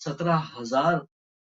17,000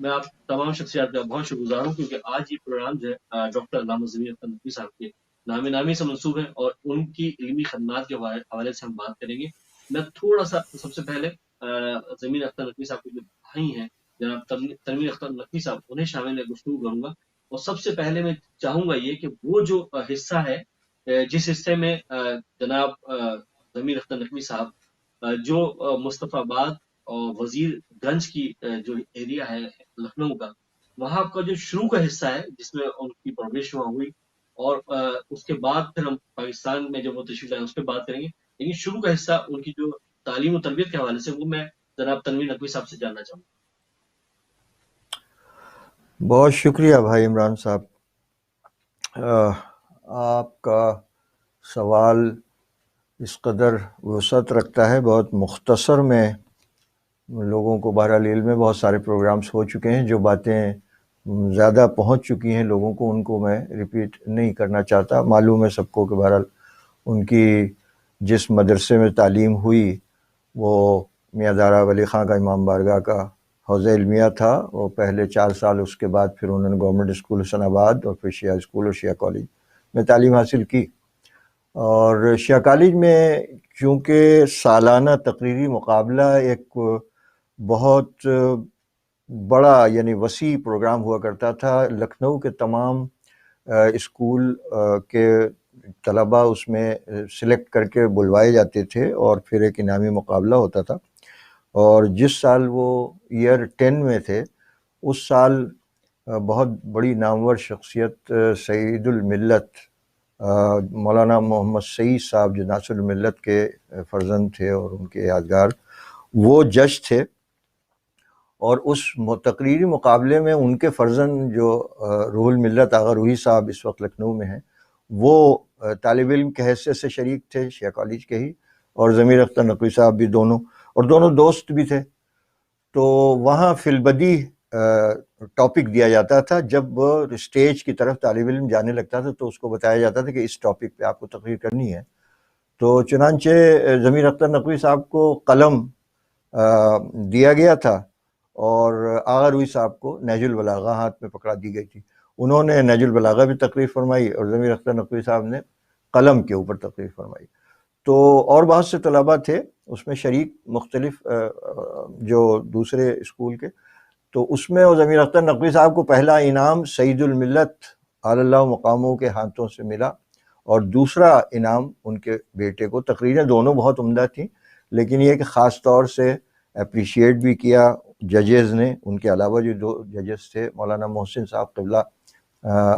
میں آپ تمام شخصیات کا بہت شکر گزار ہوں، کیونکہ آج یہ پروگرام جو ہے ڈاکٹر علامہ ضمیر اختر نقوی صاحب کے نامی سے منسوب ہے، اور ان کی علمی خدمات کے حوالے سے ہم بات کریں گے۔ میں تھوڑا سا سب سے پہلے ضمیر اختر نقوی صاحب کے جو بھائی ہیں جناب تنویر اختر نقوی صاحب، انہیں شامل گفتگو کروں گا۔ اور سب سے پہلے میں چاہوں گا یہ کہ وہ جو حصہ ہے، جس حصے میں جناب ضمیر اختر نقوی صاحب جو مصطفیٰ آباد اور وزیر گنج کی جو ایریا ہے لکھنؤ کا، وہاں کا جو شروع کا حصہ ہے جس میں ان کی پرورش وہاں ہوئی، اور اس کے بعد پھر ہم پاکستان میں جب وہ تشریف لائے اس پہ بات کریں گے، لیکن شروع کا حصہ ان کی جو تعلیم و تربیت کے حوالے سے وہ میں جناب تنویر نقوی صاحب سے جاننا چاہوں گا۔ بہت شکریہ بھائی عمران صاحب۔ آپ کا سوال اس قدر وسعت رکھتا ہے، بہت مختصر میں لوگوں کو بہرحال علم میں بہت سارے پروگرامز ہو چکے ہیں، جو باتیں زیادہ پہنچ چکی ہیں لوگوں کو ان کو میں ریپیٹ نہیں کرنا چاہتا۔ معلوم ہے سب کو کہ بہرحال ان کی جس مدرسے میں تعلیم ہوئی وہ میاں دارا ولی خان کا امام بارگاہ کا حوزہ علمیہ تھا، وہ پہلے 4 سال، اس کے بعد پھر انہوں نے گورنمنٹ اسکول حسن آباد اور پھر شیعہ اسکول اور شیعہ کالج میں تعلیم حاصل کی۔ اور شیعہ کالج میں چونکہ سالانہ تقریری مقابلہ ایک بہت بڑا یعنی وسیع پروگرام ہوا کرتا تھا، لکھنؤ کے تمام اسکول کے طلباء اس میں سلیکٹ کر کے بلوائے جاتے تھے اور پھر ایک انعامی مقابلہ ہوتا تھا۔ اور جس سال وہ ایئر 10 میں تھے اس سال بہت بڑی نامور شخصیت سعید الملت مولانا محمد سعید صاحب، جو ناصر الملت کے فرزند تھے اور ان کے یادگار، وہ جج تھے، اور اس تقریری مقابلے میں ان کے فرزند جو روح الملت آغا روحی صاحب اس وقت لکھنؤ میں ہیں، وہ طالب علم کے حیثیت سے شریک تھے شیعہ کالج کے ہی، اور ضمیر اختر نقوی صاحب بھی دونوں دوست بھی تھے۔ تو وہاں فی البدی ٹاپک دیا جاتا تھا، جب اسٹیج کی طرف طالب علم جانے لگتا تھا تو اس کو بتایا جاتا تھا کہ اس ٹاپک پہ آپ کو تقریر کرنی ہے۔ تو چنانچہ ضمیر اختر نقوی صاحب کو قلم دیا گیا تھا، اور آغا روحی صاحب کو نہج البلاغہ ہاتھ میں پکڑا دی گئی تھی۔ انہوں نے نہج البلاغہ بھی تقریر فرمائی اور ضمیر اختر نقوی صاحب نے قلم کے اوپر تقریر فرمائی۔ تو اور بہت سے طلباء تھے اس میں شریک، مختلف جو دوسرے اسکول کے، تو اس میں ضمیر اختر نقوی صاحب کو پہلا انعام سعید الملت علی اللہ مقاموں کے ہاتھوں سے ملا، اور دوسرا انعام ان کے بیٹے کو۔ تقریریں دونوں بہت عمدہ تھیں، لیکن یہ کہ خاص طور سے اپریشیٹ بھی کیا ججز نے، ان کے علاوہ جو 2 ججز تھے، مولانا محسن صاحب قبلہ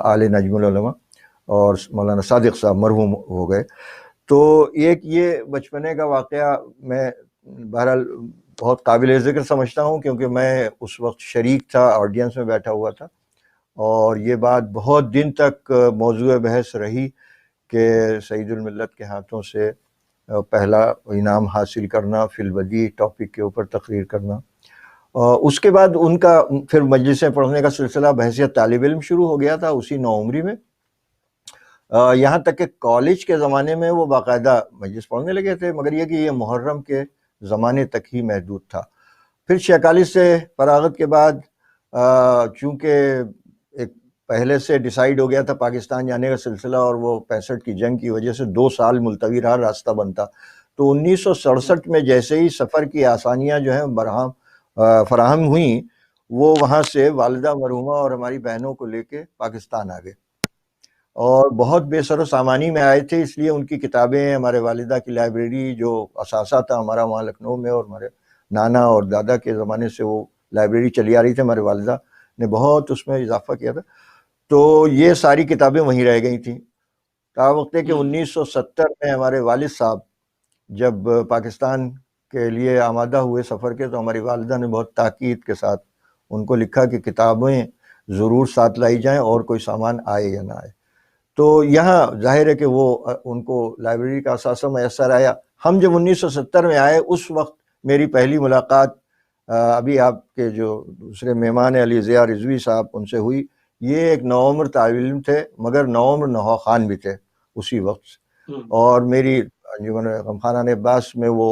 آل نجم العلماء اور مولانا صادق صاحب مرحوم ہو گئے۔ تو ایک یہ بچپنے کا واقعہ میں بہرحال بہت قابل ذکر سمجھتا ہوں، کیونکہ میں اس وقت شریک تھا، آڈینس میں بیٹھا ہوا تھا، اور یہ بات بہت دن تک موضوع بحث رہی کہ سعید الملت کے ہاتھوں سے پہلا انعام حاصل کرنا، فی البدی ٹاپک کے اوپر تقریر کرنا۔ اس کے بعد ان کا پھر مجلسیں پڑھنے کا سلسلہ بحیثیت طالب علم شروع ہو گیا تھا اسی نوعمری میں، یہاں تک کہ کالج کے زمانے میں وہ باقاعدہ مجلس پڑھنے لگے تھے، مگر یہ کہ یہ محرم کے زمانے تک ہی محدود تھا۔ پھر شیعہ کالج سے فراغت کے بعد چونکہ ایک پہلے سے ڈیسائیڈ ہو گیا تھا پاکستان جانے کا سلسلہ، اور وہ 65 کی جنگ کی وجہ سے 2 سال ملتوی رہا راستہ بنتا، تو 1967 میں جیسے ہی سفر کی آسانیاں جو ہیں فراہم ہوئیں، وہ وہاں سے والدہ مرحومہ اور ہماری بہنوں کو لے کے پاکستان آ گئے، اور بہت بے سر و سامانی میں آئے تھے، اس لیے ان کی کتابیں، ہمارے والدہ کی لائبریری جو اثاثہ تھا ہمارا وہاں لکھنؤ میں، اور ہمارے نانا اور دادا کے زمانے سے وہ لائبریری چلی آ رہی تھی، ہمارے والدہ نے بہت اس میں اضافہ کیا تھا، تو یہ ساری کتابیں وہیں رہ گئی تھیں۔ تا وقت ہے کہ 1970 میں ہمارے والد صاحب جب پاکستان کے لیے آمادہ ہوئے سفر کے، تو ہماری والدہ نے بہت تاکید کے ساتھ ان کو لکھا کہ کتابیں ضرور ساتھ لائی جائیں، اور کوئی سامان آئے یا نہ آئے۔ تو یہاں ظاہر ہے کہ وہ ان کو لائبریری کا اثاثہ میسر آیا۔ ہم جب 1970 میں آئے، اس وقت میری پہلی ملاقات ابھی آپ کے جو دوسرے مہمان ہیں علی ضیاء رضوی صاحب، ان سے ہوئی۔ یہ ایک نوعمر طالب علم تھے، مگر نوعمر نوحہ خان بھی تھے اسی وقت، اور میری انجمن غم خانہ عباس میں وہ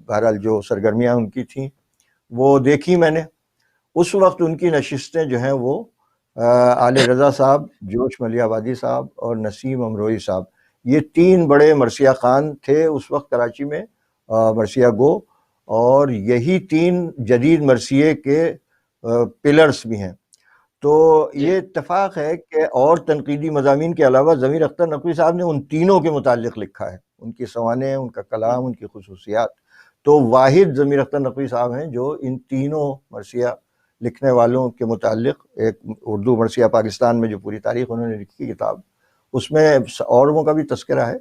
بہرحال جو سرگرمیاں ان کی تھیں وہ دیکھی میں نے، اس وقت ان کی نشستیں جو ہیں وہ آل رضا صاحب، جوش ملیح آبادی صاحب اور نسیم امروئی صاحب، یہ 3 بڑے مرثیہ خان تھے اس وقت کراچی میں، مرثیہ گو، اور یہی 3 جدید مرثیے کے پلرز بھی ہیں۔ تو جی یہ اتفاق ہے کہ اور تنقیدی مضامین کے علاوہ ضمیر اختر نقوی صاحب نے ان تینوں کے متعلق لکھا ہے، ان کی سوانح، ان کا کلام، ان کی خصوصیات۔ تو واحد ضمیر اختر نقوی صاحب ہیں جو ان تینوں مرثیہ لکھنے والوں کے متعلق، ایک اردو مرثیہ پاکستان میں جو پوری تاریخ انہوں نے لکھی کتاب، اس میں اوروں کا بھی تذکرہ ہے،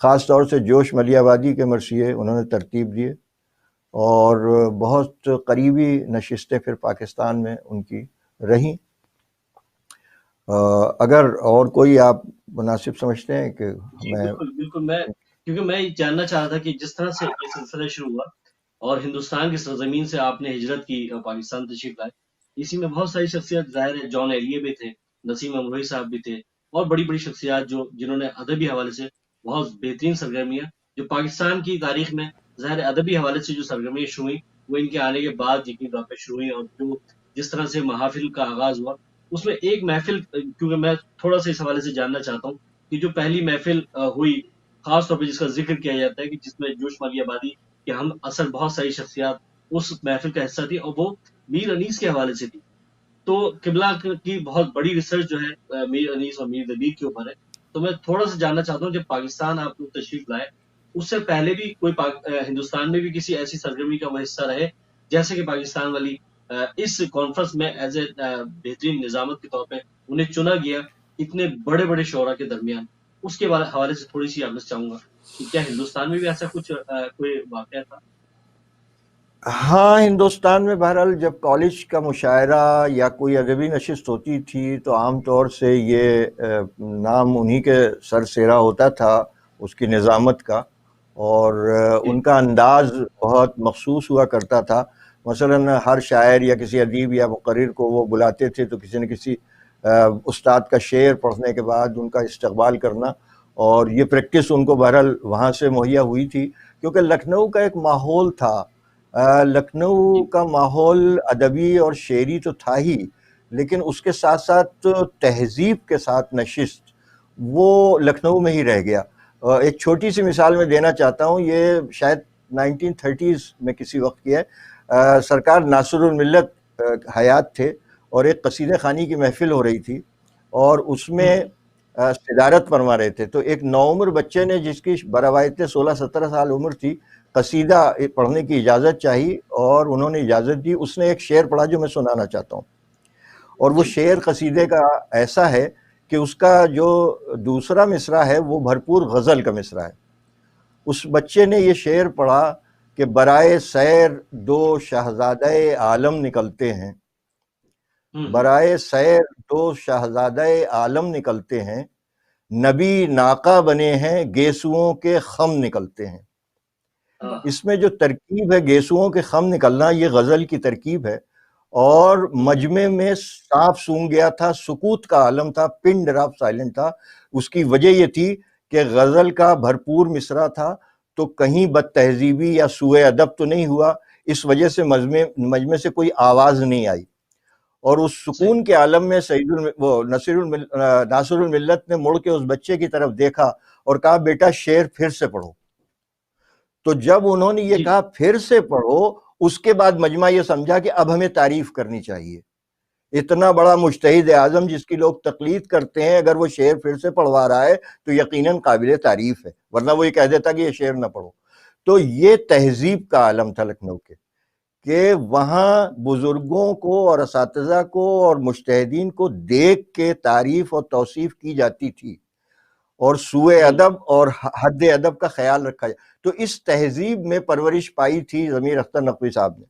خاص طور سے جوش ملیح آبادی کے مرثیے انہوں نے ترتیب دیے، اور بہت قریبی نشستیں پھر پاکستان میں ان کی رہیں۔ اگر اور کوئی آپ مناسب سمجھتے ہیں کہ جی میں بالکل بالکل، کیونکہ میں یہ جاننا چاہ رہا تھا کہ جس طرح سے یہ سلسلہ شروع ہوا اور ہندوستان کی سرزمین سے آپ نے ہجرت کی، پاکستان تشریف لائے، اسی میں بہت ساری شخصیت ظاہر ہے، جان ایلیے بھی تھے، نسیم امروئی صاحب بھی تھے، اور بڑی بڑی شخصیات جنہوں نے ادبی حوالے سے بہت بہترین سرگرمیاں جو پاکستان کی تاریخ میں ظاہر ادبی حوالے سے جو سرگرمیاں شروع ہوئیں وہ ان کے آنے کے بعد یقینی طور پہ شروع ہوئی، اور جس طرح سے محافل کا آغاز ہوا اس میں ایک محفل، کیونکہ میں تھوڑا سا اس حوالے سے جاننا چاہتا ہوں کہ جو پہلی محفل ہوئی خاص طور پہ جس کا ذکر کیا جاتا ہے کہ جس میں جوش ملیح آبادی کے ہم اثر بہت ساری شخصیات اس محفل کا حصہ تھی، اور وہ میر انیس کے حوالے سے تھی۔ تو قبلہ کی بہت بڑی ریسرچ جو ہے میر انیس اور میر دبیر کے اوپر ہے، تو میں تھوڑا سا جاننا چاہتا ہوں جب پاکستان آپ کو تشریف لائے اس سے پہلے بھی کوئی ہندوستان میں بھی کسی ایسی سرگرمی کا وہ حصہ رہے، جیسے کہ پاکستان والی اس کانفرنس میں ایز اے بہترین نظامت کے طور پہ انہیں چنا گیا اتنے بڑے بڑے شعراء کے درمیان، اس کے حوالے سے تھوڑی سی آپ سے چاہوں گا کہ کیا ہندوستان میں بھی ایسا کچھ کوئی واقعہ تھا؟ ہاں، ہندوستان میں بہرحال جب کالج کا مشاعرہ یا کوئی ادبی نشست ہوتی تھی تو عام طور سے یہ نام انہی کے سر سیرا ہوتا تھا اس کی نظامت کا، اور جی ان کا انداز بہت مخصوص ہوا کرتا تھا۔ مثلاً ہر شاعر یا کسی ادیب یا مقرر کو وہ بلاتے تھے تو کسی نہ کسی استاد کا شعر پڑھنے کے بعد ان کا استقبال کرنا، اور یہ پریکٹس ان کو بہرحال وہاں سے مہیا ہوئی تھی، کیونکہ لکھنؤ کا ایک ماحول تھا۔ لکھنؤ جی کا ماحول ادبی اور شعری تو تھا ہی، لیکن اس کے ساتھ ساتھ تہذیب کے ساتھ نشست وہ لکھنؤ میں ہی رہ گیا۔ ایک چھوٹی سی مثال میں دینا چاہتا ہوں، یہ شاید 1930s میں کسی وقت کی ہے۔ سرکار ناصر الملت حیات تھے اور ایک قصیدہ خوانی کی محفل ہو رہی تھی، اور اس میں صدارت فرما رہے تھے، تو ایک نوعمر بچے نے جس کی بروایت 16-17 سال عمر تھی قصیدہ پڑھنے کی اجازت چاہی، اور انہوں نے اجازت دی۔ اس نے ایک شعر پڑھا جو میں سنانا چاہتا ہوں، اور وہ جی شعر قصیدے کا ایسا ہے کہ اس کا جو دوسرا مصرع ہے وہ بھرپور غزل کا مصرع ہے۔ اس بچے نے یہ شعر پڑھا کہ برائے سیر دو شہزادہ عالم نکلتے ہیں، برائے سیر دو شہزادہ عالم نکلتے ہیں، نبی ناقہ بنے ہیں گیسوؤں کے خم نکلتے ہیں۔ اس میں جو ترکیب ہے گیسوؤں کے خم نکلنا، یہ غزل کی ترکیب ہے، اور مجمع میں سانپ سونگ گیا تھا، سکوت کا عالم تھا، پن ڈراپ سائلنٹ تھا۔ اس کی وجہ یہ تھی کہ غزل کا بھرپور مصرع تھا، تو کہیں بد تہذیبی یا سوء ادب تو نہیں ہوا، اس وجہ سے مجمع سے کوئی آواز نہیں آئی۔ اور اس صحیح سکون کے عالم میں ناصر الملت نے مڑ کے اس بچے کی طرف دیکھا اور کہا بیٹا شعر پھر سے پڑھو۔ تو جب انہوں نے یہ جی کہا پھر سے پڑھو، اس کے بعد مجمع یہ سمجھا کہ اب ہمیں تعریف کرنی چاہیے۔ اتنا بڑا مجتہد اعظم جس کی لوگ تقلید کرتے ہیں، اگر وہ شعر پھر سے پڑھوا رہا ہے تو یقیناً قابل تعریف ہے، ورنہ وہ یہ کہہ دیتا کہ یہ شعر نہ پڑھو۔ تو یہ تہذیب کا عالم تھا لکھنؤ کے، کہ وہاں بزرگوں کو اور اساتذہ کو اور مجتہدین کو دیکھ کے تعریف اور توصیف کی جاتی تھی، اور سوء ادب اور حد ادب کا خیال رکھا جائے۔ تو اس تہذیب میں پرورش پائی تھی ضمیر اختر نقوی صاحب نے۔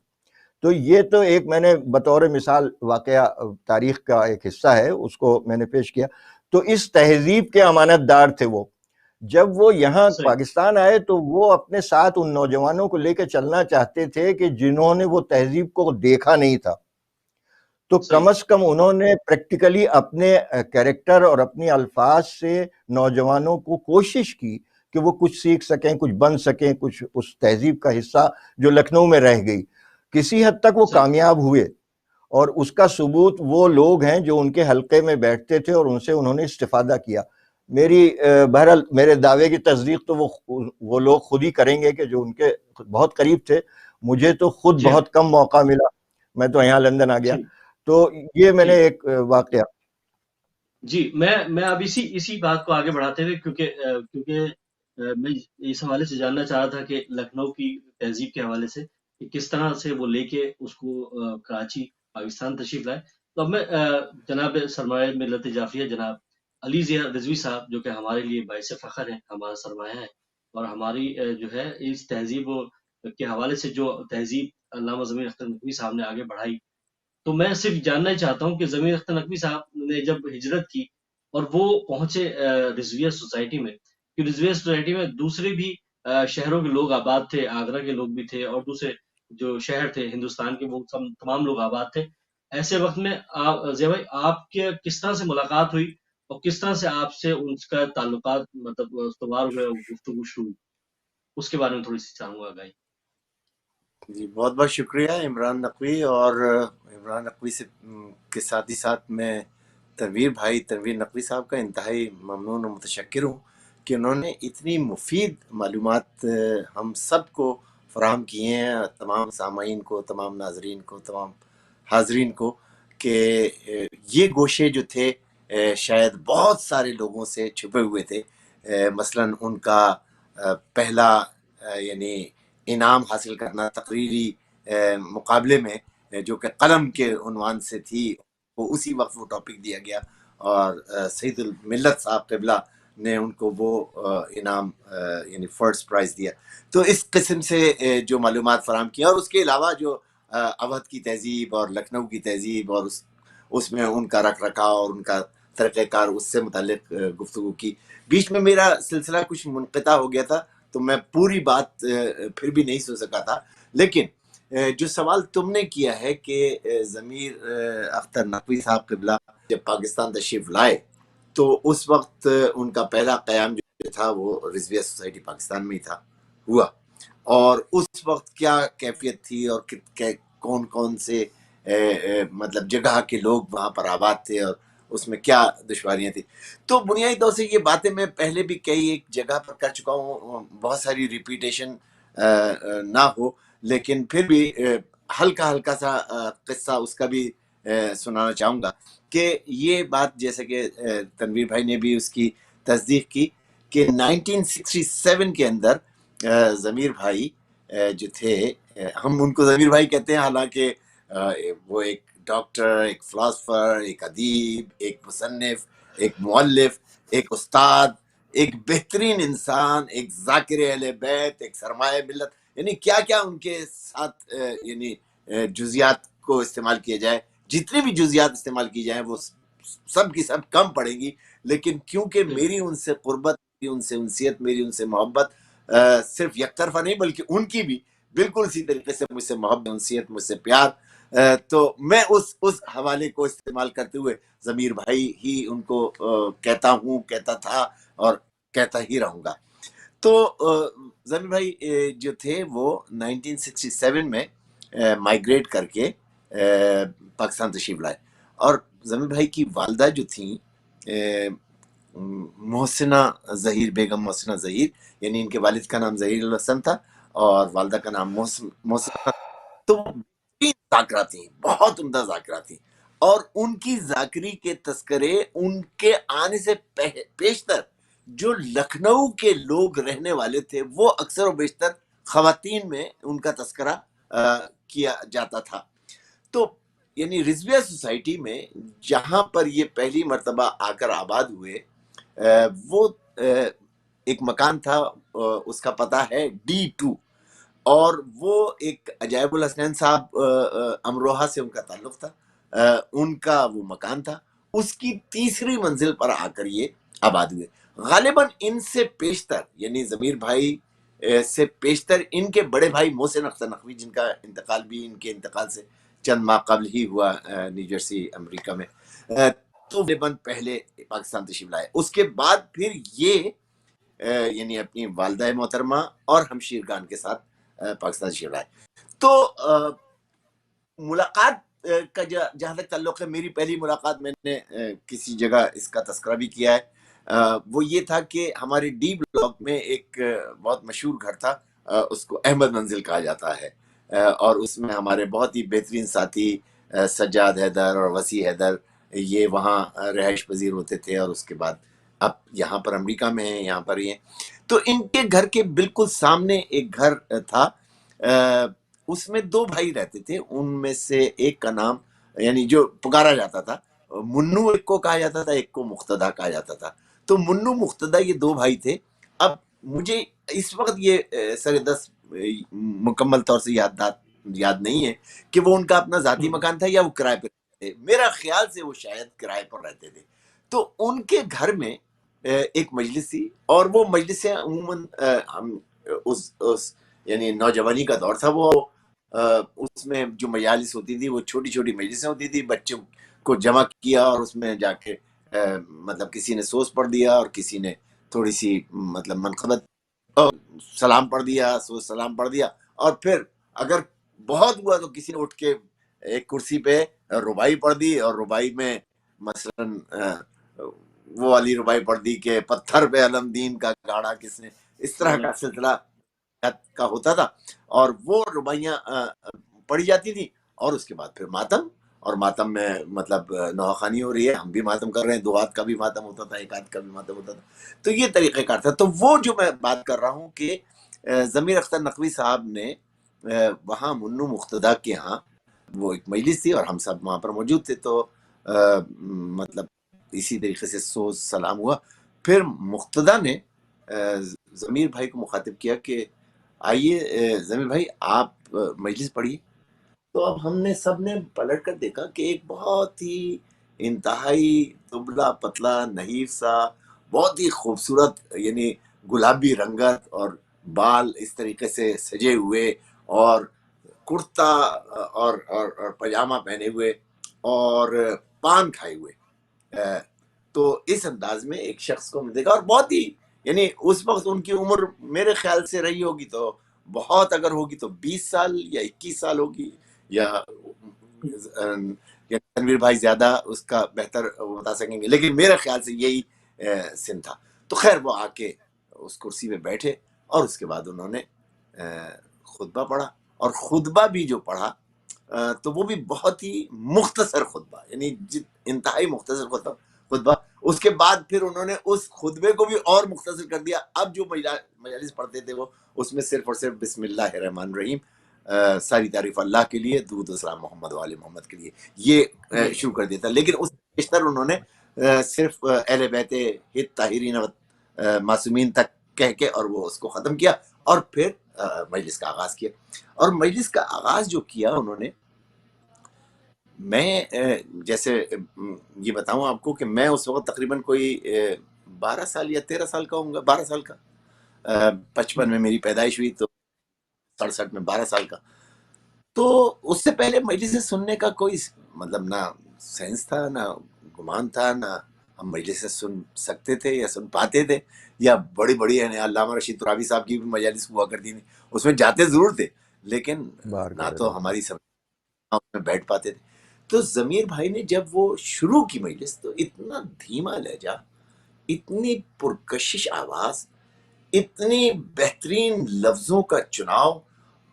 تو یہ تو ایک میں نے بطور مثال واقعہ تاریخ کا ایک حصہ ہے، اس کو میں نے پیش کیا۔ تو اس تہذیب کے امانت دار تھے وہ۔ جب وہ یہاں صحیح پاکستان آئے تو وہ اپنے ساتھ ان نوجوانوں کو لے کے چلنا چاہتے تھے کہ جنہوں نے وہ تہذیب کو دیکھا نہیں تھا، تو کم صحیح از کم انہوں نے پریکٹیکلی اپنے کیریکٹر اور اپنی الفاظ سے نوجوانوں کو کوشش کی کہ وہ کچھ سیکھ سکیں، کچھ بن سکیں، کچھ اس تہذیب کا حصہ جو لکھنؤ میں رہ گئی۔ کسی حد تک وہ صحیح کامیاب ہوئے، اور اس کا ثبوت وہ لوگ ہیں جو ان کے حلقے میں بیٹھتے تھے اور ان سے انہوں نے استفادہ کیا. میری بہرحال میرے دعوے کی تصدیق تو وہ لوگ خود ہی کریں گے کہ جو ان کے بہت قریب تھے. مجھے تو خود جی بہت کم موقع ملا, میں تو یہاں لندن آ گیا. جی تو یہ میں نے جی ایک واقعہ. جی میں اب اسی بات کو آگے بڑھاتے ہوئے کیونکہ میں اس حوالے سے جاننا چاہ رہا تھا کہ لکھنؤ کی تہذیب کے حوالے سے کہ کس طرح سے وہ لے کے اس کو کراچی پاکستان تشریف لائے. تو اب میں جناب سرمایہ ملت جعفریہ جناب علی ضیاء رضوی صاحب جو کہ ہمارے لیے باعث فخر ہیں, ہمارا سرمایہ ہے, اور ہماری جو ہے اس تہذیب کے حوالے سے جو تہذیب علامہ ضمیر اختر نقوی صاحب نے آگے بڑھائی, تو میں صرف جاننا ہی چاہتا ہوں کہ ضمیر اختر نقوی صاحب نے جب ہجرت کی اور وہ پہنچے رضویہ سوسائٹی میں, کہ رضویہ سوسائٹی میں دوسرے بھی شہروں کے لوگ آباد تھے, آگرہ کے لوگ بھی تھے اور دوسرے جو شہر تھے ہندوستان کے وہ تمام لوگ آباد تھے. ایسے وقت میں ضیاء بھائی آپ کے کس طرح سے ملاقات ہوئی اور کس طرح سے آپ سے ان کا تعلقات مطلب استوار ہوئے اور گفتگو شروع ہوئی, اس کے بارے میں تھوڑی سی چاہوں گا گائی. جی بہت بہت شکریہ عمران نقوی. اور عمران نقوی سے کے ساتھ ہی ساتھ میں تنویر نقوی صاحب کا انتہائی ممنون و متشکر ہوں کہ انہوں نے اتنی مفید معلومات ہم سب کو فراہم کیے ہیں, تمام سامعین کو, تمام ناظرین کو, تمام حاضرین کو, کہ یہ گوشے جو تھے شاید بہت سارے لوگوں سے چھپے ہوئے تھے. مثلاً ان کا پہلا یعنی انعام حاصل کرنا تقریری مقابلے میں جو کہ قلم کے عنوان سے تھی, وہ اسی وقت وہ ٹاپک دیا گیا اور سید الملت صاحب قبلہ نے ان کو وہ انعام یعنی فرسٹ پرائز دیا. تو اس قسم سے جو معلومات فراہم کیا, اور اس کے علاوہ جو اودھ کی تہذیب اور لکھنؤ کی تہذیب اور اس میں ان کا رکھ رکھاؤ اور ان کا طریقہ کار, اس سے متعلق گفتگو کی. بیچ میں میرا سلسلہ کچھ منقطع ہو گیا تھا تو میں پوری بات پھر بھی نہیں سن سکا تھا. لیکن جو سوال تم نے کیا ہے کہ ضمیر اختر نقوی صاحب قبلہ جب پاکستان تشریف لائے تو اس وقت ان کا پہلا قیام جو تھا وہ رضویہ سوسائٹی پاکستان میں ہی تھا ہوا, اور اس وقت کیا کیفیت تھی اور کون کون سے مطلب جگہ کے لوگ وہاں پر آباد تھے اور اس میں کیا دشواریاں تھیں. تو بنیادی طور سے یہ باتیں میں پہلے بھی کئی ایک جگہ پر کر چکا ہوں, بہت ساری ریپیٹیشن نہ ہو, لیکن پھر بھی ہلکا سا قصہ اس کا بھی سنانا چاہوں گا. کہ یہ بات جیسے کہ تنویر بھائی نے بھی اس کی تصدیق کی کہ 1967 کے اندر ضمیر بھائی جو تھے, ہم ان کو ضمیر بھائی کہتے ہیں, حالانکہ وہ ایک ڈاکٹر, ایک فلاسفر, ایک ادیب, ایک مصنف, ایک مؤلف, ایک استاد, ایک بہترین انسان, ایک ذاکر اہل بیت, ایک سرمایہ ملت, یعنی کیا کیا ان کے ساتھ یعنی جزیات کو استعمال کیا جائے, جتنی بھی جزیات استعمال کی جائیں وہ سب کی سب کم پڑیں گی. لیکن کیونکہ میری ان سے قربت, ان سے انسیت, میری ان سے محبت صرف یک طرفہ نہیں بلکہ ان کی بھی بالکل اسی طریقے سے مجھ سے محبت, انسیت, مجھ سے پیار, تو میں اس حوالے کو استعمال کرتے ہوئے ضمیر بھائی ہی ان کو کہتا ہوں, کہتا تھا اور کہتا ہی رہوں گا. تو ضمیر بھائی جو تھے وہ 1967 میں مائیگریٹ کر کے پاکستان تشریف لائے, اور ضمیر بھائی کی والدہ جو تھیں محسنہ ظہیر, بیگم محسنہ ظہیر, یعنی ان کے والد کا نام ظہیر الحسن تھا اور والدہ کا نام محسن. تو ذاکرہ تھیں, بہت عمدہ ذاکرہ تھیں, اور ان کی ذاکری کے تذکرے ان کے آنے سے پیشتر جو لکھنؤ کے لوگ رہنے والے تھے وہ اکثر و بیشتر خواتین میں ان کا تذکرہ کیا جاتا تھا. تو یعنی رضویہ سوسائٹی میں جہاں پر یہ پہلی مرتبہ آ کر آباد ہوئے, وہ ایک مکان تھا, اس کا پتہ ہے D2, اور وہ ایک عجائب الحسنین صاحب امروہہ سے ان کا تعلق تھا, ان کا وہ مکان تھا. اس کی تیسری منزل پر آ کر یہ آباد ہوئے. غالباً ان سے پیشتر یعنی ضمیر بھائی سے پیشتر ان کے بڑے بھائی محسن اختر نقوی, جن کا انتقال بھی ان کے انتقال سے چند ماہ قبل ہی ہوا نیو جرسی امریکہ میں, تو غالباً پہلے پاکستان تشریف لائے. اس کے بعد پھر یہ یعنی اپنی والدہ محترمہ اور ہمشیرگان کے ساتھ پاکستان تشریف لائے. تو ملاقات کا جہاں تک تعلق ہے، میری پہلی ملاقات میں نے کسی جگہ اس کا تذکرہ بھی کیا ہے، وہ یہ تھا کہ ہمارے ڈی بلاک میں ایک بہت مشہور گھر تھا، اس کو احمد منزل کہا جاتا ہے، اور اس میں ہمارے بہت ہی بہترین ساتھی سجاد حیدر اور وسیع حیدر یہ وہاں رہائش پذیر ہوتے تھے، اور اس کے بعد اب یہاں پر امریکہ میں ہیں، یہاں پر ہی ہیں۔ تو ان کے گھر کے بالکل سامنے ایک گھر تھا، اس میں دو بھائی رہتے تھے، ان میں سے ایک کا نام یعنی جو پکارا جاتا تھا منو، ایک کو کہا جاتا تھا، ایک کو مقتدا کہا جاتا تھا۔ تو منو مقتدا یہ دو بھائی تھے۔ اب مجھے اس وقت یہ سر دس مکمل طور سے یاد نہیں ہے کہ وہ ان کا اپنا ذاتی مکان تھا یا وہ کرائے پہ رہتے تھے، میرا خیال سے وہ شاید کرائے پر رہتے تھے۔ تو ان کے گھر میں ایک مجلس تھی، اور وہ مجلسیں عموماً یعنی نوجوانی کا دور تھا، وہ اس میں جو مجالس ہوتی تھی وہ چھوٹی چھوٹی مجلسیں ہوتی تھی، بچوں کو جمع کیا اور اس میں جا کے مطلب کسی نے سوز پڑھ دیا اور کسی نے تھوڑی سی مطلب منقبت سلام پڑھ دیا، سوز سلام پڑھ دیا، اور پھر اگر بہت ہوا تو کسی نے اٹھ کے ایک کرسی پہ ربائی پڑھ دی، اور ربائی میں مثلاً وہ والی ربائی پڑھ دی کہ پتھر پہ علم دین کا گاڑا کس نے، اس طرح کا سلسلہ کا ہوتا تھا، اور وہ ربائیاں پڑھی جاتی تھی، اور اس کے بعد پھر ماتم، اور ماتم میں مطلب نوخانی ہو رہی ہے، ہم بھی ماتم کر رہے ہیں، 2 ہاتھ کا بھی ماتم ہوتا تھا، 1 ہاتھ کا بھی ماتم ہوتا تھا۔ تو یہ طریقہ کار تھا۔ تو وہ جو میں بات کر رہا ہوں کہ ضمیر اختر نقوی صاحب نے وہاں منو مقتدا کے ہاں وہ ایک مجلس تھی اور ہم سب وہاں پر موجود تھے، تو مطلب اسی طریقے سے سوز سلام ہوا۔ پھر مقتدا نے ضمیر بھائی کو مخاطب کیا کہ آئیے ضمیر بھائی آپ مجلس پڑھیے۔ تو اب ہم نے سب نے پلٹ کر دیکھا کہ ایک بہت ہی انتہائی دبلا پتلا نحیف سا بہت ہی خوبصورت یعنی گلابی رنگت اور بال اس طریقے سے سجے ہوئے اور کرتا اور پاجامہ پہنے ہوئے اور پان کھائے ہوئے، تو اس انداز میں ایک شخص کو میں دیکھا، اور بہت ہی یعنی اس وقت ان کی عمر میرے خیال سے رہی ہوگی تو بہت اگر ہوگی تو 20 سال یا 21 سال ہوگی، یا تنویر بھائی زیادہ اس کا بہتر بتا سکیں گے، لیکن میرے خیال سے یہی سن تھا۔ تو خیر وہ آ کے اس کرسی پہ بیٹھے اور اس کے بعد انہوں نے خطبہ پڑھا، اور خطبہ بھی جو پڑھا تو وہ بھی بہت ہی مختصر خطبہ، یعنی انتہائی مختصر خطبہ۔ اس کے بعد پھر انہوں نے اس خطبے کو بھی اور مختصر کر دیا۔ اب جو مجالس پڑھتے تھے وہ اس میں صرف اور صرف بسم اللہ الرحمن الرحیم، ساری تعریف اللہ کے لیے، درود و سلام محمد و آل محمد کے لیے، یہ شروع کر دیا تھا۔ لیکن اس بیشتر انہوں نے صرف اہل بیت ہت طاہرین معصومین تک کہہ کے اور وہ اس کو ختم کیا، اور پھر مجلس کا آغاز کیا۔ اور مجلس کا آغاز جو کیا انہوں نے، میں جیسے یہ بتاؤں آپ کو کہ میں اس وقت تقریباً کوئی 12 سال یا 13 سال کا ہوں گا، 12 سال کا، 55 میں میری پیدائش ہوئی تو 67 میں 12 سال کا۔ تو اس سے پہلے مجلس سننے کا کوئی مطلب نہ سینس تھا، نہ گمان تھا، نہ ہم مجلس سن سکتے تھے یا سن پاتے تھے، یا بڑی بڑی یعنی علامہ رشید ترابی صاحب کی بھی مجالس ہوا کرتی تھی، اس میں جاتے ضرور تھے لیکن نہ تو ہماری سب میں بیٹھ پاتے تھے۔ تو ضمیر بھائی نے جب وہ شروع کی مجلس تو اتنا دھیما لہجہ، اتنی پرکشش آواز، اتنی بہترین لفظوں کا چناؤ،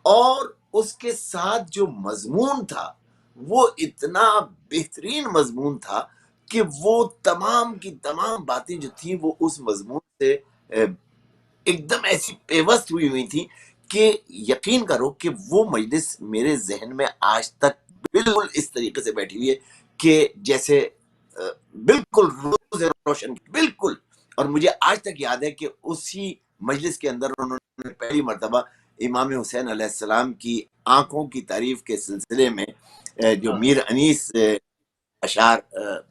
اور اس کے ساتھ جو مضمون تھا وہ اتنا بہترین مضمون تھا کہ وہ تمام کی تمام باتیں جو تھیں وہ اس مضمون سے ایک دم ایسی پیوست ہوئی تھی کہ یقین کرو کہ وہ مجلس میرے ذہن میں آج تک بالکل اس طریقے سے بیٹھی ہوئی ہے کہ جیسے بالکل روز روشن، بالکل۔ اور مجھے آج تک یاد ہے کہ اسی مجلس کے اندر انہوں نے پہلی مرتبہ امام حسین علیہ السلام کی آنکھوں کی تعریف کے سلسلے میں جو میر انیس اشعار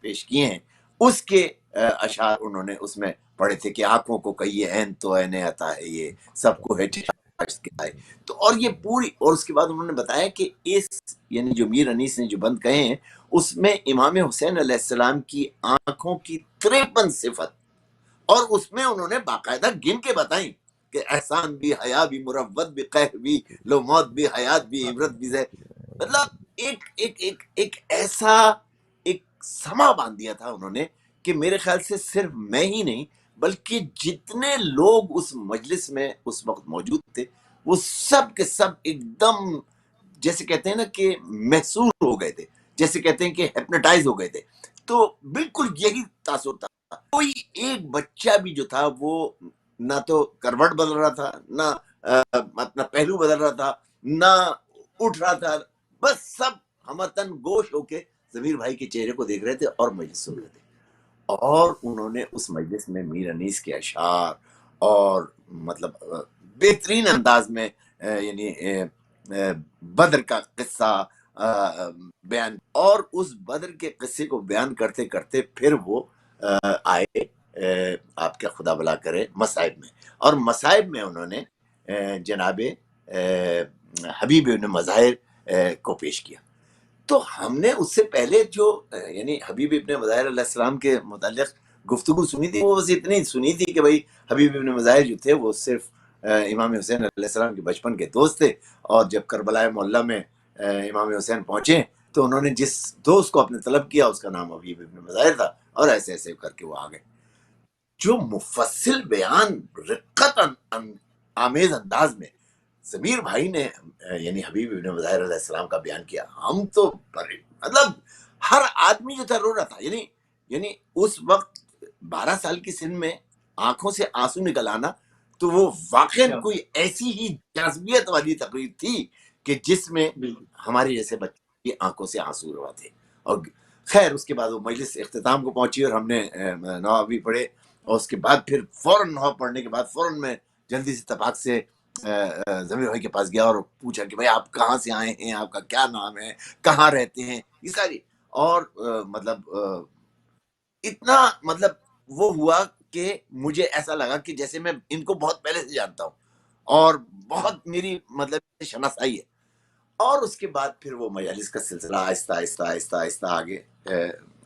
پیش کیے ہیں، اس کے اشعار انہوں نے اس میں پڑھے تھے کہ آنکھوں کو کہیے عین تو عین عطا ہے، یہ سب کو ہے تو، اور یہ پوری، اور اس کے بعد انہوں نے بتایا کہ اس یعنی جو میر انیس نے جو بند کہے ہیں اس میں امام حسین علیہ السلام کی آنکھوں کی 53 صفت، اور اس میں انہوں نے باقاعدہ گن کے بتائیں کہ احسان بھی، حیا بھی، مروت بھی، قہر بھی، لو موت بھی، حیات بھی، عبرت بھی ہے۔ مطلب ایک ایسا ایک سما باندھ دیا تھا انہوں نے کہ میرے خیال سے صرف میں ہی نہیں بلکہ جتنے لوگ اس مجلس میں اس وقت موجود تھے وہ سب کے سب ایک دم جیسے کہتے ہیں نا کہ محسور ہو گئے تھے، جیسے کہتے ہیں کہ ہیپنوٹائز ہو گئے تھے. تو بالکل یہی تاثر تھا. کوئی ایک بچہ بھی جو تھا وہ نہ تو کروٹ بدل رہا تھا، نہ اپنا پہلو بدل رہا تھا، نہ اٹھ رہا تھا، بس سب ہمتن گوش ہو کے ضمیر بھائی کے چہرے کو دیکھ رہے تھے اور مجلس سن رہے تھے. اور انہوں نے اس مجلس میں میر انیس کے اشعار اور مطلب بہترین انداز میں یعنی بدر کا قصہ بیان، اور اس بدر کے قصے کو بیان کرتے کرتے پھر وہ آئے آپ کے خدا بلا کرے مصائب میں، اور مصائب میں انہوں نے جناب حبیب ابن مظاہر کو پیش کیا. تو ہم نے اس سے پہلے جو یعنی حبیب ابن مظاہر علیہ السلام کے متعلق گفتگو سنی تھی وہ بس اتنی سنی تھی کہ بھائی حبیب ابن مظاہر جو تھے وہ صرف امام حسین علیہ السلام کے بچپن کے دوست تھے، اور جب کربلا معلیٰ میں امام حسین پہنچے تو انہوں نے جس دوست کو اپنے طلب کیا اس کا نام حبیب ابن مظاہر تھا، اور ایسے ایسے کر کے وہ آ گئے. جو مفصل بیان رقت آمیز انداز میں ضمیر بھائی نے یعنی حبیب ابن مظاہر علیہ السلام کا بیان کیا، ہم تو مطلب ہر آدمی جو تھا رو رہا تھا. یعنی اس وقت 12 سال کی سن میں آنکھوں سے آنسو نکل آنا تو وہ واقعا کوئی ایسی ہی جاذبیت والی تقریر تھی کہ جس میں ہمارے جیسے بچے کی آنکھوں سے آنسو روا تھے. اور خیر اس کے بعد وہ مجلس اختتام کو پہنچی اور ہم نے نوابی پڑھے، اور اس کے بعد پھر فوراً نواب پڑھنے کے بعد فوراً میں جلدی سے تفاق سے ضمیر بھائی کے پاس گیا اور پوچھا کہ بھائی آپ کہاں سے آئے ہیں، آپ کا کیا نام ہے، کہاں رہتے ہیں، یہ ساری. اور مطلب اتنا مطلب وہ ہوا کہ مجھے ایسا لگا کہ جیسے میں ان کو بہت پہلے سے جانتا ہوں اور بہت میری مطلب شناسائی ہے. اور اس کے بعد پھر وہ مجالس کا سلسلہ آہستہ آہستہ آہستہ آہستہ آگے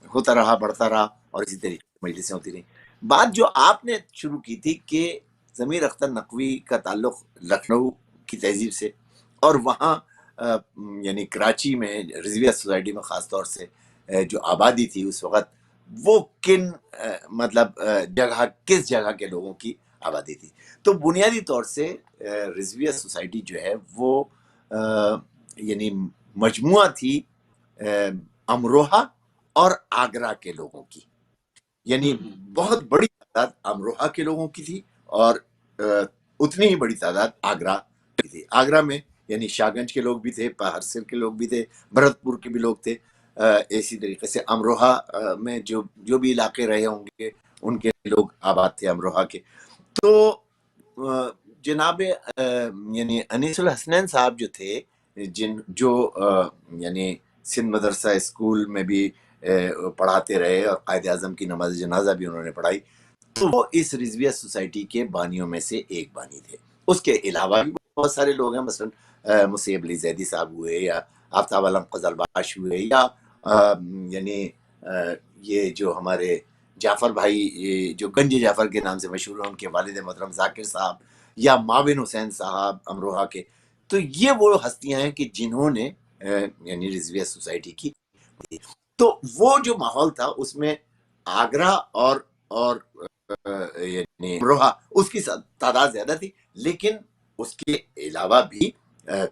ہوتا رہا، بڑھتا رہا، اور اسی طریقے سے مجلسیں ہوتی رہیں. بات جو آپ نے شروع کی تھی کہ ضمیر اختر نقوی کا تعلق لکھنؤ کی تہذیب سے، اور وہاں یعنی کراچی میں رضویہ سوسائٹی میں خاص طور سے جو آبادی تھی اس وقت وہ کن مطلب جگہ کس جگہ کے لوگوں کی آبادی تھی. تو بنیادی طور سے رضویہ سوسائٹی جو ہے وہ یعنی مجموعہ تھی امروہہ اور آگرہ کے لوگوں کی. یعنی بہت بڑی تعداد امروہہ کے لوگوں کی تھی اور اتنی ہی بڑی تعداد آگرہ کی تھی. آگرہ میں یعنی شاہ گنج کے لوگ بھی تھے، پہرسر کے لوگ بھی تھے، بھرت پور کے بھی لوگ تھے. اسی طریقے سے امروہہ میں جو بھی علاقے رہے ہوں گے ان کے لوگ آباد تھے امروہہ کے. تو جناب یعنی انیس الحسنین صاحب جو تھے جو یعنی سندھ مدرسہ اسکول میں بھی پڑھاتے رہے اور قائد اعظم کی نماز جنازہ بھی انہوں نے پڑھائی، تو وہ اس رضویہ سوسائٹی کے بانیوں میں سے ایک بانی تھے. اس کے علاوہ بھی بہت سارے لوگ ہیں، مثلا مصیب علی زیدی صاحب ہوئے، یا آفتاب علم قزلباش ہوئے، یا یعنی یہ جو ہمارے جعفر بھائی جو گنج جعفر کے نام سے مشہور ہیں، ان کے والد محترم ذاکر صاحب، یا معاون حسین صاحب امروہہ کے. تو یہ وہ ہستیاں ہیں کہ جنہوں نے یعنی رضویہ سوسائٹی کی. تو وہ جو ماحول تھا اس میں آگرہ اور یعنی امروہہ اس کی تعداد زیادہ تھی، لیکن اس کے علاوہ بھی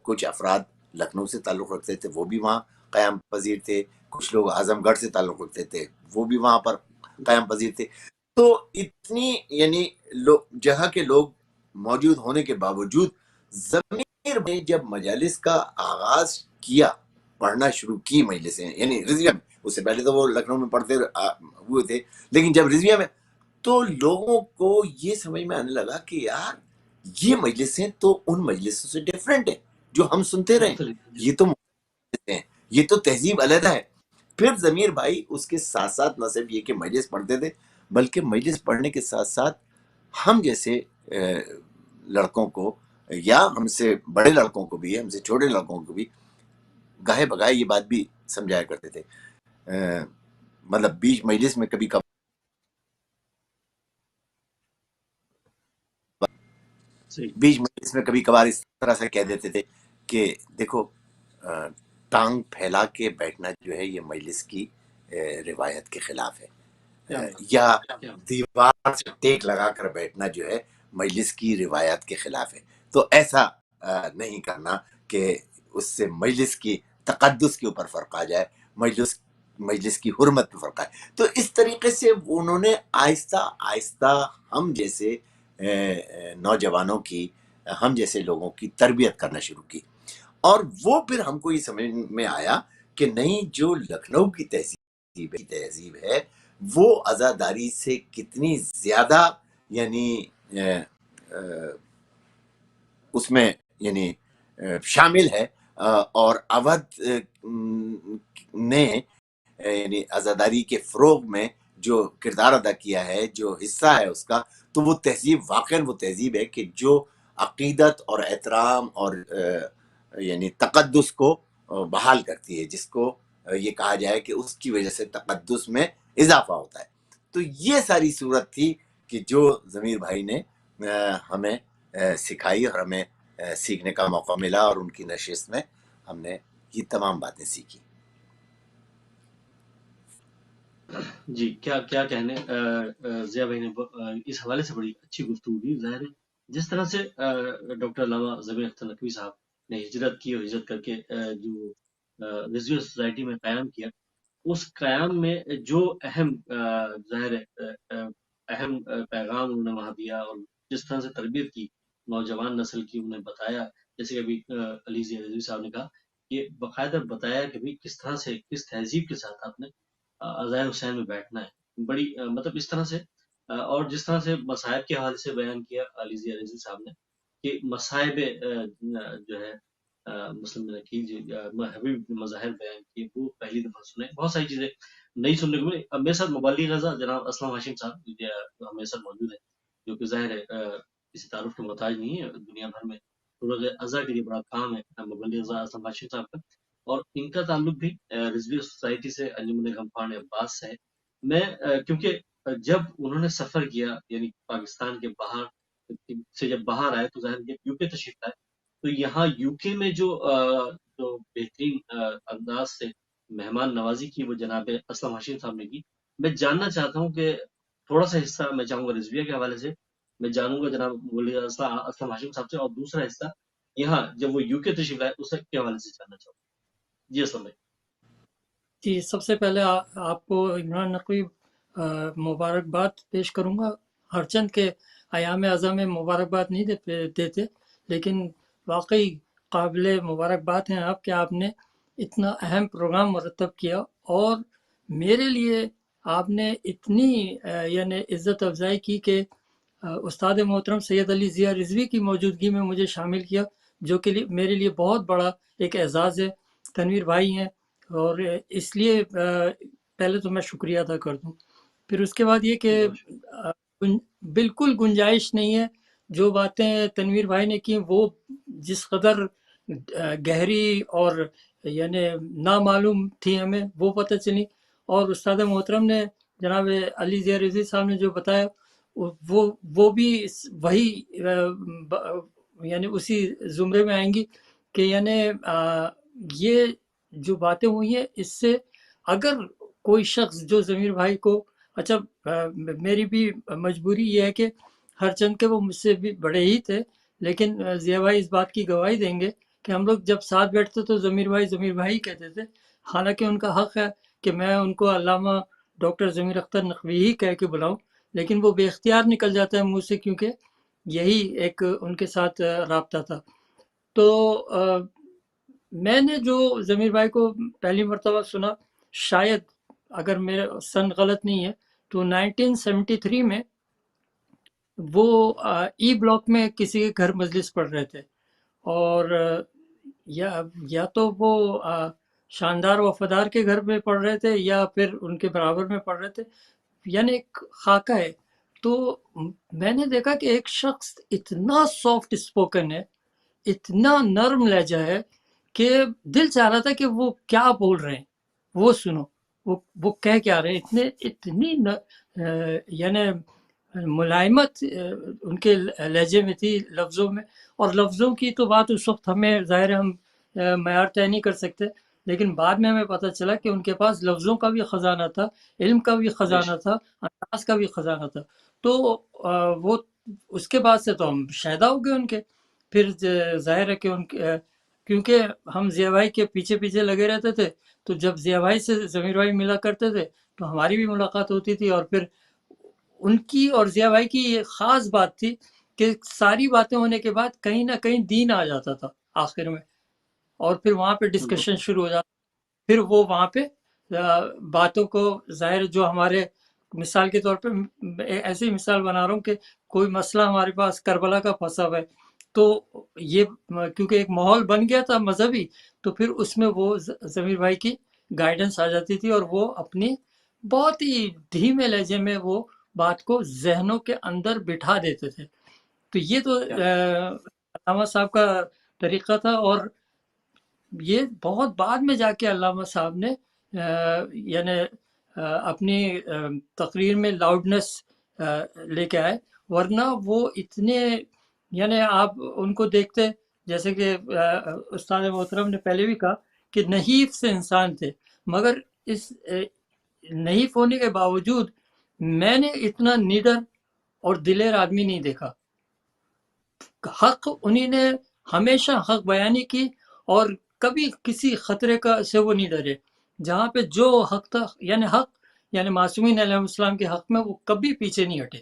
کچھ افراد لکھنؤ سے تعلق رکھتے تھے، وہ بھی وہاں قیام پذیر تھے. کچھ لوگ اعظم گڑھ سے تعلق رکھتے تھے، وہ بھی وہاں پر قیام پذیر تھے. تو اتنی یعنی جگہ کے لوگ موجود ہونے کے باوجود ضمیر میں جب مجالس کا آغاز کیا، پڑھنا شروع کی مجلسیں یعنی رضویہ میں، اس سے پہلے تو وہ لکھنؤ میں پڑھتے ہوئے تھے، لیکن جب رضویہ میں تو لوگوں کو یہ سمجھ میں آنے لگا کہ یار یہ مجلسیں تو ان مجلسوں سے ڈیفرنٹ ہیں جو ہم سنتے رہے، یہ تو ہیں، یہ تو تہذیب علیحدہ ہے. پھر ضمیر بھائی اس کے ساتھ ساتھ نہ صرف یہ کہ مجلس پڑھتے تھے بلکہ مجلس پڑھنے کے ساتھ ساتھ ہم جیسے لڑکوں کو یا ہم سے بڑے لڑکوں کو بھی، ہم سے چھوٹے لڑکوں کو بھی گاہے بگاہے یہ بات بھی سمجھایا کرتے تھے. مطلب بیچ مجلس میں کبھی کبھار اس طرح سے کہہ دیتے تھے کہ دیکھو ٹانگ پھیلا کے بیٹھنا جو ہے یہ مجلس کی روایت کے خلاف ہے، کیا بات یا کیا بات۔ دیوار سے ٹیک لگا کر بیٹھنا جو ہے مجلس کی روایت کے خلاف ہے۔ تو ایسا نہیں کرنا کہ اس سے مجلس کی تقدس کے اوپر فرق آ جائے، مجلس کی حرمت پہ فرق آئے۔ تو اس طریقے سے انہوں نے آہستہ آہستہ ہم جیسے نوجوانوں کی، ہم جیسے لوگوں کی تربیت کرنا شروع کی، اور وہ پھر ہم کو یہ سمجھ میں آیا کہ نہیں، جو لکھنؤ کی تہذیب ہے وہ عزاداری سے کتنی زیادہ یعنی اس میں یعنی شامل ہے، اور اودھ نے یعنی عزاداری کے فروغ میں جو کردار ادا کیا ہے، جو حصہ ہے اس کا، تو وہ تہذیب واقعاً وہ تہذیب ہے کہ جو عقیدت اور احترام اور یعنی تقدس کو بحال کرتی ہے، جس کو یہ کہا جائے کہ اس کی وجہ سے تقدس میں اضافہ ہوتا ہے۔ تو یہ ساری صورت تھی کہ جو ضمیر بھائی نے ہمیں سکھائی، اور ہمیں سیکھنے کا موقع ملا، اور ان کی نشست میں ہم نے یہ تمام باتیں سیکھی۔ جی کیا کہنے، ضیاء بھائی نے اس حوالے سے بڑی اچھی گفتگو کی۔ ظاہر ہے جس طرح سے ڈاکٹر علامہ ضمیر اختر نقوی صاحب نے ہجرت کی، اور ہجرت کر کے جو رضویہ سوسائٹی میں قیام کیا، اس قیام میں جو اہم ظاہر ہے اہم پیغام انہوں نے وہاں دیا، اور جس طرح سے تربیت کی نوجوان نسل کی، انہیں بتایا، جیسے کہ ابھی علی ضیاء رضوی صاحب نے کہا کہ باقاعدہ بتایا کہ بھی کس طرح سے، کس تہذیب کے ساتھ آپ نے عزائے حسین میں بیٹھنا ہے، بڑی مطلب اس طرح سے، اور جس طرح سے مصائب کے حوالے سے بیان کیا علی ضیاء رضوی صاحب نے کہ مصائب جو ہے مسلم نقیل حبیب مظاہر بیان کیے، وہ پہلی دفعہ سنے، بہت ساری چیزیں نہیں سننے کو ملی۔ اب میرے ساتھ مبلغ رضا جناب اسلم ہاشم صاحب ہمارے ساتھ موجود ہیں، جو کہ ظاہر ہے کسی تعارف کے محتاج نہیں ہے، دنیا بھر میں روز ازا کے لیے بڑا کام ہے مبلغ رضا اسلم ہاشم صاحب کا، اور ان کا تعلق بھی رضویہ سوسائٹی سے، انجمن غمخوان عباس سے ہے۔ میں کیونکہ جب انہوں نے سفر کیا، یعنی پاکستان کے باہر سے جب باہر آئے، تو ظاہر جب یو کے تشریف لائے، تو یہاں یو کے میں جو بہترین انداز سے مہمان نوازی کی وہ جناب اسلم ہاشم صاحب نے کی۔ میں جاننا چاہتا ہوں کہ تھوڑا سا حصہ میں چاہوں گا رضویہ کے حوالے سے، میں جانوں گا جناب مولوی اسلم ہاشم صاحب سے، اور دوسرا حصہ یہاں جب وہ یو کے تشریف لائے اس کے حوالے سے جاننا چاہوں گا۔ جی اسلم بھائی۔ جی، سب سے پہلے آپ کو عمران نقوی مبارکباد پیش کروں گا۔ ہرچند کے ایام اعظم میں مبارکباد نہیں دیتے، لیکن واقعی قابل مبارکباد ہیں آپ کہ آپ نے اتنا اہم پروگرام مرتب کیا، اور میرے لیے آپ نے اتنی یعنی عزت افزائی کی کہ استاد محترم سید علی ضیاء رضوی کی موجودگی میں مجھے شامل کیا، جو کہ میرے لیے بہت بڑا ایک اعزاز ہے۔ تنویر بھائی ہیں، اور اس لیے پہلے تو میں شکریہ ادا کر دوں۔ پھر اس کے بعد یہ کہ بالکل گنجائش نہیں ہے، جو باتیں تنویر بھائی نے کی وہ جس قدر گہری اور یعنی نامعلوم تھی ہمیں وہ پتہ چلی، اور استاد محترم نے جناب علی ضیاء رضوی صاحب نے جو بتایا وہ بھی وہی یعنی اسی زمرے میں آئیں گی کہ یعنی یہ جو باتیں ہوئی ہیں، اس سے اگر کوئی شخص جو ضمیر بھائی کو، اچھا میری بھی مجبوری یہ ہے کہ ہر چند کے وہ مجھ سے بھی بڑے ہی تھے، لیکن ضیاء بھائی اس بات کی گواہی دیں گے کہ ہم لوگ جب ساتھ بیٹھتے تو ضمیر بھائی کہتے تھے، حالانکہ ان کا حق ہے کہ میں ان کو علامہ ڈاکٹر ضمیر اختر نقوی ہی کہہ کے بلاؤں، لیکن وہ بے اختیار نکل جاتا ہے منہ سے، کیونکہ یہی ایک ان کے ساتھ رابطہ تھا۔ تو میں نے جو ضمیر بھائی کو پہلی مرتبہ سنا، شاید اگر میرا سن غلط نہیں ہے تو 1973 میں وہ ای بلاک میں کسی کے گھر مجلس پڑھ رہے تھے، اور یا تو وہ شاندار وفادار کے گھر میں پڑھ رہے تھے یا پھر ان کے برابر میں پڑھ رہے تھے، یعنی ایک خاکہ ہے۔ تو میں نے دیکھا کہ ایک شخص اتنا سافٹ اسپوکن ہے، اتنا نرم لہجہ ہے کہ دل چاہ رہا تھا کہ وہ کیا بول رہے ہیں، وہ سنو، وہ کہہ کیا رہے ہیں، اتنی یعنی ملائمت ان کے لہجے میں تھی، لفظوں میں، اور لفظوں کی تو بات اس وقت ہمیں ظاہر ہم معیار طے نہیں کر سکتے، لیکن بعد میں ہمیں پتہ چلا کہ ان کے پاس لفظوں کا بھی خزانہ تھا، علم کا بھی خزانہ تھا، انداز کا بھی خزانہ تھا. تو وہ اس کے بعد سے تو ہم شائدہ ہو گئے ان کے. پھر ظاہر ہے کہ ان کے کیونکہ ہم ضیاء بھائی کے پیچھے پیچھے لگے رہتے تھے، تو جب ضیاء بھائی سے ضمیر بھائی ملا کرتے تھے تو ہماری بھی ملاقات ہوتی تھی. اور پھر ان کی اور ضیاء بھائی کی یہ خاص بات تھی کہ ساری باتیں ہونے کے بعد کہیں نہ کہیں دین آ جاتا تھا آخر میں، اور پھر وہاں پہ ڈسکشن شروع ہو جاتا. پھر وہ وہاں پہ باتوں کو ظاہر جو ہمارے مثال کے طور پہ ایسی مثال بنا رہا ہوں کہ کوئی مسئلہ ہمارے پاس کربلا کا پھنسا ہوا ہے، تو یہ کیونکہ ایک ماحول بن گیا تھا مذہبی، تو پھر اس میں وہ ضمیر بھائی کی گائیڈنس آ جاتی تھی، اور وہ اپنی بہت ہی دھیمے لہجے میں وہ بات کو ذہنوں کے اندر بٹھا دیتے تھے. تو یہ تو علامہ صاحب کا طریقہ تھا. اور یہ بہت بعد میں جا کے علامہ صاحب نے یعنی اپنی تقریر میں لاؤڈنس لے کے آئے، ورنہ وہ اتنے یعنی آپ ان کو دیکھتے جیسے کہ استاد محترم نے پہلے بھی کہا کہ نحیف سے انسان تھے، مگر اس نحیف ہونے کے باوجود میں نے اتنا نیڈر اور دلیر آدمی نہیں دیکھا. حق انہی نے ہمیشہ حق بیانی کی، اور کبھی کسی خطرے کا سے وہ نہیں ڈرے. جہاں پہ جو حق تھا یعنی معصومین علیہ السلام کے حق میں وہ کبھی پیچھے نہیں ہٹے،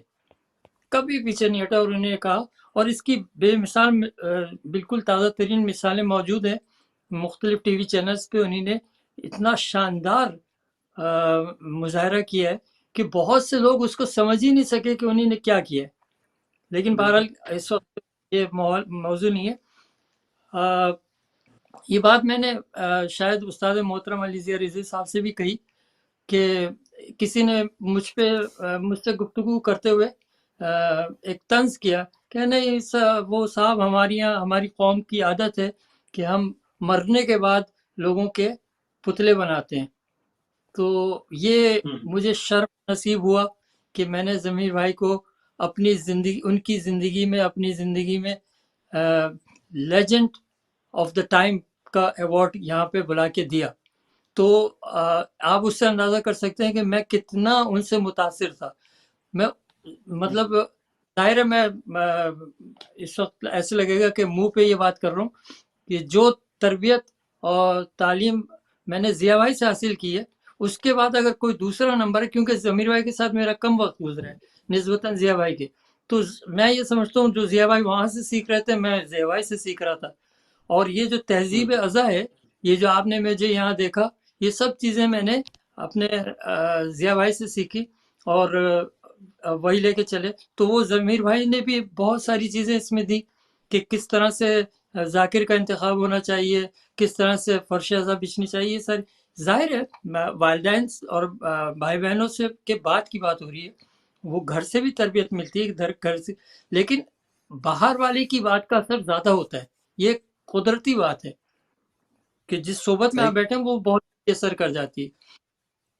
کبھی پیچھے نہیں ہٹا. اور انہوں نے کہا، اور اس کی بے مثال بالکل تازہ ترین مثالیں موجود ہیں مختلف ٹی وی چینلز پہ. انہوں نے اتنا شاندار مظاہرہ کیا ہے کہ بہت سے لوگ اس کو سمجھ ہی نہیں سکے کہ انہوں نے کیا کیا ہے. لیکن بہرحال اس وقت یہ موضوع نہیں ہے. یہ بات میں نے شاید استاد محترم علی ضیاء رضوی صاحب سے بھی کہی کہ کسی نے مجھ سے گفتگو کرتے ہوئے ایک طنز کیا کہ نہیں وہ صاحب ہماری قوم کی عادت ہے کہ ہم مرنے کے بعد لوگوں کے پتلے بناتے ہیں. تو یہ مجھے شرف نصیب ہوا کہ میں نے ضمیر بھائی کو اپنی زندگی، ان کی زندگی میں، اپنی زندگی میں لیجنڈ آف دا ٹائم کا ایوارڈ یہاں پہ بلا کے دیا. تو آپ اس سے اندازہ کر سکتے ہیں کہ میں کتنا ان سے متاثر تھا. میں مطلب ظاہر ہے میں اس وقت ایسے لگے گا کہ منہ پہ یہ بات کر رہا ہوں کہ جو تربیت اور تعلیم میں نے ضیاء بھائی سے حاصل کی ہے، اس کے بعد اگر کوئی دوسرا نمبر ہے، کیونکہ ضمیر بھائی کے ساتھ میرا کم وقت گزرا ہے نسبتاً ضیاء بھائی کے، تو میں یہ سمجھتا ہوں جو ضیاء بھائی وہاں سے سیکھ رہے تھے میں ضیاء بھائی سے سیکھ رہا تھا. اور یہ جو تہذیب ازا ہے، یہ جو آپ نے مجھے یہاں دیکھا، یہ سب چیزیں میں نے اپنے ضیاء بھائی سے سیکھی اور وہی لے کے چلے. تو وہ ضمیر بھائی نے بھی بہت ساری چیزیں اس میں دی کہ کس طرح سے ذاکر کا انتخاب ہونا چاہیے، کس طرح سے فرش ازا بچھنی چاہیے. ساری ظاہر ہے والدین اور بھائی بہنوں سے کے بعد کی بات ہو رہی ہے، وہ گھر سے بھی تربیت ملتی ہے گھر سے، لیکن باہر والے کی بات کا اثر زیادہ ہوتا ہے. یہ قدرتی بات ہے کہ جس صحبت میں آپ بیٹھے ہیں وہ بہت اثر کر جاتی ہے.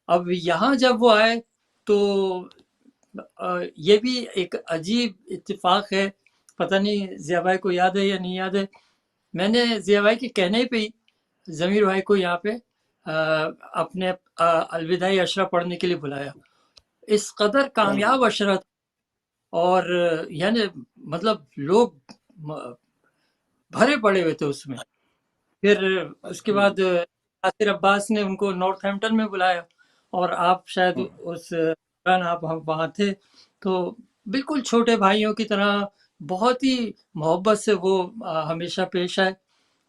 اب یہاں جب وہ آئے تو یہ بھی ایک عجیب اتفاق ہے، پتہ نہیں ضیاء بھائی کو یاد ہے یا نہیں یاد ہے. میں نے ضیاء بھائی کے کہنے پہ ہی ضمیر بھائی کو یہاں پہ اپنے الوداعی اشرا پڑھنے کے لیے بلایا. اس قدر کامیاب اشرا، اور یعنی مطلب لوگ بھرے پڑے ہوئے تھے اس میں. پھر اس کے بعد یاسر عباس نے ان کو نارتھ ہیمپٹن میں بلایا، اور آپ شاید اس دوران آپ وہاں تھے. تو بالکل چھوٹے بھائیوں کی طرح بہت ہی محبت سے وہ ہمیشہ پیش آئے.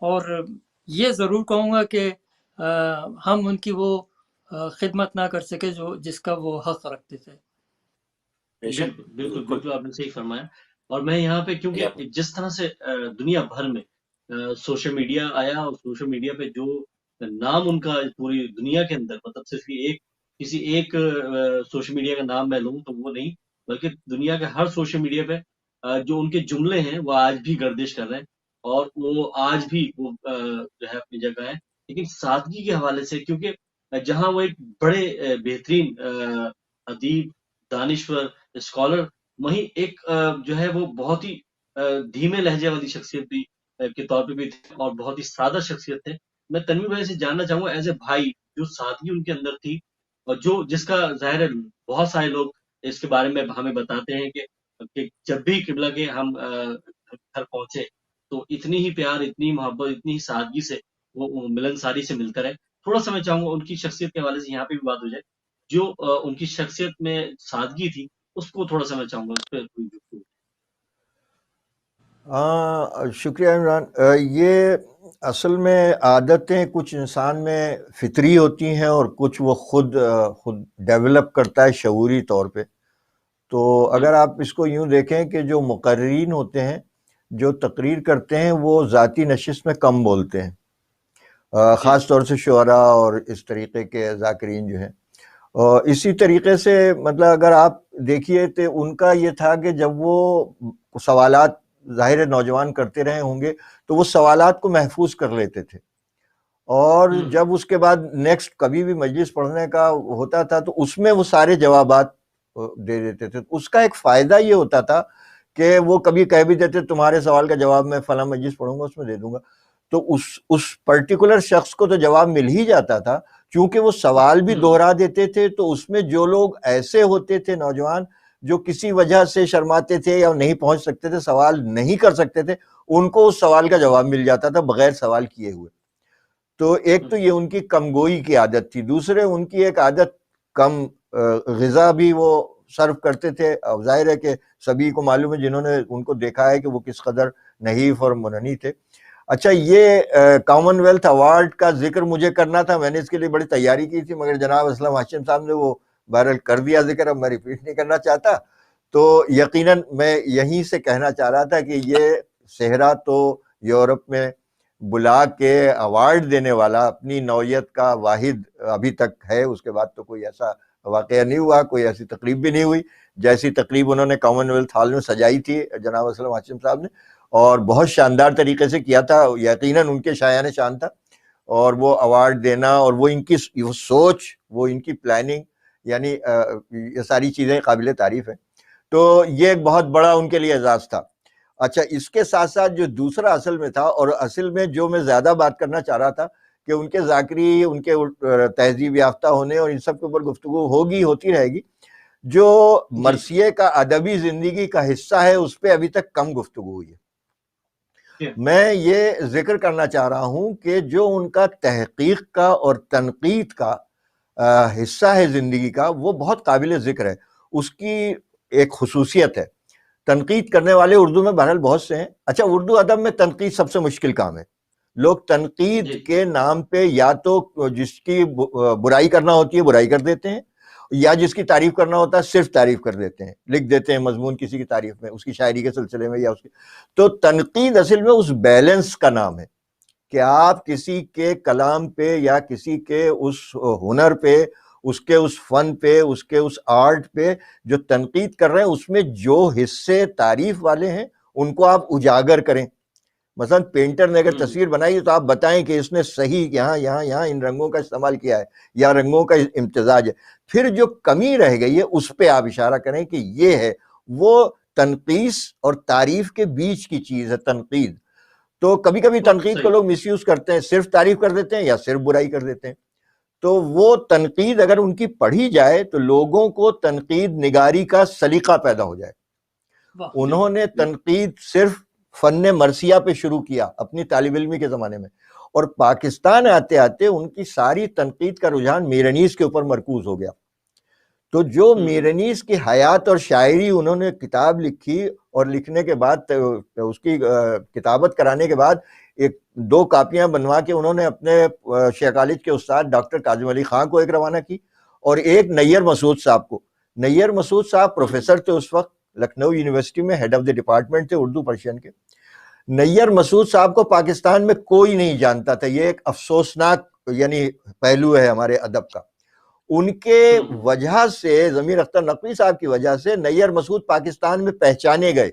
اور یہ ضرور کہوں گا کہ ہم ان کی وہ خدمت نہ کر سکے جس کا وہ حق رکھتے تھے. بالکل آپ نے صحیح فرمایا. اور میں یہاں پہ کیونکہ جس طرح سے دنیا بھر میں سوشل میڈیا آیا، اور سوشل میڈیا پہ جو نام ان کا پوری دنیا کے اندر، مطلب صرف کسی ایک سوشل میڈیا کا نام میں لوں تو وہ نہیں، بلکہ دنیا کے ہر سوشل میڈیا پہ جو ان کے جملے ہیں وہ آج بھی گردش کر رہے ہیں، اور وہ آج بھی وہ جو ہے اپنی جگہ ہے. لیکن سادگی کے حوالے سے، کیونکہ جہاں وہ ایک بڑے بہترین ادیب، دانشور، اسکالر، وہیں ایک جو ہے وہ بہت ہی دھیمے لہجے والی شخصیت بھی کے طور پہ بھی تھے، اور بہت ہی سادہ شخصیت تھے. میں تنویر بھائی سے جاننا چاہوں گا ایز اے بھائی، جو سادگی ان کے اندر تھی، اور جس کا ظاہر ہے بہت سارے لوگ اس کے بارے میں ہمیں بتاتے ہیں کہ جب بھی قبلہ کے ہم گھر پہنچے تو اتنی ہی پیار، اتنی محبت، اتنی ہی سادگی سے وہ ملن ساری سے ملتا رہے. تھوڑا سا میں چاہوں گا ان کی شخصیت کے حوالے سے یہاں پہ بھی بات ہو جائے، جو ان کی شخصیت میں سادگی تھی اس کو تھوڑا سا میں چاہوں گا اس پہ کوئی گفتگو. شکریہ عمران. یہ اصل میں عادتیں کچھ انسان میں فطری ہوتی ہیں اور کچھ وہ خود ڈیولپ کرتا ہے شعوری طور پہ. تو اگر آپ اس کو یوں دیکھیں کہ جو مقررین ہوتے ہیں، جو تقریر کرتے ہیں، وہ ذاتی نشست میں کم بولتے ہیں، خاص طور سے شعراء اور اس طریقے کے ذاکرین جو ہیں. اسی طریقے سے مطلب اگر آپ دیکھیے تو ان کا یہ تھا کہ جب وہ سوالات ظاہر نوجوان کرتے رہے ہوں گے تو وہ سوالات کو محفوظ کر لیتے تھے، اور جب اس کے بعد نیکسٹ کبھی بھی مجلس پڑھنے کا ہوتا تھا تو اس میں وہ سارے جوابات دے دیتے تھے. اس کا ایک فائدہ یہ ہوتا تھا کہ وہ کبھی کہہ بھی دیتے تمہارے سوال کا جواب میں فلاں مجلس پڑھوں گا اس میں دے دوں گا، تو اس پرٹیکولر شخص کو تو جواب مل ہی جاتا تھا. چونکہ وہ سوال بھی دوہرا دیتے تھے تو اس میں جو لوگ ایسے ہوتے تھے نوجوان جو کسی وجہ سے شرماتے تھے یا نہیں پہنچ سکتے تھے، سوال نہیں کر سکتے تھے، ان کو اس سوال کا جواب مل جاتا تھا بغیر سوال کیے ہوئے. تو ایک تو یہ ان کی کم گوئی کی عادت تھی. دوسرے ان کی ایک عادت کم غذا بھی وہ سرو کرتے تھے. اب ظاہر ہے کہ سبھی کو معلوم ہے جنہوں نے ان کو دیکھا ہے کہ وہ کس قدر نحیف اور مننی تھے. اچھا، یہ کامن ویلتھ ایوارڈ کا ذکر مجھے کرنا تھا، میں نے اس کے لیے بڑی تیاری کی تھی، مگر جناب اسلم ہاشم صاحب نے وہ بہرحال کر دیا ذکر، اب میں ریپیٹ نہیں کرنا چاہتا. تو یقیناً میں یہیں سے کہنا چاہ رہا تھا کہ یہ صحرا تو یورپ میں بلا کے ایوارڈ دینے والا اپنی نوعیت کا واحد ابھی تک ہے. اس کے بعد تو کوئی ایسا واقعہ نہیں ہوا، کوئی ایسی تقریب بھی نہیں ہوئی جیسی تقریب انہوں نے کامن ویلتھ ہال میں سجائی تھی جناب اسلم ہاشم صاحب نے، اور بہت شاندار طریقے سے کیا تھا. یقیناً ان کے شایان شان تھا، اور وہ ایوارڈ دینا اور وہ ان کی سوچ، وہ ان کی پلاننگ، یعنی یہ ساری چیزیں قابل تعریف ہیں. تو یہ ایک بہت بڑا ان کے لیے اعزاز تھا. اچھا، اس کے ساتھ ساتھ جو دوسرا اصل میں تھا، اور اصل میں جو میں زیادہ بات کرنا چاہ رہا تھا کہ ان کے ذاکری، ان کے تہذیب یافتہ ہونے اور ان سب کے اوپر گفتگو ہوتی رہے گی. جو مرثیے کا ادبی زندگی کا حصہ ہے اس پہ ابھی تک کم گفتگو ہوئی ہے. میں یہ ذکر کرنا چاہ رہا ہوں کہ جو ان کا تحقیق کا اور تنقید کا حصہ ہے زندگی کا، وہ بہت قابل ذکر ہے. اس کی ایک خصوصیت ہے، تنقید کرنے والے اردو میں بہرحال بہت سے ہیں. اچھا، اردو ادب میں تنقید سب سے مشکل کام ہے. لوگ تنقید کے نام پہ یا تو جس کی برائی کرنا ہوتی ہے برائی کر دیتے ہیں، یا جس کی تعریف کرنا ہوتا ہے صرف تعریف کر دیتے ہیں، لکھ دیتے ہیں مضمون کسی کی تعریف میں، اس کی شاعری کے سلسلے میں یا اس کی. تو تنقید اصل میں اس بیلنس کا نام ہے کہ آپ کسی کے کلام پہ یا کسی کے اس ہنر پہ، اس کے اس فن پہ، اس کے اس آرٹ پہ جو تنقید کر رہے ہیں، اس میں جو حصے تعریف والے ہیں ان کو آپ اجاگر کریں. مثلا پینٹر نے اگر تصویر بنائی تو آپ بتائیں کہ اس نے صحیح یہاں ان رنگوں کا استعمال کیا ہے یا رنگوں کا امتزاج ہے. پھر جو کمی رہ گئی ہے اس پہ آپ اشارہ کریں کہ یہ ہے. وہ تنقیص اور تعریف کے بیچ کی چیز ہے تنقید. تو کبھی کبھی تنقید کو لوگ مس یوز کرتے ہیں، صرف تعریف کر دیتے ہیں یا صرف برائی کر دیتے ہیں. تو وہ تنقید اگر ان کی پڑھی جائے تو لوگوں کو تنقید نگاری کا سلیقہ پیدا ہو جائے. انہوں نے تنقید صرف فن مرثیہ پہ شروع کیا اپنی طالب علمی کے زمانے میں، اور پاکستان آتے آتے ان کی ساری تنقید کا رجحان میرنیز کے اوپر مرکوز ہو گیا. تو جو میرنیز کی حیات اور شاعری انہوں نے کتاب لکھی، اور لکھنے کے بعد اس کی کتابت کرانے کے بعد 2 کاپیاں بنوا کے انہوں نے اپنے شیخ کالج کے استاد ڈاکٹر کاظم علی خان کو ایک روانہ کی، اور ایک نیر مسعود صاحب کو. نیر مسعود صاحب پروفیسر تھے اس وقت لکھنؤ یونیورسٹی میں، ہیڈ آف دی ڈپارٹمنٹ تھے اردو پرشین کے. نیر مسعود صاحب کو پاکستان میں کوئی نہیں جانتا تھا. یہ ایک افسوسناک یعنی پہلو ہے ہمارے ادب کا. ان کے وجہ سے، ضمیر اختر نقوی صاحب کی وجہ سے نیر مسعود پاکستان میں پہچانے گئے.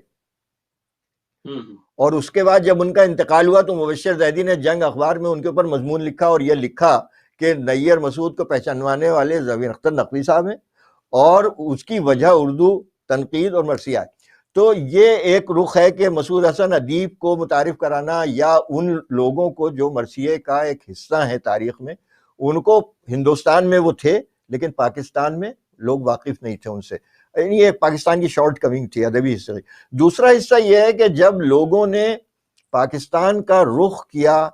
اور اس کے بعد جب ان کا انتقال ہوا تو مبشر زیدی نے جنگ اخبار میں ان کے اوپر مضمون لکھا، اور یہ لکھا کہ نیر مسعود کو پہچانوانے والے ضمیر اختر نقوی صاحب ہیں، اور اس کی وجہ اردو تنقید اور مرثیہ ہے. تو یہ ایک رخ ہے کہ مسعود حسن ادیب کو متعارف کرانا، یا ان لوگوں کو جو مرثیے کا ایک حصہ ہیں تاریخ میں، ان کو ہندوستان میں وہ تھے لیکن پاکستان میں لوگ واقف نہیں تھے ان سے. یہ پاکستان کی شارٹ کمنگ تھی ادبی حصے. دوسرا حصہ یہ ہے کہ جب لوگوں نے پاکستان کا رخ کیا،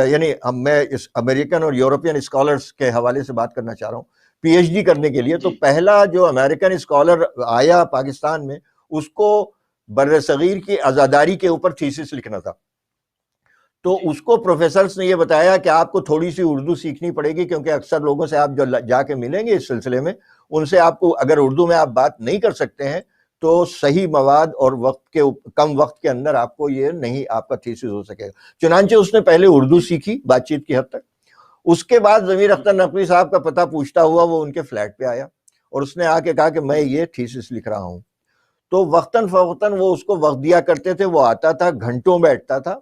یعنی میں اس امریکن اور یورپین اسکالرس کے حوالے سے بات کرنا چاہ رہا ہوں، پی ایچ ڈی کرنے کے لیے، تو پہلا جو امریکن اسکالر آیا پاکستان میں، اس کو بر صغیر کی عزاداری کے اوپر تھیسس لکھنا تھا. تو اس کو پروفیسرز نے یہ بتایا کہ آپ کو تھوڑی سی اردو سیکھنی پڑے گی، کیونکہ اکثر لوگوں سے آپ جو جا کے ملیں گے اس سلسلے میں، ان سے آپ کو اگر اردو میں آپ بات نہیں کر سکتے ہیں تو صحیح مواد اور کم وقت کے اندر آپ کو یہ نہیں، آپ کا تھیسس ہو سکے گا. چنانچہ اس نے پہلے اردو سیکھی بات چیت کی حد تک. اس کے بعد ضمیر اختر نقوی صاحب کا پتہ پوچھتا ہوا وہ ان کے فلیٹ پہ آیا اور اس نے آ کے کہا کہ میں یہ تھیسس لکھ رہا ہوں. تو وقتاً فوقتاً وہ اس کو وقت دیا کرتے تھے، وہ آتا تھا، گھنٹوں بیٹھتا تھا،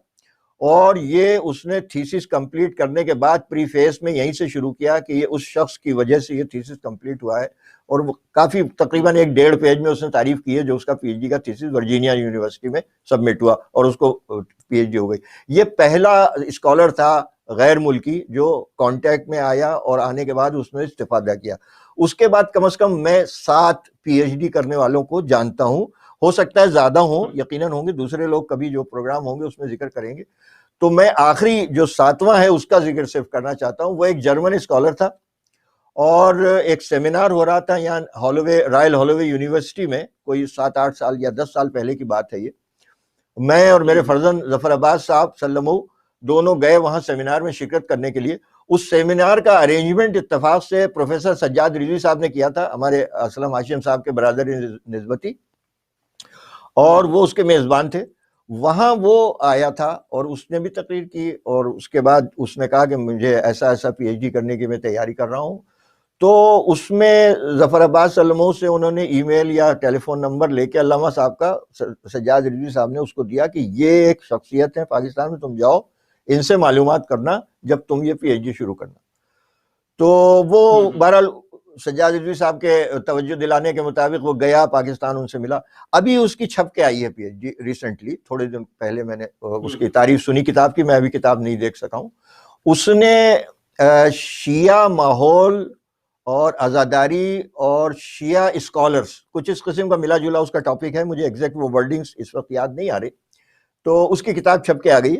اور یہ اس نے تھیسس کمپلیٹ کرنے کے بعد پری فیس میں یہیں سے شروع کیا کہ یہ اس شخص کی وجہ سے یہ تھیسس کمپلیٹ ہوا ہے. اور وہ کافی تقریباً 1.5 پیج میں اس نے تعریف کی ہے جو اس کا پی ایچ ڈی کا تھیسس ورجینیا یونیورسٹی میں سبمٹ ہوا اور اس کو پی ایچ ڈی ہو گئی. یہ پہلا اسکالر تھا غیر ملکی جو کانٹیکٹ میں آیا اور آنے کے بعد اس نے استفادہ کیا. اس کے بعد کم از کم میں 7 پی ایچ ڈی کرنے والوں کو جانتا ہوں، ہو سکتا ہے زیادہ ہوں، یقیناً ہوں گے، دوسرے لوگ کبھی جو پروگرام ہوں گے اس میں ذکر کریں گے. تو میں آخری جو 7واں ہے اس کا ذکر صرف کرنا چاہتا ہوں. وہ ایک جرمن اسکالر تھا اور ایک سیمینار ہو رہا تھا یہاں رائل ہالوے یونیورسٹی میں، کوئی 7-8 سال یا 10 سال پہلے کی بات ہے یہ. میں اور میرے فرزند ظفر عباس صاحب سلمو دونوں گئے وہاں سیمینار میں شرکت کرنے کے لیے. اس سیمینار کا ارینجمنٹ اتفاق سے پروفیسر سجاد رضوی صاحب نے کیا تھا، ہمارے اسلم ہاشم صاحب کے برادر نسبتی، اور وہ اس کے میزبان تھے. وہاں وہ آیا تھا اور اس نے بھی تقریر کی، اور اس کے بعد اس نے کہا کہ مجھے ایسا پی ایچ ڈی کرنے کی میں تیاری کر رہا ہوں. تو اس میں ظفر عباس سلمو سے انہوں نے ای میل یا ٹیلی فون نمبر لے کے علامہ صاحب کا، سجاد رضوی صاحب نے اس کو دیا کہ یہ ایک شخصیت ہے پاکستان میں، تم جاؤ ان سے معلومات کرنا جب تم یہ پی ایچ ڈی شروع کرنا. تو وہ بہرحال سجاد رضوی صاحب کے توجہ دلانے کے مطابق وہ گیا پاکستان، ان سے ملا. ابھی اس کی چھپ کے آئی ہے پی ایچ ڈی ریسنٹلی، تھوڑے دن پہلے میں نے اس کی تعریف سنی کتاب کی. میں ابھی کتاب نہیں دیکھ سکا ہوں. اس نے شیعہ ماحول اور عزاداری اور شیعہ اسکالرز، کچھ اس قسم کا ملا جلا اس کا ٹاپک ہے، مجھے ایگزیکٹ وہ ورڈنگز اس وقت یاد نہیں آ رہے. تو اس کی کتاب چھپ کے آ گئی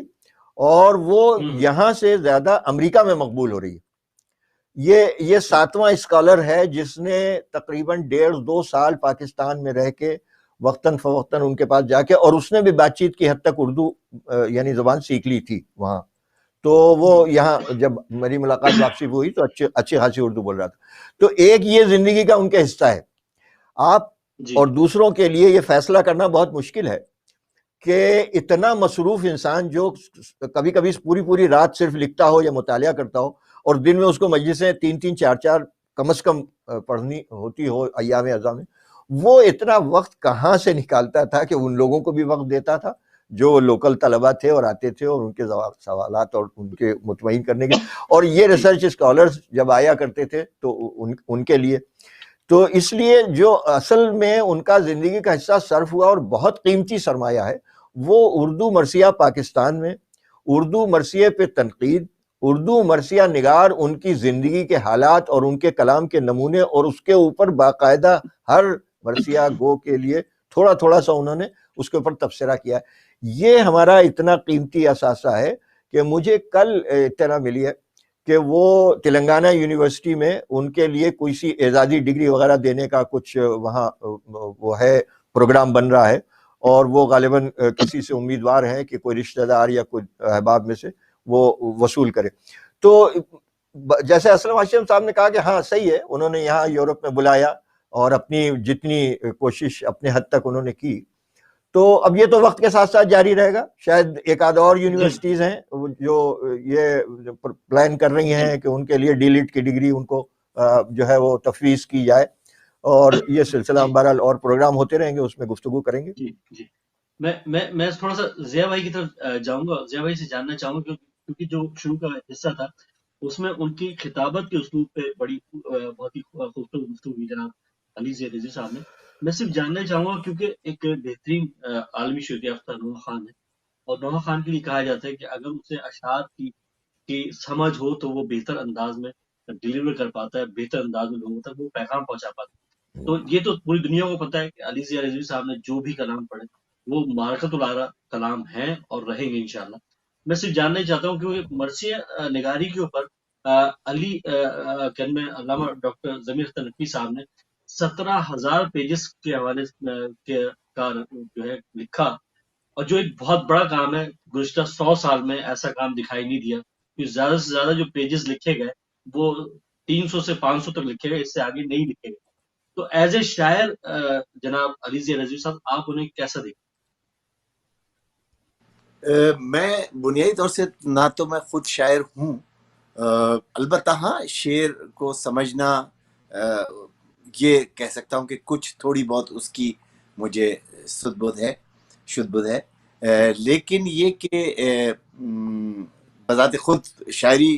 اور وہ یہاں سے زیادہ امریکہ میں مقبول ہو رہی ہے. یہ 7واں اسکالر ہے جس نے تقریباً 1.5-2 سال پاکستان میں رہ کے وقتاً فوقتاً ان کے پاس جا کے، اور اس نے بھی بات چیت کی حد تک اردو یعنی زبان سیکھ لی تھی وہاں. تو وہ یہاں جب میری ملاقات واپسی ہوئی تو اچھی خاصی اردو بول رہا تھا. تو ایک یہ زندگی کا ان کا حصہ ہے. آپ اور دوسروں کے لیے یہ فیصلہ کرنا بہت مشکل ہے کہ اتنا مصروف انسان جو کبھی کبھی پوری رات صرف لکھتا ہو یا مطالعہ کرتا ہو، اور دن میں اس کو مجلسیں 3-3 4-4 کم از کم پڑھنی ہوتی ہو ایام اعظام میں، وہ اتنا وقت کہاں سے نکالتا تھا کہ ان لوگوں کو بھی وقت دیتا تھا جو لوکل طلبہ تھے اور آتے تھے، اور ان کے سوالات اور ان کے مطمئن کرنے کے، اور یہ ریسرچ اسکالرز جب آیا کرتے تھے تو ان کے لیے. تو اس لیے جو اصل میں ان کا زندگی کا حصہ صرف ہوا اور بہت قیمتی سرمایہ ہے وہ اردو مرثیہ پاکستان میں، اردو مرثیے پہ تنقید، اردو مرثیہ نگار ان کی زندگی کے حالات اور ان کے کلام کے نمونے، اور اس کے اوپر باقاعدہ ہر مرثیہ گو کے لیے تھوڑا سا انہوں نے اس کے اوپر تبصرہ کیا. یہ ہمارا اتنا قیمتی اثاثہ ہے کہ مجھے کل اطلاع ملی ہے کہ وہ تلنگانہ یونیورسٹی میں ان کے لیے کوئی سی اعزازی ڈگری وغیرہ دینے کا کچھ وہاں وہ ہے پروگرام بن رہا ہے، اور وہ غالباً کسی سے امیدوار ہیں کہ کوئی رشتہ دار یا کوئی احباب میں سے وہ وصول کرے. تو جیسے اسلم ہاشم صاحب نے کہا کہ ہاں صحیح ہے، انہوں نے یہاں یورپ میں بلایا اور اپنی جتنی کوشش اپنے حد تک انہوں نے کی. تو اب یہ تو وقت کے ساتھ ساتھ جاری رہے گا. شاید ایک آدھ اور یونیورسٹیز ہیں جو یہ پلان کر رہی ہیں کہ ان کے لیے ڈی لیٹ کی ڈگری ان کو جو ہے وہ تفویض کی جائے، اور یہ سلسلہ بہرحال اور پروگرام ہوتے رہیں گے، اس میں گفتگو کریں گے. جی میں تھوڑا سا ضیاء بھائی کی طرف جاؤں گا. ضیاء بھائی سے جاننا چاہوں گا کیونکہ جو شروع کا حصہ تھا اس میں ان کی خطابت کے اسلوب پہ بہت ہی خوبصورت گفتگو ہوئی جناب. علی زیہ رضوی صاحب نے. میں صرف جاننا چاہوں گا کیونکہ ایک بہترین عالمی شہرت یافتہ نوح خان ہے، اور نوح خان کے لیے کہا جاتا ہے کہ اگر اسے اشعار کی سمجھ ہو تو وہ بہتر انداز میں ڈلیور کر پاتا ہے، بہتر انداز میں لوگوں تک وہ پیغام پہنچا پاتا ہے. تو یہ تو پوری دنیا کو پتہ ہے کہ علی زیہ رضوی صاحب نے جو بھی کلام پڑھے وہ معرکۃ العرا کلام ہیں اور رہیں گے انشاءاللہ. میں صرف جاننا ہی چاہتا ہوں کہ مرثیہ نگاری کے اوپر علی کلمہ علامہ ڈاکٹر ضمیر اختر نقوی صاحب نے 17,000 پیجز کے حوالے کا جو ہے لکھا، اور جو ایک بہت بڑا کام ہے. گزشتہ 100 سال میں ایسا کام دکھائی نہیں دیا کہ زیادہ سے زیادہ جو پیجز لکھے گئے وہ 300 سے 500 تک لکھے گئے، اس سے آگے نہیں لکھے گئے. تو ایز اے شاعر جناب علی زیہ رضوی صاحب آپ انہیں کیسا دیکھتے؟ میں بنیادی طور سے نہ تو میں خود شاعر ہوں، البتہ ہاں شعر کو سمجھنا یہ کہہ سکتا ہوں کہ کچھ تھوڑی بہت اس کی مجھے شدھ بدھ ہے، لیکن یہ کہ بذات خود شاعری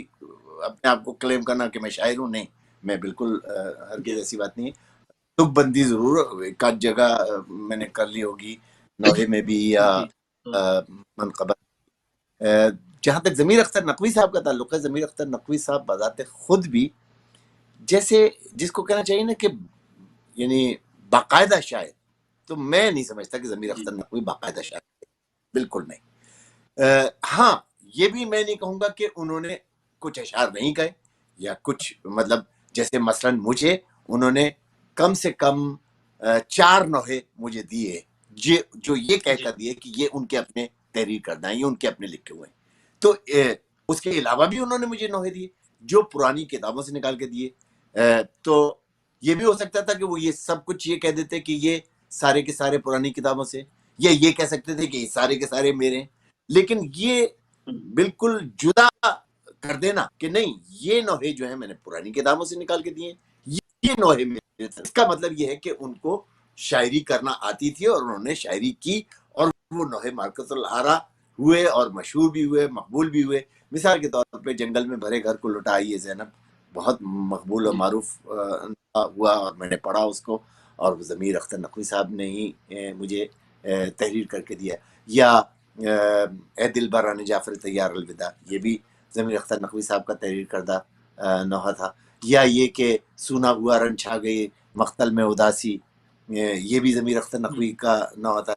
اپنے آپ کو کلیم کرنا کہ میں شاعر ہوں، نہیں، میں بالکل ہرگز ایسی بات نہیں ہے. تک بندی ضرور ایک آدھ جگہ میں نے کر لی ہوگی، نوحے میں بھی یا منقبت. جہاں تک ضمیر اختر نقوی صاحب کا تعلق ہے، ضمیر اختر نقوی صاحب بذات خود بھی جیسے جس کو کہنا چاہیے نا کہ یعنی باقاعدہ شاعر، تو میں نہیں سمجھتا کہ ضمیر اختر نقوی باقاعدہ شاعر ہے، بالکل نہیں. ہاں یہ بھی میں نہیں کہوں گا کہ انہوں نے کچھ اشعار نہیں کہے یا کچھ، مطلب جیسے مثلا مجھے انہوں نے کم سے کم 4 نوحے مجھے دیے جو یہ کہہ کر دیے کہ یہ ان کے اپنے تحریر کردہ ہیں، یہ ان کے اپنے لکھے ہوئے ہیں. تو اس کے علاوہ بھی انہوں نے مجھے نوحے دیے جو پرانی کتابوں سے نکال کے دیے. تو یہ بھی ہو سکتا تھا کہ وہ یہ سب کچھ یہ کہہ دیتے کہ یہ سارے کے سارے پرانی کتابوں سے، یا یہ کہہ سکتے تھے کہ یہ سارے کے سارے میرے ہیں. لیکن یہ بالکل جدا کر دینا کہ نہیں یہ نوحے جو ہیں میں نے پرانی کتابوں سے نکال کے دیے، یہ نوحے میرے تھے، اس کا مطلب یہ ہے کہ ان کو شاعری کرنا آتی تھی اور انہوں نے شاعری کی، اور وہ نوحے معرکۃ العرا ہوئے اور مشہور بھی ہوئے، مقبول بھی ہوئے. مثال کے طور پہ جنگل میں بھرے گھر کو لٹائی یہ زینب بہت مقبول اور معروف ہوا، اور میں نے پڑھا اس کو، اور ضمیر اختر نقوی صاحب نے ہی مجھے تحریر کر کے دیا. یا اے دل بران جعفر تیار الوداع، یہ بھی ضمیر اختر نقوی صاحب کا تحریر کردہ نوحہ تھا. یا یہ کہ سونا ہوا رنگ چھا گئی مختل میں اداسی، یہ بھی ضمیر اختر نقوی کا نوحہ تھا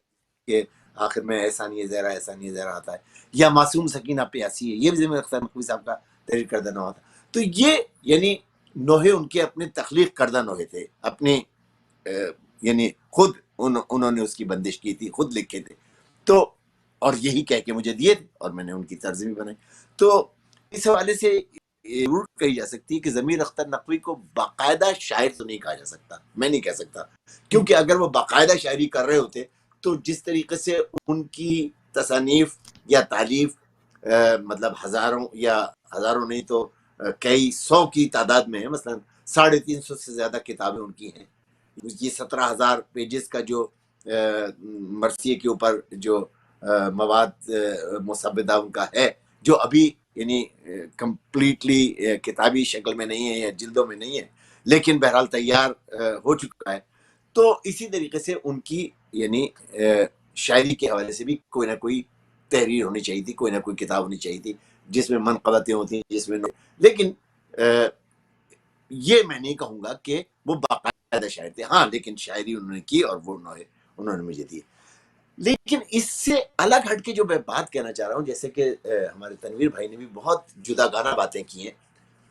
کہ آخر میں احسانی زہرا آتا ہے. یا معصوم سکینہ پیاسی ہے، یہ بھی ضمیر اختر نقوی صاحب کا تحریر کردہ نوحہ تھا. تو یہ یعنی نوحے ان کے اپنے تخلیق کردہ نوحے تھے، اپنے یعنی خود انہوں نے اس کی بندش کی تھی، خود لکھے تھے. تو اور یہی کہہ کے مجھے دیے تھے اور میں نے ان کی ترجمے بنائی. تو اس حوالے سے ضرور کہی جا سکتی ہے کہ ضمیر اختر نقوی کو باقاعدہ شاعر تو نہیں کہا جا سکتا، میں نہیں کہہ سکتا، کیونکہ اگر وہ باقاعدہ شاعری کر رہے ہوتے تو جس طریقے سے ان کی تصانیف یا تالیف مطلب ہزاروں نہیں تو کئی 100 کی تعداد میں ہے، مثلا 350 سے زیادہ کتابیں ان کی ہیں. یہ 17,000 پیجز کا جو مرثیے کے اوپر جو مواد مسودہ ان کا ہے، جو ابھی یعنی کمپلیٹلی کتابی شکل میں نہیں ہے یا جلدوں میں نہیں ہے، لیکن بہرحال تیار ہو چکا ہے. تو اسی طریقے سے ان کی یعنی شاعری کے حوالے سے بھی کوئی نہ کوئی تحریر ہونی چاہیے تھی، کوئی نہ کوئی کتاب ہونی چاہیے تھی جس میں منقبتیں ہوتی ہیں، جس میں لیکن یہ میں نہیں کہوں گا کہ وہ باقاعدہ شاعر تھے. ہاں لیکن شاعری انہوں نے کی اور وہ انہوں نے مجھے دی. لیکن اس سے الگ ہٹ کے جو میں بات کہنا چاہ رہا ہوں، جیسے کہ ہمارے تنویر بھائی نے بھی بہت جدا گانا باتیں کی ہیں،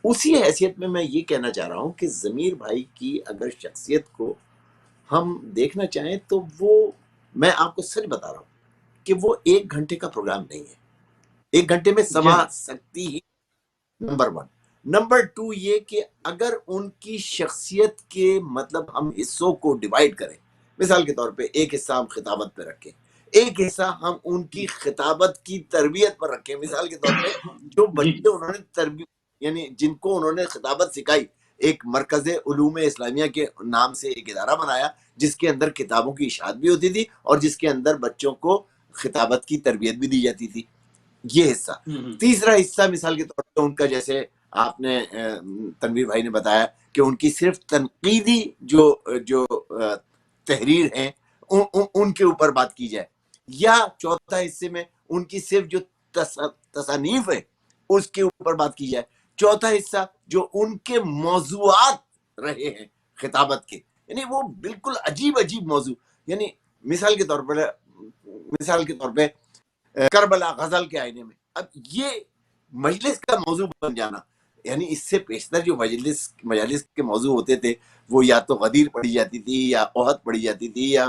اسی حیثیت میں یہ کہنا چاہ رہا ہوں کہ ضمیر بھائی کی اگر شخصیت کو ہم دیکھنا چاہیں تو وہ، میں آپ کو سچ بتا رہا ہوں کہ وہ 1 گھنٹے کا پروگرام نہیں ہے. 1 گھنٹے میں سما سکتی ہی، نمبر 1. نمبر 2 یہ کہ اگر ان کی شخصیت کے مطلب ہم حصوں کو ڈیوائیڈ کریں، مثال کے طور پہ ایک حصہ ہم خطابت پہ رکھیں، ایک حصہ ہم ان کی خطابت کی تربیت پر رکھیں. مثال کے طور پہ جو بچے انہوں نے تربیت یعنی جن کو انہوں نے خطابت سکھائی، ایک مرکز علوم اسلامیہ کے نام سے ایک ادارہ بنایا جس کے اندر کتابوں کی اشاعت بھی ہوتی تھی اور جس کے اندر بچوں کو خطابت کی تربیت بھی دی جاتی تھی. یہ حصہ. تیسرا حصہ مثال کے طور پہ ان کا، جیسے آپ نے تنویر بھائی نے بتایا کہ کہ ان کی صرف تنقیدی جو تحریر ہیں ان کے اوپر بات کی جائے، یا چوتھا حصے میں ان کی صرف جو تصانیف ہے اس کے اوپر بات کی جائے، چوتھا حصہ جو ان کے موضوعات رہے ہیں خطابت کے، یعنی وہ بالکل عجیب عجیب موضوع، یعنی مثال کے طور پہ کربلا غزل کے آئینے میں، اب یہ مجلس کا موضوع بن جانا، یعنی اس سے پیشتر جو مجالس کے موضوع ہوتے تھے وہ یا تو غدیر پڑھی جاتی تھی، یا احد پڑھی جاتی تھی، یا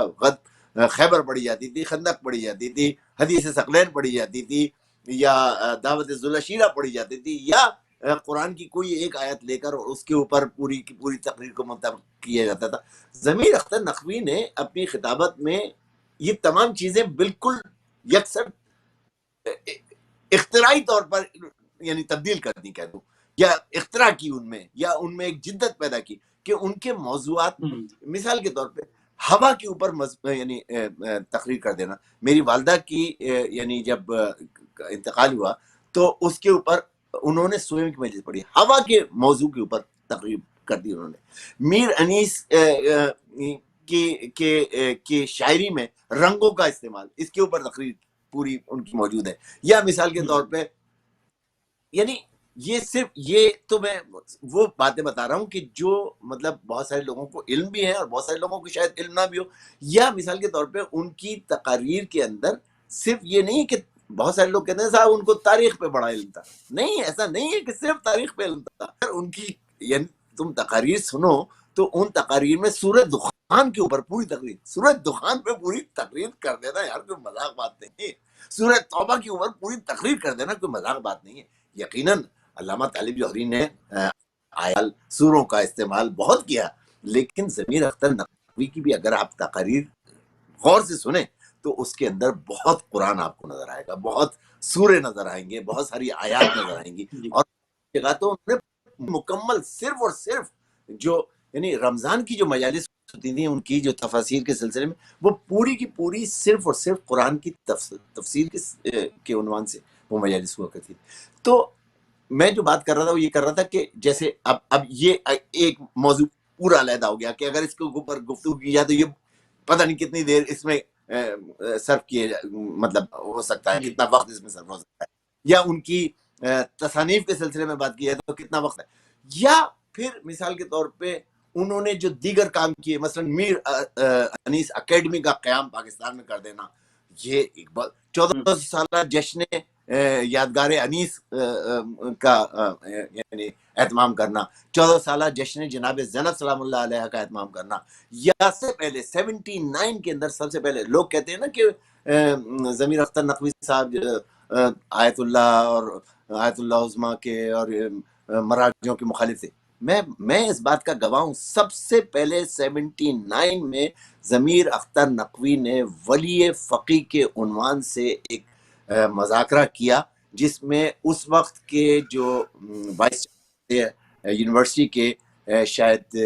خیبر پڑھی جاتی تھی، خندق پڑھی جاتی تھی، حدیث ثقلین پڑھی جاتی تھی، یا دعوت ذوالشیرہ پڑھی جاتی تھی، یا قرآن کی کوئی ایک آیت لے کر اس کے اوپر پوری کی پوری تقریر کو منتخب کیا جاتا تھا۔ ضمیر اختر نقوی نے اپنی خطابت میں یہ تمام چیزیں بالکل یکسر اختراعی طور پر یعنی تبدیل کر دی، کہہ دوں، یا اختراع کی ان میں ایک جدت پیدا کی کہ ان کے موضوعات، مثال کے طور پہ ہوا کے اوپر یعنی تقریر کر دینا۔ میری والدہ کی یعنی جب انتقال ہوا تو اس کے اوپر انہوں نے سوئم کی مجلس پڑھی، ہوا کے موضوع کے اوپر تقریر کر دی انہوں نے۔ میر انیس کی شاعری میں رنگوں کا استعمال، اس کے اوپر تقریر پوری ان کی موجود ہے۔ یا مثال کے طور پہ یعنی یہ تو میں وہ باتیں بتا رہا ہوں کہ جو مطلب بہت سارے لوگوں کو علم بھی ہے اور بہت سارے لوگوں کو شاید علم نہ بھی ہو۔ یا مثال کے طور پہ ان کی تقاریر کے اندر صرف یہ نہیں کہ بہت سارے لوگ کہتے ہیں صاحب ان کو تاریخ پہ بڑا علم تھا، نہیں، ایسا نہیں ہے کہ صرف تاریخ پہ علم تھا۔ ان کی یعنی تم تقاریر سنو تو ان تقاریر میں سورہ دخان کے اوپر پوری تقریر، سورہ دخان پہ پوری تقریر کر دینا یار کوئی مذاق بات نہیں ہے، سورہ توبہ کے اوپر پوری تقریر کر دینا کوئی مذاق بات نہیں ہے۔ یقیناً علامہ طالب جوہری نے آیات سوروں کا استعمال بہت کیا، لیکن ضمیر اختر نقوی کی بھی اگر آپ تقاریر غور سے سنیں تو اس کے اندر بہت قرآن آپ کو نظر آئے گا، بہت سورے نظر آئیں گے، بہت ساری آیات نظر آئیں گی، اور جگہ تو انہوں نے مکمل صرف اور صرف جو یعنی رمضان کی جو مجالس ہوتی تھیں ان کی جو تفاسیر کے سلسلے میں، وہ پوری کی پوری صرف اور صرف قرآن کی تفسیر کے عنوان سے وہ مجالس ہوا کرتی تھی۔ تو میں جو بات کر رہا تھا وہ یہ کر رہا تھا کہ جیسے اب یہ ایک موضوع پورا علیحدہ ہو گیا کہ اگر اس کے اوپر گفتگو کی جائے تو یہ پتہ نہیں کتنی دیر اس میں صرف کیے مطلب ہو سکتا ہے، کتنا وقت اس میں صرف ہو سکتا ہے، یا ان کی تصانیف کے سلسلے میں بات کی جائے تو کتنا وقت ہے، یا پھر مثال کے طور پہ انہوں نے جو دیگر کام کیے، مثلا میر انیس اکیڈمی کا قیام پاکستان میں کر دینا، یہ ایک بات، 14 سالہ جشن یادگار انیس کا یعنی اہتمام کرنا، 14 سالہ جشن جناب زینب سلام اللہ علیہ کا اہتمام کرنا، یا سے پہلے 79 کے اندر سب سے پہلے لوگ کہتے ہیں نا کہ ضمیر اختر نقوی صاحب آیت اللہ عظمیٰ کے اور مراجعوں کے مخالف تھے، میں اس بات کا گواہ ہوں، سب سے پہلے 79 میں ضمیر اختر نقوی نے ولی فقیہ کے عنوان سے ایک مذاکرہ کیا، جس میں اس وقت کے جو وائس یونیورسٹی کے شاید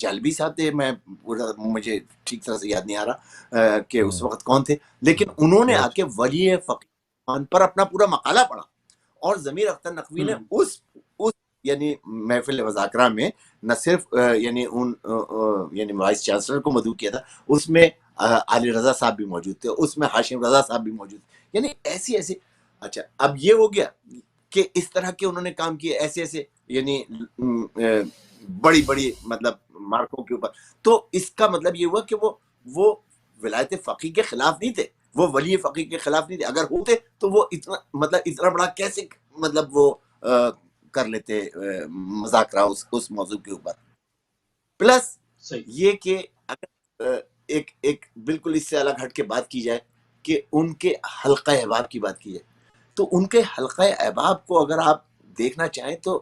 جالبی صاحب تھے، مجھے ٹھیک طرح سے یاد نہیں آ رہا کہ اس وقت کون تھے، لیکن انہوں نے آ کے ولی فقیہ پر اپنا پورا مقالہ پڑھا، اور ضمیر اختر نقوی نے اس یعنی محفل مذاکرہ میں نہ صرف یعنی وائس چانسلر کو مدعو کیا تھا، اس میں علی رضا صاحب بھی موجود تھے، اس میں ہاشم رضا صاحب بھی موجود تھے، یعنی ایسی اچھا اب یہ ہو گیا کہ اس طرح کے انہوں نے کام کیے ایسے یعنی بڑی مطلب مارکوں کے اوپر، تو اس کا مطلب یہ ہوا کہ وہ ولایت فقیہ کے خلاف نہیں تھے، وہ ولی فقیہ کے خلاف نہیں تھے، اگر ہوتے تو وہ اتنا بڑا کیسے مطلب وہ کر لیتے مذاکرہ اس موضوع کے اوپر، پلس یہ کہ اگر ایک بالکل اس سے الگ ہٹ کے بات کی جائے کہ ان کے حلقہ احباب کی بات کی جائے، تو ان کے حلقہ احباب کو اگر آپ دیکھنا چاہیں تو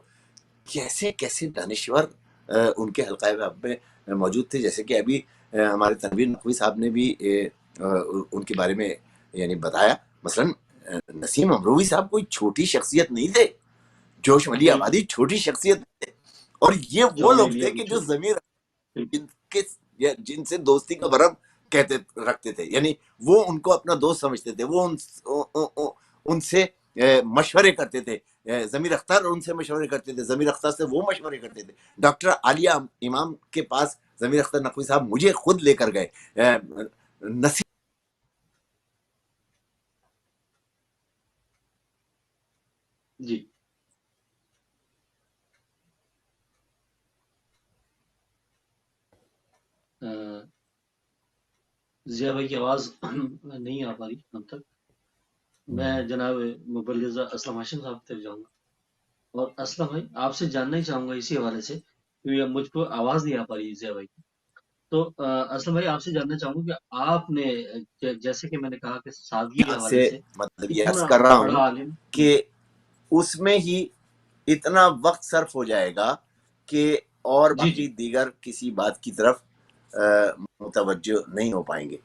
کیسے دانشور ان کے حلقہ احباب میں موجود تھے، جیسے کہ ابھی ہمارے تنویر نقوی صاحب نے بھی ان کے بارے میں یعنی بتایا، مثلا نسیم امروی صاحب کوئی چھوٹی شخصیت نہیں تھے، جوش ملی آبادی چھوٹی شخصیت تھے، اور یہ وہ لوگ تھے کہ جو ضمیر جن سے دوستی کا برم رکھتے تھے، یعنی وہ ان کو اپنا دوست سمجھتے تھے، وہ ان سے مشورے کرتے تھے ضمیر اختر ان سے مشورے کرتے تھے، ضمیر اختر سے وہ مشورے کرتے تھے، ڈاکٹر عالیہ امام کے پاس ضمیر اختر نقوی صاحب مجھے خود لے کر گئے، نصیحت جی ضیاء بھائی کی آواز نہیں آ پا رہی اب تک. میں جناب مبلغ اسلم ہاشم صاحب تک جاؤں گا، اور اسلم بھائی آپ سے جاننا ہی چاہوں گا اسی حوالے سے، کیونکہ اب مجھ کو آواز نہیں آ پا رہی ضیاء بھائی کی. تو اسلم بھائی آپ سے جاننا چاہوں گا کہ آپ نے جیسے کہ میں نے کہا کہ سادگی کے حوالے سے سے مطلب یہ عرض اتنا کر رہا بڑا ہوں عالم. کہ اس میں ہی اتنا وقت صرف ہو جائے گا کہ اور جی باقی دیگر کسی بات کی طرف متوجہ نہیں ہو پائیں گے.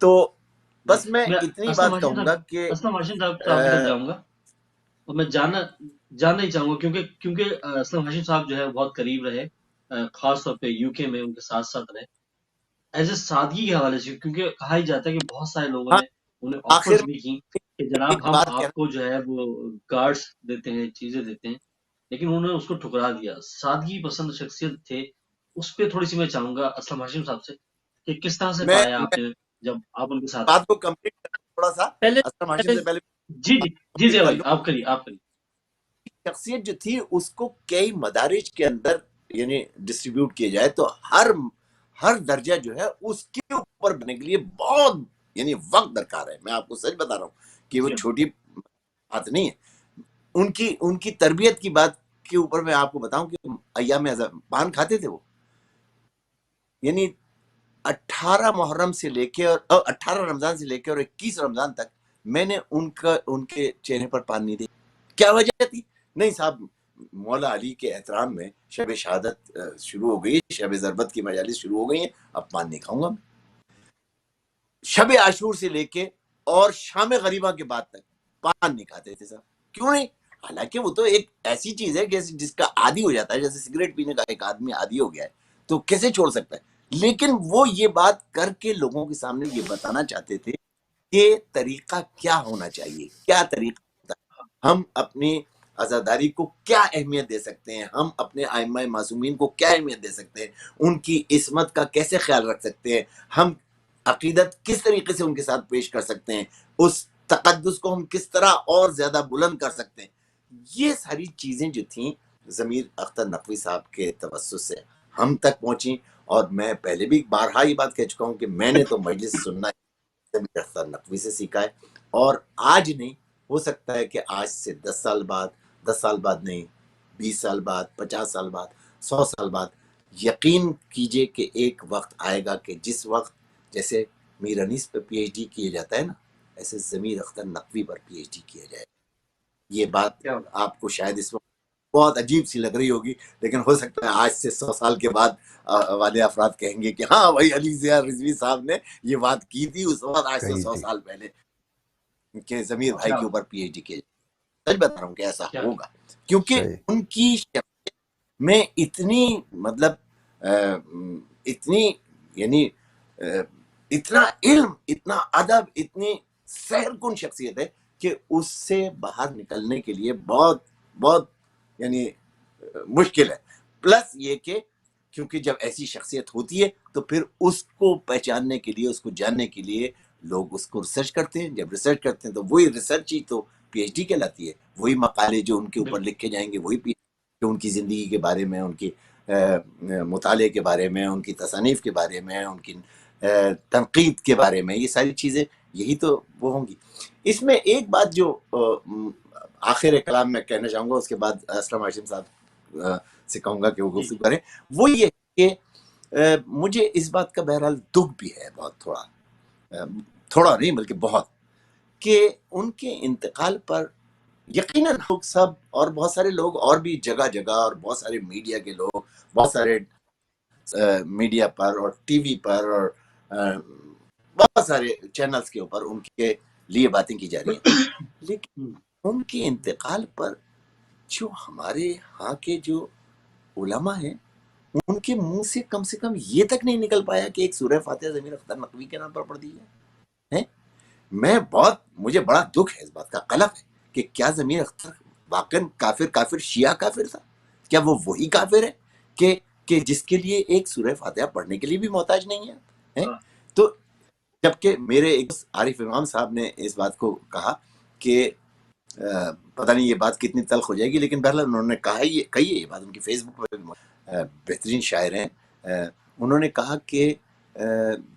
تو جی بس میں اتنی اسلم بات ہاشم کہوں گا کہ اسلم ہاشم صاحب کی طرف جاؤں گا، اور میں جاننا ہی چاہوں گا کیونکہ اسلم ہاشم صاحب جو ہے بہت قریب رہے، خاص طور پہ یو کے میں ان کے ساتھ ساتھ رہے ایز اے سادگی کے حوالے سے، کیونکہ کہا ہی جاتا ہے کہ بہت سارے لوگوں ہاں نے انہیں آخر آفرز بھی کی کہ میں ایک جناب ہم بات آپ کو جو ہے وہ گارڈز دیتے ہیں، چیزیں دیتے ہیں، لیکن انہوں نے اس کو ٹھکرا دیا. سادگی پسند شخصیت تھے، اس پہ تھوڑی سی میں چاہوں گا اسلم ہاشم صاحب سے کہ کس طرح سے پایا آپ میں نے جب آپ ان کے ساتھ بات کو کمپلیٹ کرنا تھوڑا سا پہلے اسلم ہاشم سے پہلے جی کمپلیٹ ضیاء کر بھائی لوں. آپ کریے شخصیت جو تھی اس کو کئی مدارج کے اندر یعنی ڈسٹریبیوٹ کیا جائے تو ہر درجہ جو ہے اس کے اوپر بننے کے لیے بہت یعنی وقت درکار ہے. میں آپ کو سچ بتا رہا ہوں کہ وہ جی چھوٹی بات نہیں ہے. ان کی تربیت کی بات کے اوپر میں آپ کو بتاؤں کہ ایام پان کھاتے تھے وہ، یعنی 18 محرم سے لے کے اور 18 رمضان سے لے کے اور 21 رمضان تک میں نے ان کے چہرے پر پان نہیں دیکھا. کیا وجہ تھی؟ نہیں صاحب مولا علی کے احترام میں شب شہادت شروع ہو گئی، شب ضربت کی مجالس شروع ہو گئی ہیں، اب پان نہیں کھاؤں گا. شب عاشور سے لے کے اور شام غریبہ کے بعد تک پان نہیں کھاتے تھے صاحب. کیوں نہیں؟ حالانکہ وہ تو ایک ایسی چیز ہے جس کا عادی ہو جاتا ہے، جیسے سگریٹ پینے کا ایک آدمی عادی ہو گیا ہے تو کیسے چھوڑ سکتا ہے. لیکن وہ یہ بات کر کے لوگوں کے سامنے یہ بتانا چاہتے تھے کہ طریقہ کیا ہونا چاہیے، کیا طریقہ ہوتا ہے، ہم اپنی عزاداری کو کیا اہمیت دے سکتے ہیں، ہم اپنے ائمہ معصومین کو کیا اہمیت دے سکتے ہیں، ان کی عصمت کا کیسے خیال رکھ سکتے ہیں، ہم عقیدت کس طریقے سے ان کے ساتھ پیش کر سکتے ہیں، اس تقدس کو ہم کس طرح اور زیادہ بلند کر سکتے ہیں. یہ ساری چیزیں جو تھیں ضمیر اختر نقوی صاحب کے توسط سے ہم تک پہنچیں. اور میں پہلے بھی بارہا یہ بات کہہ چکا ہوں کہ میں نے تو مجلس سننا ضمیر اختر نقوی سے سیکھا ہے، اور آج نہیں، ہو سکتا ہے کہ آج سے 10 سال بعد نہیں، 20 سال بعد، 50 سال بعد، 100 سال بعد یقین کیجئے کہ ایک وقت آئے گا کہ جس وقت جیسے میر انیس پہ پی ایچ ڈی کیا جاتا ہے نا، ایسے ضمیر اختر نقوی پر پی ایچ ڈی کیا جائے. یہ بات کیا آپ کو شاید اس وقت بہت عجیب سی لگ رہی ہوگی، لیکن ہو سکتا ہے آج سے 100 سال کے بعد والے افراد کہیں گے کہ ہاں بھائی علی ضیاء رضوی صاحب نے یہ بات کی تھی اس وقت، آج سے 100 سال پہلے، کہ ضمیر بھائی کے اوپر پی ایچ ڈی کیا جائے. سچ بتا رہا ہوں کہ ایسا ہوگا، کیونکہ ان کی شخصیت میں اتنی مطلب اتنی یعنی اتنا علم، اتنا ادب، اتنی سحر کن شخصیت ہے کہ اس سے باہر نکلنے کے لیے بہت بہت یعنی مشکل ہے. پلس یہ کہ کیونکہ جب ایسی شخصیت ہوتی ہے تو پھر اس کو پہچاننے کے لیے، اس کو جاننے کے لیے لوگ اس کو ریسرچ کرتے ہیں. جب ریسرچ کرتے ہیں تو وہی ریسرچ ہی تو پی ایچ ڈی کہلاتی ہے. وہی مقالے جو ان کے اوپر لکھے جائیں گے، وہی کہ ان کی زندگی کے بارے میں، ان کی مطالعے کے بارے میں، ان کی تصانیف کے بارے میں، ان کی تنقید کے بارے میں، یہ ساری چیزیں یہی تو وہ ہوں گی. اس میں ایک بات جو آخر کلام میں کہنا چاہوں گا، اس کے بعد اسلم ہاشم صاحب سے کہوں گا کہ وہ گفتگو کریں، وہ یہ کہ مجھے اس بات کا بہرحال دکھ بھی ہے بہت، تھوڑا نہیں بلکہ بہت، کہ ان کے انتقال پر یقیناً ہم سب اور بہت سارے لوگ اور بھی جگہ جگہ اور بہت سارے میڈیا کے لوگ، بہت سارے میڈیا پر اور ٹی وی پر اور بہت سارے چینلز کے اوپر ان کے لیے باتیں کی جا رہی ہیں، لیکن ان کے انتقال پر جو ہمارے ہاں کے جو علماء ہیں ان کے منہ سے کم یہ تک نہیں نکل پایا کہ ایک سورہ فاتحہ ضمیر اختر نقوی کے نام پر پڑھ دی جائے. مجھے بڑا دکھ ہے، اس بات کا قلق ہے کہ کیا ضمیر اختر واقعاً کافر شیعہ کافر تھا؟ کیا وہ وہی کافر ہے کہ جس کے لیے ایک سورہ فاتحہ پڑھنے کے لیے بھی محتاج نہیں ہے؟ تو جبکہ میرے ایک عارف امام صاحب نے اس بات کو کہا کہ پتہ نہیں یہ بات کتنی تلخ ہو جائے گی، لیکن بہرحال انہوں نے کہا کہی ہے یہ بات، ان کی فیس بک پر بہترین شاعر ہیں، انہوں نے کہا کہ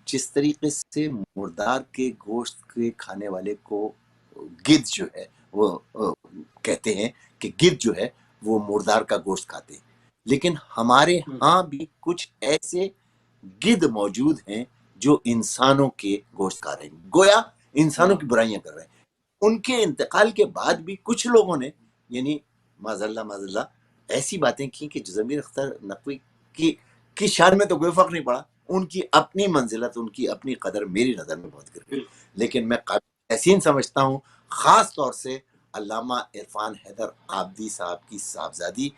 جس طریقے سے مردار کے گوشت کے کھانے والے کو گدھ جو ہے وہ کہتے ہیں کہ گدھ جو ہے وہ مردار کا گوشت کھاتے ہیں، لیکن ہمارے ہاں بھی کچھ ایسے گدھ موجود ہیں جو انسانوں کے گوشت کھا رہے ہیں، گویا انسانوں کی برائیاں کر رہے ہیں۔ ان کے انتقال کے بعد بھی کچھ لوگوں نے یعنی معذاللہ ایسی باتیں کی کہ ضمیر اختر نقوی کی شان میں تو کوئی فرق نہیں پڑا، ان کی اپنی منزلت، ان کی اپنی قدر میری نظر میں بہت گر گئی، لیکن میں قابل تحسین سمجھتا ہوں خاص طور سے علامہ عرفان حیدر عابدی صاحب کی صاحبزادی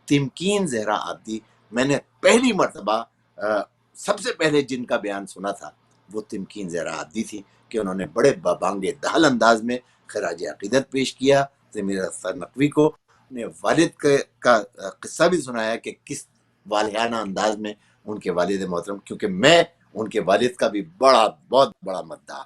تمکین زہرا عابدی۔ میں نے پہلی مرتبہ سب سے پہلے جن کا بیان سنا تھا وہ تمکین زہرا عابدی تھی کہ انہوں نے بڑے ببانگ دہل انداز میں خراج عقیدت پیش کیا ضمیر اختر نقوی کو، نے والد کا قصہ بھی سنایا کہ کس والہانہ انداز میں ان کے والد محترم، کیونکہ میں ان کے والد کا بھی بہت بڑا مداح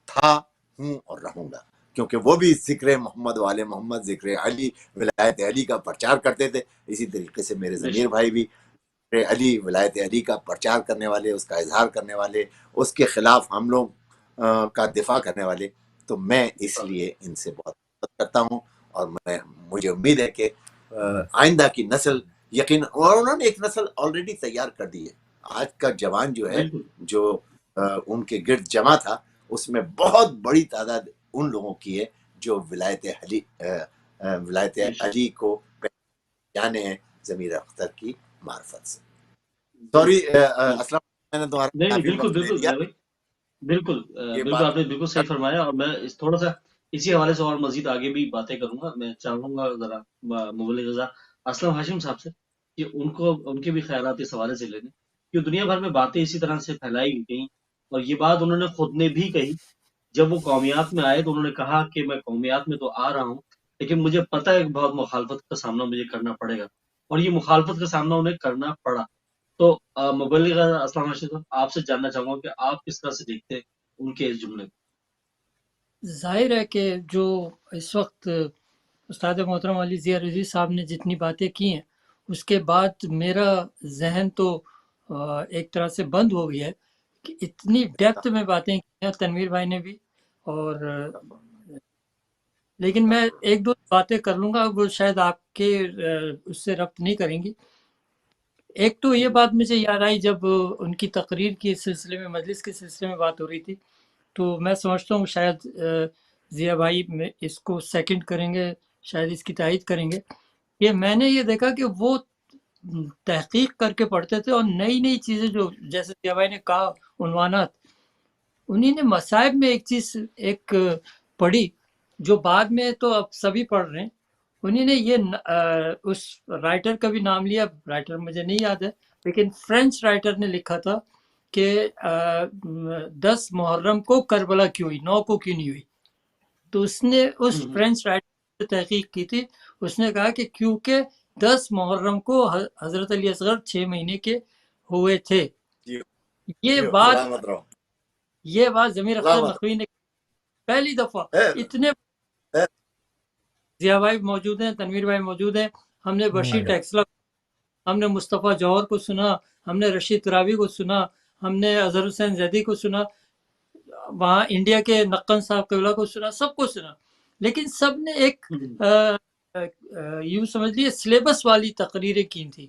تھا، ہوں اور رہوں گا، کیونکہ وہ بھی ذکر محمد والے محمد، ذکر علی، ولایت علی کا پرچار کرتے تھے۔ اسی طریقے سے میرے ضمیر بھائی بھی ذکر علی، ولایت علی کا پرچار کرنے والے، اس کا اظہار کرنے والے، اس کے خلاف حملوں کا دفاع کرنے والے، تو میں اس لیے ان سے بہت محبت کرتا ہوں، اور مجھے امید ہے کہ آئندہ کی نسل یقین، اور انہوں نے ایک نسل آلریڈی تیار کر دی ہے۔ آج کا جوان جو ہے جو ان کے گرد جمع تھا، اس میں بہت بڑی تعداد ان لوگوں کی ہے جو ولایت علی کو جانے ہیں ضمیر اختر کی معرفت سے۔ سوری اسلام، میں نے تمہارا نہیں کافی وقت لے لیا۔ بالکل آپ نے بالکل صحیح فرمایا، اور میں تھوڑا سا اسی حوالے سے اور مزید آگے بھی باتیں کروں گا۔ میں چاہوں گا ذرا مبلغ رضا اسلم ہاشم صاحب سے کہ ان کے بھی خیالات اس حوالے سے لے لیں، کہ دنیا بھر میں باتیں اسی طرح سے پھیلائی گئیں، اور یہ بات انہوں نے خود نے بھی کہی جب وہ قومیات میں آئے، تو انہوں نے کہا کہ میں قومیات میں تو آ رہا ہوں، لیکن مجھے پتہ ہے کہ بہت مخالفت کا سامنا مجھے کرنا پڑے گا، اور یہ مخالفت کا سامنا انہیں کرنا پڑا۔ تو مبلغ اسلم ہاشم صاحب، آپ سے جاننا چاہوں گا کہ آپ کس طرح سے دیکھتے ہیں ان کے اس جملے کو؟ ظاہر ہے کہ جو اس وقت استاد محترم علی ضیاء رضوی صاحب نے جتنی باتیں کی ہیں، اس کے بعد میرا ذہن تو ایک طرح سے بند ہو گیا ہے کہ اتنی ڈیپتھ میں باتیں کی ہیں تنویر بھائی نے بھی، اور لیکن میں ایک دو باتیں کر لوں گا، وہ شاید آپ کے اس سے ربط نہیں کریں گی۔ ایک تو یہ بات مجھے یاد آئی جب ان کی تقریر کے سلسلے میں، مجلس کے سلسلے میں بات ہو رہی تھی، تو میں سمجھتا ہوں شاید ضیاء بھائی اس کو سیکنڈ کریں گے، شاید اس کی تائید کریں گے، کہ میں نے یہ دیکھا کہ وہ تحقیق کر کے پڑھتے تھے، اور نئی چیزیں جو جیسے ضیاء بھائی نے کہا عنوانات، انہی نے مصائب میں ایک چیز ایک پڑھی جو بعد میں تو اب سبھی پڑھ رہے ہیں، انہی نے یہ اس رائٹر کا بھی نام لیا، رائٹر مجھے نہیں یاد ہے، لیکن فرینچ رائٹر نے لکھا تھا کہ 10 محرم کو کربلا کیوں ہوئی، 9 کو کیوں نہیں ہوئی، تو اس نے اس فرینچ رائٹر نے تحقیق کی تھی، اس نے کہا کہ کیونکہ 10 محرم کو حضرت علی اصغر 6 مہینے کے ہوئے تھے۔ یہ بات ضمیر اختر نقوی نے پہلی دفعہ، اتنے ضیاء بھائی موجود ہیں، تنویر بھائی موجود ہیں، ہم نے بشیر ٹیکسلا، ہم نے مصطفیٰ جوہر کو سنا، ہم نے رشید تراوی کو سنا، ہم نے اظہر حسین زیدی کو سنا، وہاں انڈیا کے نقن صاحب قبلہ کو سنا، سب کو سنا، لیکن سب نے ایک یوں سمجھ لیے سلیبس والی تقریریں کی تھی،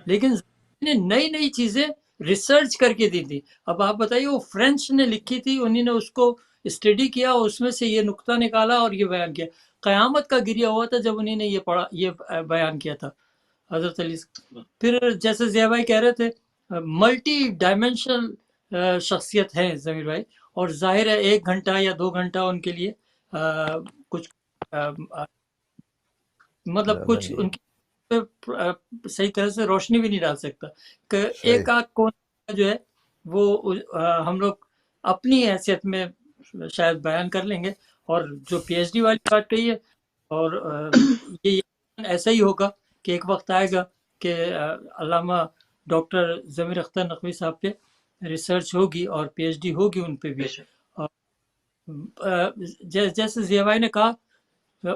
لیکن نئی چیزیں ریسرچ کر کے دی تھی۔ اب آپ بتائیے، وہ فرینچ نے لکھی تھی، انہی نے اس کو اسٹڈی کیا، اس میں سے یہ نقطہ نکالا اور یہ بیان کیا۔ قیامت کا گریا ہوا تھا جب انہی نے یہ پڑھا، یہ بیان کیا تھا حضرت علی۔ پھر جیسے ضیاء بھائی کہہ رہے تھے، ملٹی ڈائمینشنل شخصیت ہے ضمیر بھائی، اور ظاہر ہے 1 گھنٹہ یا 2 گھنٹہ ان کے لیے کچھ مطلب کچھ ان کی صحیح طرح سے روشنی بھی نہیں ڈال سکتا، کہ ایک آدھ کون جو ہے وہ ہم لوگ اپنی حیثیت میں شاید بیان کر لیں گے۔ اور جو پی ایچ ڈی والی بات کہی ہے، اور یہ یقیناً ایسا ہی ہوگا کہ ایک وقت آئے گا کہ علامہ ڈاکٹر ضمیر اختر نقوی صاحب پہ ریسرچ ہوگی اور پی ایچ ڈی ہوگی ان پہ بھی. بے شک. جیسے ضیاء بھائی نے کہا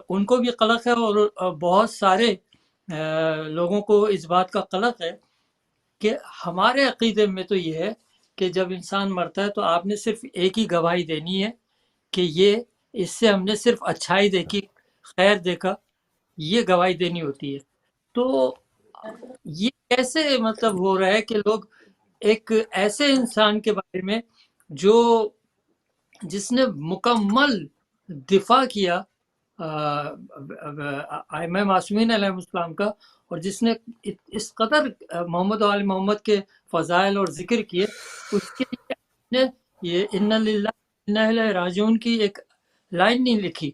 ان کو بھی قلق ہے اور بہت سارے لوگوں کو اس بات کا قلق ہے کہ ہمارے عقیدے میں تو یہ ہے کہ جب انسان مرتا ہے تو آپ نے صرف ایک ہی گواہی دینی ہے کہ یہ اس سے ہم نے صرف اچھائی دیکھی، خیر دیکھا، یہ گواہی دینی ہوتی ہے. تو یہ کیسے مطلب ہو رہا ہے کہ لوگ ایک ایسے انسان کے بارے میں جس نے مکمل دفاع کیا ائمہ معصومین علیہ السلام کا، اور جس نے اس قدر محمد و آل محمد کے فضائل اور ذکر کیے، اس کے لیے یہ ان للہ انا الیہ راجعون کی ایک لائن نہیں لکھی،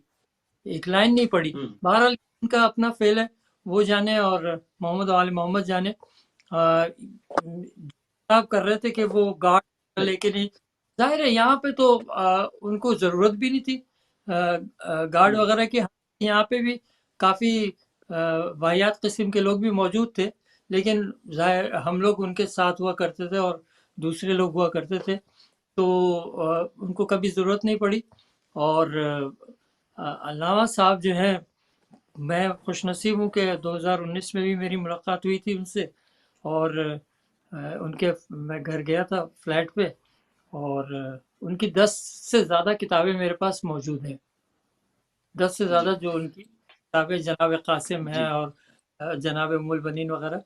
ایک لائن نہیں پڑھی. بہرحال ان کا اپنا فعل ہے، وہ جانے اور محمد و آل محمد جانے. کر رہے تھے کہ وہ گارڈ لے کے نہیں، ظاہر ہے یہاں پہ تو ان کو ضرورت بھی نہیں تھی گارڈ وغیرہ کی. یہاں پہ بھی کافی واحد قسم کے لوگ بھی موجود تھے، لیکن ظاہر ہم لوگ ان کے ساتھ ہوا کرتے تھے اور دوسرے لوگ ہوا کرتے تھے، تو ان کو کبھی ضرورت نہیں پڑی. اور علامہ صاحب جو ہیں، میں خوش نصیب ہوں کہ 2019 میں بھی میری ملاقات ہوئی تھی ان سے، اور ان کے میں گھر گیا تھا فلیٹ پہ، اور ان کی 10 سے زیادہ کتابیں میرے پاس موجود ہیں. 10 سے زیادہ جو ان کی کتابیں جناب قاسم ہیں اور جناب ام البنین وغیرہ.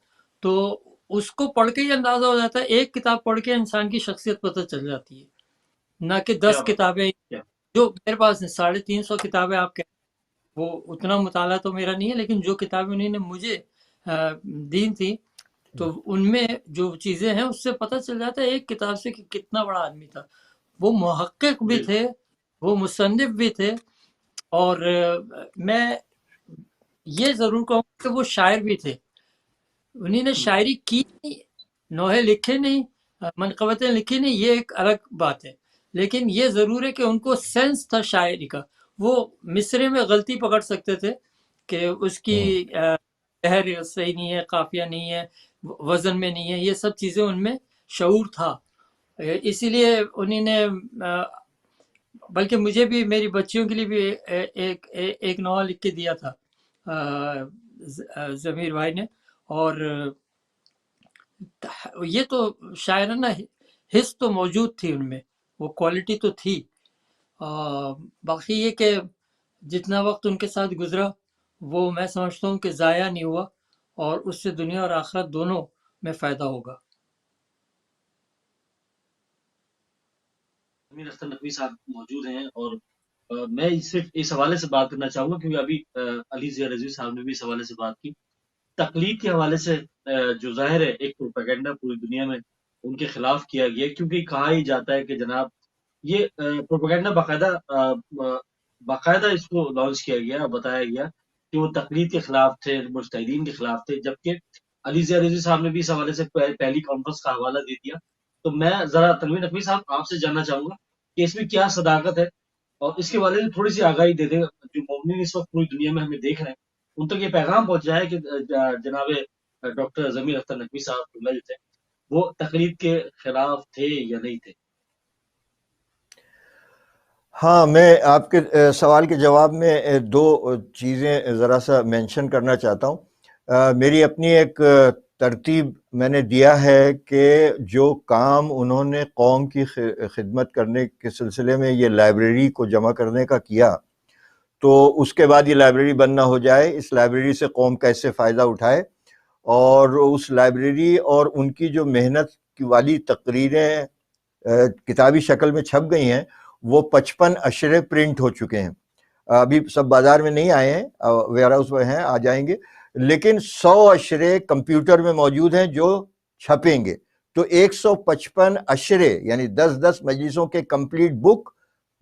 تو اس کو پڑھ کے ہی اندازہ ہو جاتا ہے، ایک کتاب پڑھ کے انسان کی شخصیت پتہ چل جاتی ہے، نہ کہ 10 کتابیں جو میرے پاس ہیں. 350 کتابیں آپ کہتے ہیں، وہ اتنا مطالعہ تو میرا نہیں ہے، لیکن جو کتابیں انہوں نے مجھے دی تھی تو ان میں جو چیزیں ہیں اس سے پتہ چل جاتا ہے ایک کتاب سے کہ کتنا بڑا آدمی تھا. وہ محقق بھی تھے، وہ مصنف بھی تھے، اور میں یہ ضرور کہوں کہ وہ شاعر بھی تھے. انہوں نے شاعری کی نہیں، نوحے لکھے نہیں، منقبتیں لکھی نہیں، یہ ایک الگ بات ہے، لیکن یہ ضرور ہے کہ ان کو سینس تھا شاعری کا. وہ مصرے میں غلطی پکڑ سکتے تھے کہ اس کی لہر صحیح نہیں ہے، قافیہ نہیں ہے، وزن میں نہیں ہے، یہ سب چیزیں ان میں شعور تھا. اسی لیے انہوں نے بلکہ مجھے بھی میری بچیوں کے لیے بھی ایک ناول لکھ کے دیا تھا ضمیر بھائی نے. اور یہ تو شاعرانہ حس تو موجود تھی ان میں، وہ کوالٹی تو تھی. باقی یہ کہ جتنا وقت ان کے ساتھ گزرا وہ میں سمجھتا ہوں کہ ضائع نہیں ہوا، اور اس سے دنیا اور آخرت دونوں میں فائدہ ہوگا. ضمیر اختر نقوی صاحب موجود ہیں، اور میں صرف اس حوالے سے بات کرنا چاہوں گا کیونکہ ابھی علی ضیاء رضوی صاحب نے بھی اس حوالے سے بات کی. تقلید کے حوالے سے جو ظاہر ہے ایک پروپیگنڈا پوری دنیا میں ان کے خلاف کیا گیا، کیونکہ کہا ہی جاتا ہے کہ جناب یہ پروپیگنڈا باقاعدہ اس کو لانچ کیا گیا، بتایا گیا کہ وہ تقلید کے خلاف تھے، مجتہدین کے خلاف تھے، جبکہ علی ضیاء رضوی صاحب نے بھی اس حوالے سے پہلی کانفرنس کا حوالہ دے دیا. تو میں ذرا تنویر نقوی صاحب آپ سے جاننا چاہوں گا کہ اس میں کیا صداقت ہے، اور اس کے بارے میں تھوڑی سی آگاہی دے دیں جو مومنین اس وقت پوری دنیا میں ہمیں دیکھ رہے ہیں، ان تک یہ پیغام پہنچ جائے کہ جناب ڈاکٹر ضمیر اختر نقوی صاحب جو تھے وہ تقلید کے خلاف تھے یا نہیں تھے. ہاں، میں آپ کے سوال کے جواب میں دو چیزیں ذرا سا مینشن کرنا چاہتا ہوں. میری اپنی ایک ترتیب میں نے دیا ہے کہ جو کام انہوں نے قوم کی خدمت کرنے کے سلسلے میں یہ لائبریری کو جمع کرنے کا کیا، تو اس کے بعد یہ لائبریری بننا ہو جائے، اس لائبریری سے قوم کیسے فائدہ اٹھائے، اور اس لائبریری اور ان کی جو محنت کی والی تقریریں کتابی شکل میں چھپ گئی ہیں، وہ 55 اشرے پرنٹ ہو چکے ہیں. ابھی سب بازار میں نہیں آئے ہیں، ویئر ہاؤس میں ہیں، آ جائیں گے، لیکن 100 اشرے کمپیوٹر میں موجود ہیں جو چھپیں گے. تو 155 اشرے یعنی 10 مجلسوں کے کمپلیٹ بک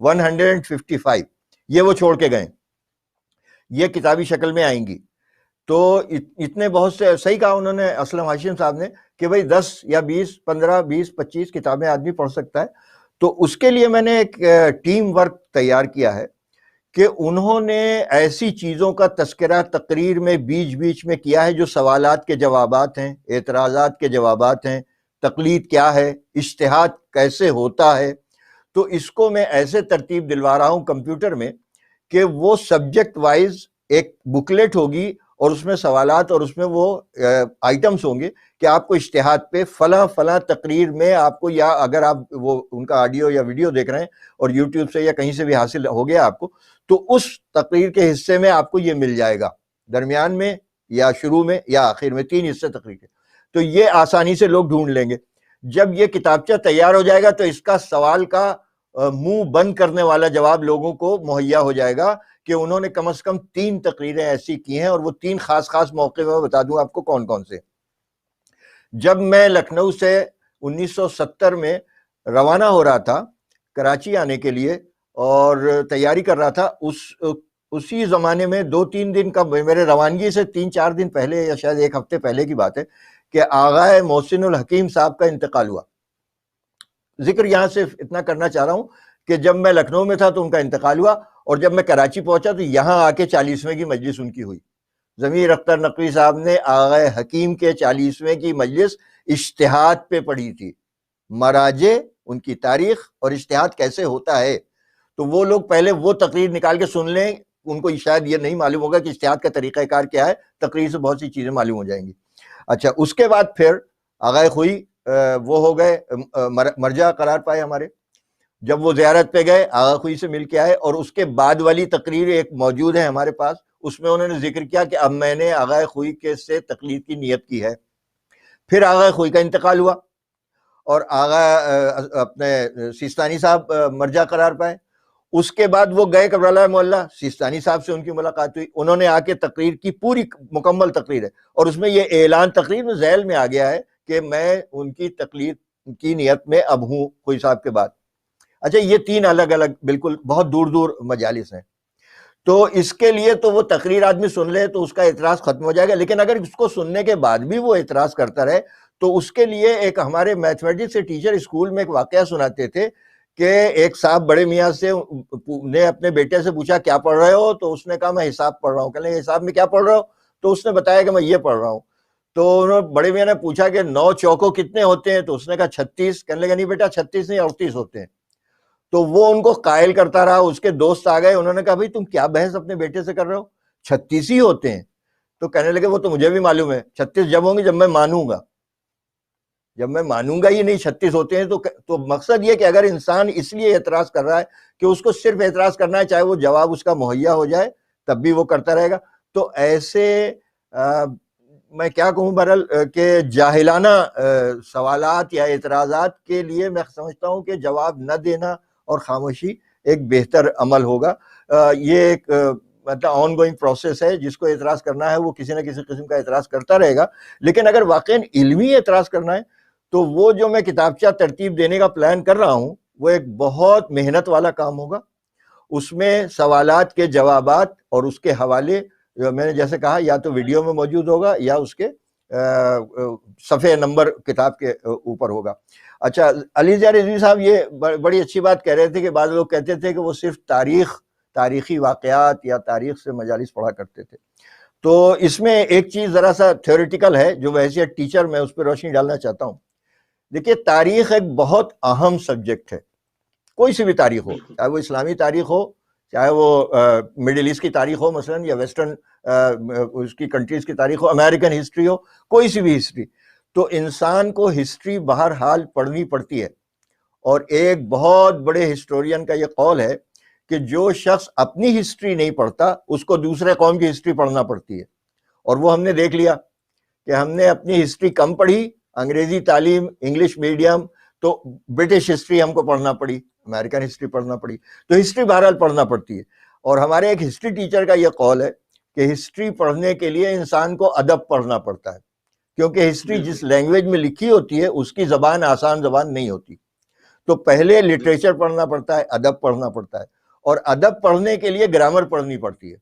155 یہ وہ چھوڑ کے گئے، یہ کتابی شکل میں آئیں گی. تو اتنے بہت سے، صحیح کہا انہوں نے، اسلم ہاشم صاحب نے، کہ بھئی 10 یا 20 15 20 25 کتابیں آدمی پڑھ سکتا ہے. تو اس کے لیے میں نے ایک ٹیم ورک تیار کیا ہے کہ انہوں نے ایسی چیزوں کا تذکرہ تقریر میں بیچ بیچ میں کیا ہے جو سوالات کے جوابات ہیں، اعتراضات کے جوابات ہیں، تقلید کیا ہے، اجتہاد کیسے ہوتا ہے. تو اس کو میں ایسے ترتیب دلوا رہا ہوں کمپیوٹر میں کہ وہ سبجیکٹ وائز ایک بکلیٹ ہوگی اور اس میں سوالات اور اس میں وہ آئٹمس ہوں گے کہ آپ کو اجتہاد پہ فلاں فلاں تقریر میں آپ کو، یا اگر آپ وہ ان کا آڈیو یا ویڈیو دیکھ رہے ہیں اور یوٹیوب سے یا کہیں سے بھی حاصل ہو گیا آپ کو، تو اس تقریر کے حصے میں آپ کو یہ مل جائے گا، درمیان میں یا شروع میں یا آخر میں، 3 حصے تقریر کے. تو یہ آسانی سے لوگ ڈھونڈ لیں گے. جب یہ کتابچہ تیار ہو جائے گا تو اس کا سوال کا منہ بند کرنے والا جواب لوگوں کو مہیا ہو جائے گا کہ انہوں نے کم از کم 3 تقریریں ایسی کی ہیں، اور وہ 3 خاص خاص موقع میں بتا دوں آپ کو کون کون سے. جب میں لکھنؤ سے 1970 میں روانہ ہو رہا تھا کراچی آنے کے لیے اور تیاری کر رہا تھا، اسی زمانے میں 2-3 دن کا، میرے روانگی سے 3-4 دن پہلے یا شاید 1 ہفتے پہلے کی بات ہے کہ آغا محسن الحکیم صاحب کا انتقال ہوا. ذکر یہاں صرف اتنا کرنا چاہ رہا ہوں کہ جب میں لکھنؤ میں تھا تو ان کا انتقال ہوا، اور جب میں کراچی پہنچا تو یہاں آ کے 40ویں کی مجلس ان کی ہوئی. ضمیر اختر نقوی صاحب نے آغا حکیم کے 40ویں کی مجلس اجتہاد پہ پڑھی تھی، مراجع، ان کی تاریخ اور اجتہاد کیسے ہوتا ہے. تو وہ لوگ پہلے وہ تقریر نکال کے سن لیں، ان کو شاید یہ نہیں معلوم ہوگا کہ اجتہاد کا طریقہ کار کیا ہے، تقریر سے بہت سی چیزیں معلوم ہو جائیں گی. اچھا، اس کے بعد پھر آغا خوئی وہ ہو گئے، مرجع قرار پائے ہمارے. جب وہ زیارت پہ گئے، آغا خوئی سے مل کے آئے، اور اس کے بعد والی تقریر ایک موجود ہے ہمارے پاس، اس میں انہوں نے ذکر کیا کہ اب میں نے آغا خوئی کے سے تقلید کی نیت کی ہے. پھر آغا خوئی کا انتقال ہوا اور آغا اپنے سیستانی صاحب مرجع قرار پائے. اس کے بعد وہ گئے کبرالہ معلّہ، سیستانی صاحب سے ان کی ملاقات ہوئی، انہوں نے آ کے تقریر کی، پوری مکمل تقریر ہے، اور اس میں یہ اعلان تقریر میں ذیل میں آ گیا ہے کہ میں ان کی تقلید کی نیت میں اب ہوں خوئی صاحب کے بعد. اچھا، یہ 3 الگ الگ بالکل بہت دور دور مجالس ہیں. تو اس کے لیے تو وہ تقریر آدمی سن لے تو اس کا اعتراض ختم ہو جائے گا، لیکن اگر اس کو سننے کے بعد بھی وہ اعتراض کرتا رہے تو اس کے لیے ایک ہمارے میتھمیٹکس سے ٹیچر اسکول میں ایک واقعہ سناتے تھے کہ ایک صاحب بڑے میاں سے نے اپنے بیٹے سے پوچھا کیا پڑھ رہے ہو، تو اس نے کہا میں حساب پڑھ رہا ہوں. کہنے حساب میں کیا پڑھ رہے ہو؟ تو اس نے بتایا کہ میں یہ پڑھ رہا ہوں. تو بڑے میاں نے پوچھا کہ 9 چوکو کتنے ہوتے ہیں؟ تو اس نے کہا 36. کہنے لگا نہیں بیٹا 36 نہیں 38 ہوتے ہیں. تو وہ ان کو قائل کرتا رہا. اس کے دوست آ گئے، انہوں نے کہا بھائی تم کیا بحث اپنے بیٹے سے کر رہے ہو، 36 ہی ہوتے ہیں. تو کہنے لگے وہ تو مجھے بھی معلوم ہے، 36 جب ہوں گے جب میں مانوں گا، جب میں مانوں گا ہی نہیں 36 ہوتے ہیں. تو مقصد یہ کہ اگر انسان اس لیے اعتراض کر رہا ہے کہ اس کو صرف اعتراض کرنا ہے، چاہے وہ جواب اس کا مہیا ہو جائے تب بھی وہ کرتا رہے گا. تو ایسے میں کیا کہوں بہرحال کہ جاہلانہ سوالات یا اعتراضات کے لیے میں سمجھتا ہوں کہ جواب نہ دینا اور خاموشی ایک بہتر عمل ہوگا. یہ ایک مطلب آن گوئنگ پروسیس ہے، جس کو اعتراض کرنا ہے وہ کسی نہ کسی قسم کا اعتراض کرتا رہے گا. لیکن اگر واقعاً علمی اعتراض کرنا ہے تو وہ جو میں کتابچہ ترتیب دینے کا پلان کر رہا ہوں وہ ایک بہت محنت والا کام ہوگا. اس میں سوالات کے جوابات اور اس کے حوالے میں نے جیسے کہا یا تو ویڈیو میں موجود ہوگا یا اس کے صفحے نمبر کتاب کے اوپر ہوگا. اچھا، علی زیار رضوی صاحب یہ بڑی اچھی بات کہہ رہے تھے کہ بعض لوگ کہتے تھے کہ وہ صرف تاریخی واقعات یا تاریخ سے مجالس پڑھا کرتے تھے. تو اس میں ایک چیز ذرا سا تھیوریٹیکل ہے جو ویسے ٹیچر میں اس پہ روشنی ڈالنا چاہتا ہوں. دیکھیے، تاریخ ایک بہت اہم سبجیکٹ ہے، کوئی سی بھی تاریخ ہو، چاہے وہ اسلامی تاریخ ہو، چاہے وہ مڈل ایسٹ کی تاریخ ہو مثلاً، یا ویسٹرن اس کی کنٹریز کی تاریخ ہو، امریکن ہسٹری ہو، کوئی سی بھی ہسٹری. تو انسان کو ہسٹری بہرحال پڑھنی پڑتی ہے. اور ایک بہت بڑے ہسٹورین کا یہ قول ہے کہ جو شخص اپنی ہسٹری نہیں پڑھتا اس کو دوسرے قوم کی ہسٹری پڑھنا پڑتی ہے. اور وہ ہم نے دیکھ لیا کہ ہم نے اپنی ہسٹری کم پڑھی، انگریزی تعلیم، انگلش میڈیم، تو برٹش ہسٹری ہم کو پڑھنا پڑی، امریکن ہسٹری پڑھنا پڑی. تو ہسٹری بہرحال پڑھنا پڑتی ہے. اور ہمارے ایک ہسٹری ٹیچر کا یہ قول ہے کہ ہسٹری پڑھنے کے لیے انسان کو ادب پڑھنا پڑتا ہے، کیونکہ ہسٹری جس لینگویج میں لکھی ہوتی ہے اس کی زبان آسان زبان نہیں ہوتی. تو پہلے لٹریچر پڑھنا پڑتا ہے، ادب پڑھنا پڑتا ہے، اور ادب پڑھنے کے لیے گرامر پڑھنی پڑتی ہے.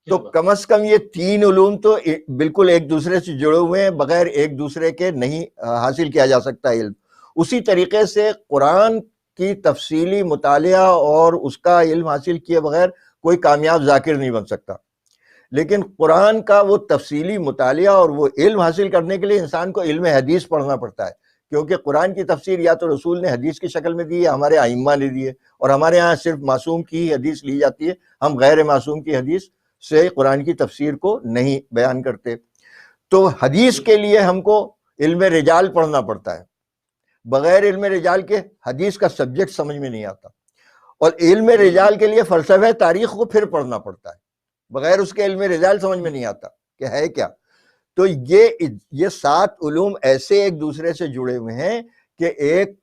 تو کم از کم یہ 3 علوم تو بالکل ایک دوسرے سے جڑے ہوئے ہیں، بغیر ایک دوسرے کے نہیں حاصل کیا جا سکتا علم. اسی طریقے سے قرآن کی تفصیلی مطالعہ اور اس کا علم حاصل کیے بغیر کوئی کامیاب ذاکر نہیں بن سکتا، لیکن قرآن کا وہ تفصیلی مطالعہ اور وہ علم حاصل کرنے کے لیے انسان کو علم حدیث پڑھنا پڑتا ہے، کیونکہ قرآن کی تفسیر یا تو رسول نے حدیث کی شکل میں دی ہے، ہمارے ائمہ نے دی ہے، اور ہمارے ہاں صرف معصوم کی ہی حدیث لی جاتی ہے، ہم غیر معصوم کی حدیث سے قرآن کی تفسیر کو نہیں بیان کرتے۔ تو حدیث کے لیے ہم کو علم رجال پڑھنا پڑتا ہے، بغیر علم رجال کے حدیث کا سبجیکٹ سمجھ میں نہیں آتا، اور علم رجال کے لیے فلسفہ تاریخ کو پھر پڑھنا پڑتا ہے، بغیر اس کے علم رجال سمجھ میں نہیں آتا کہ ہے کیا۔ تو یہ 7 علوم ایسے ایک دوسرے سے جڑے ہوئے ہیں کہ ایک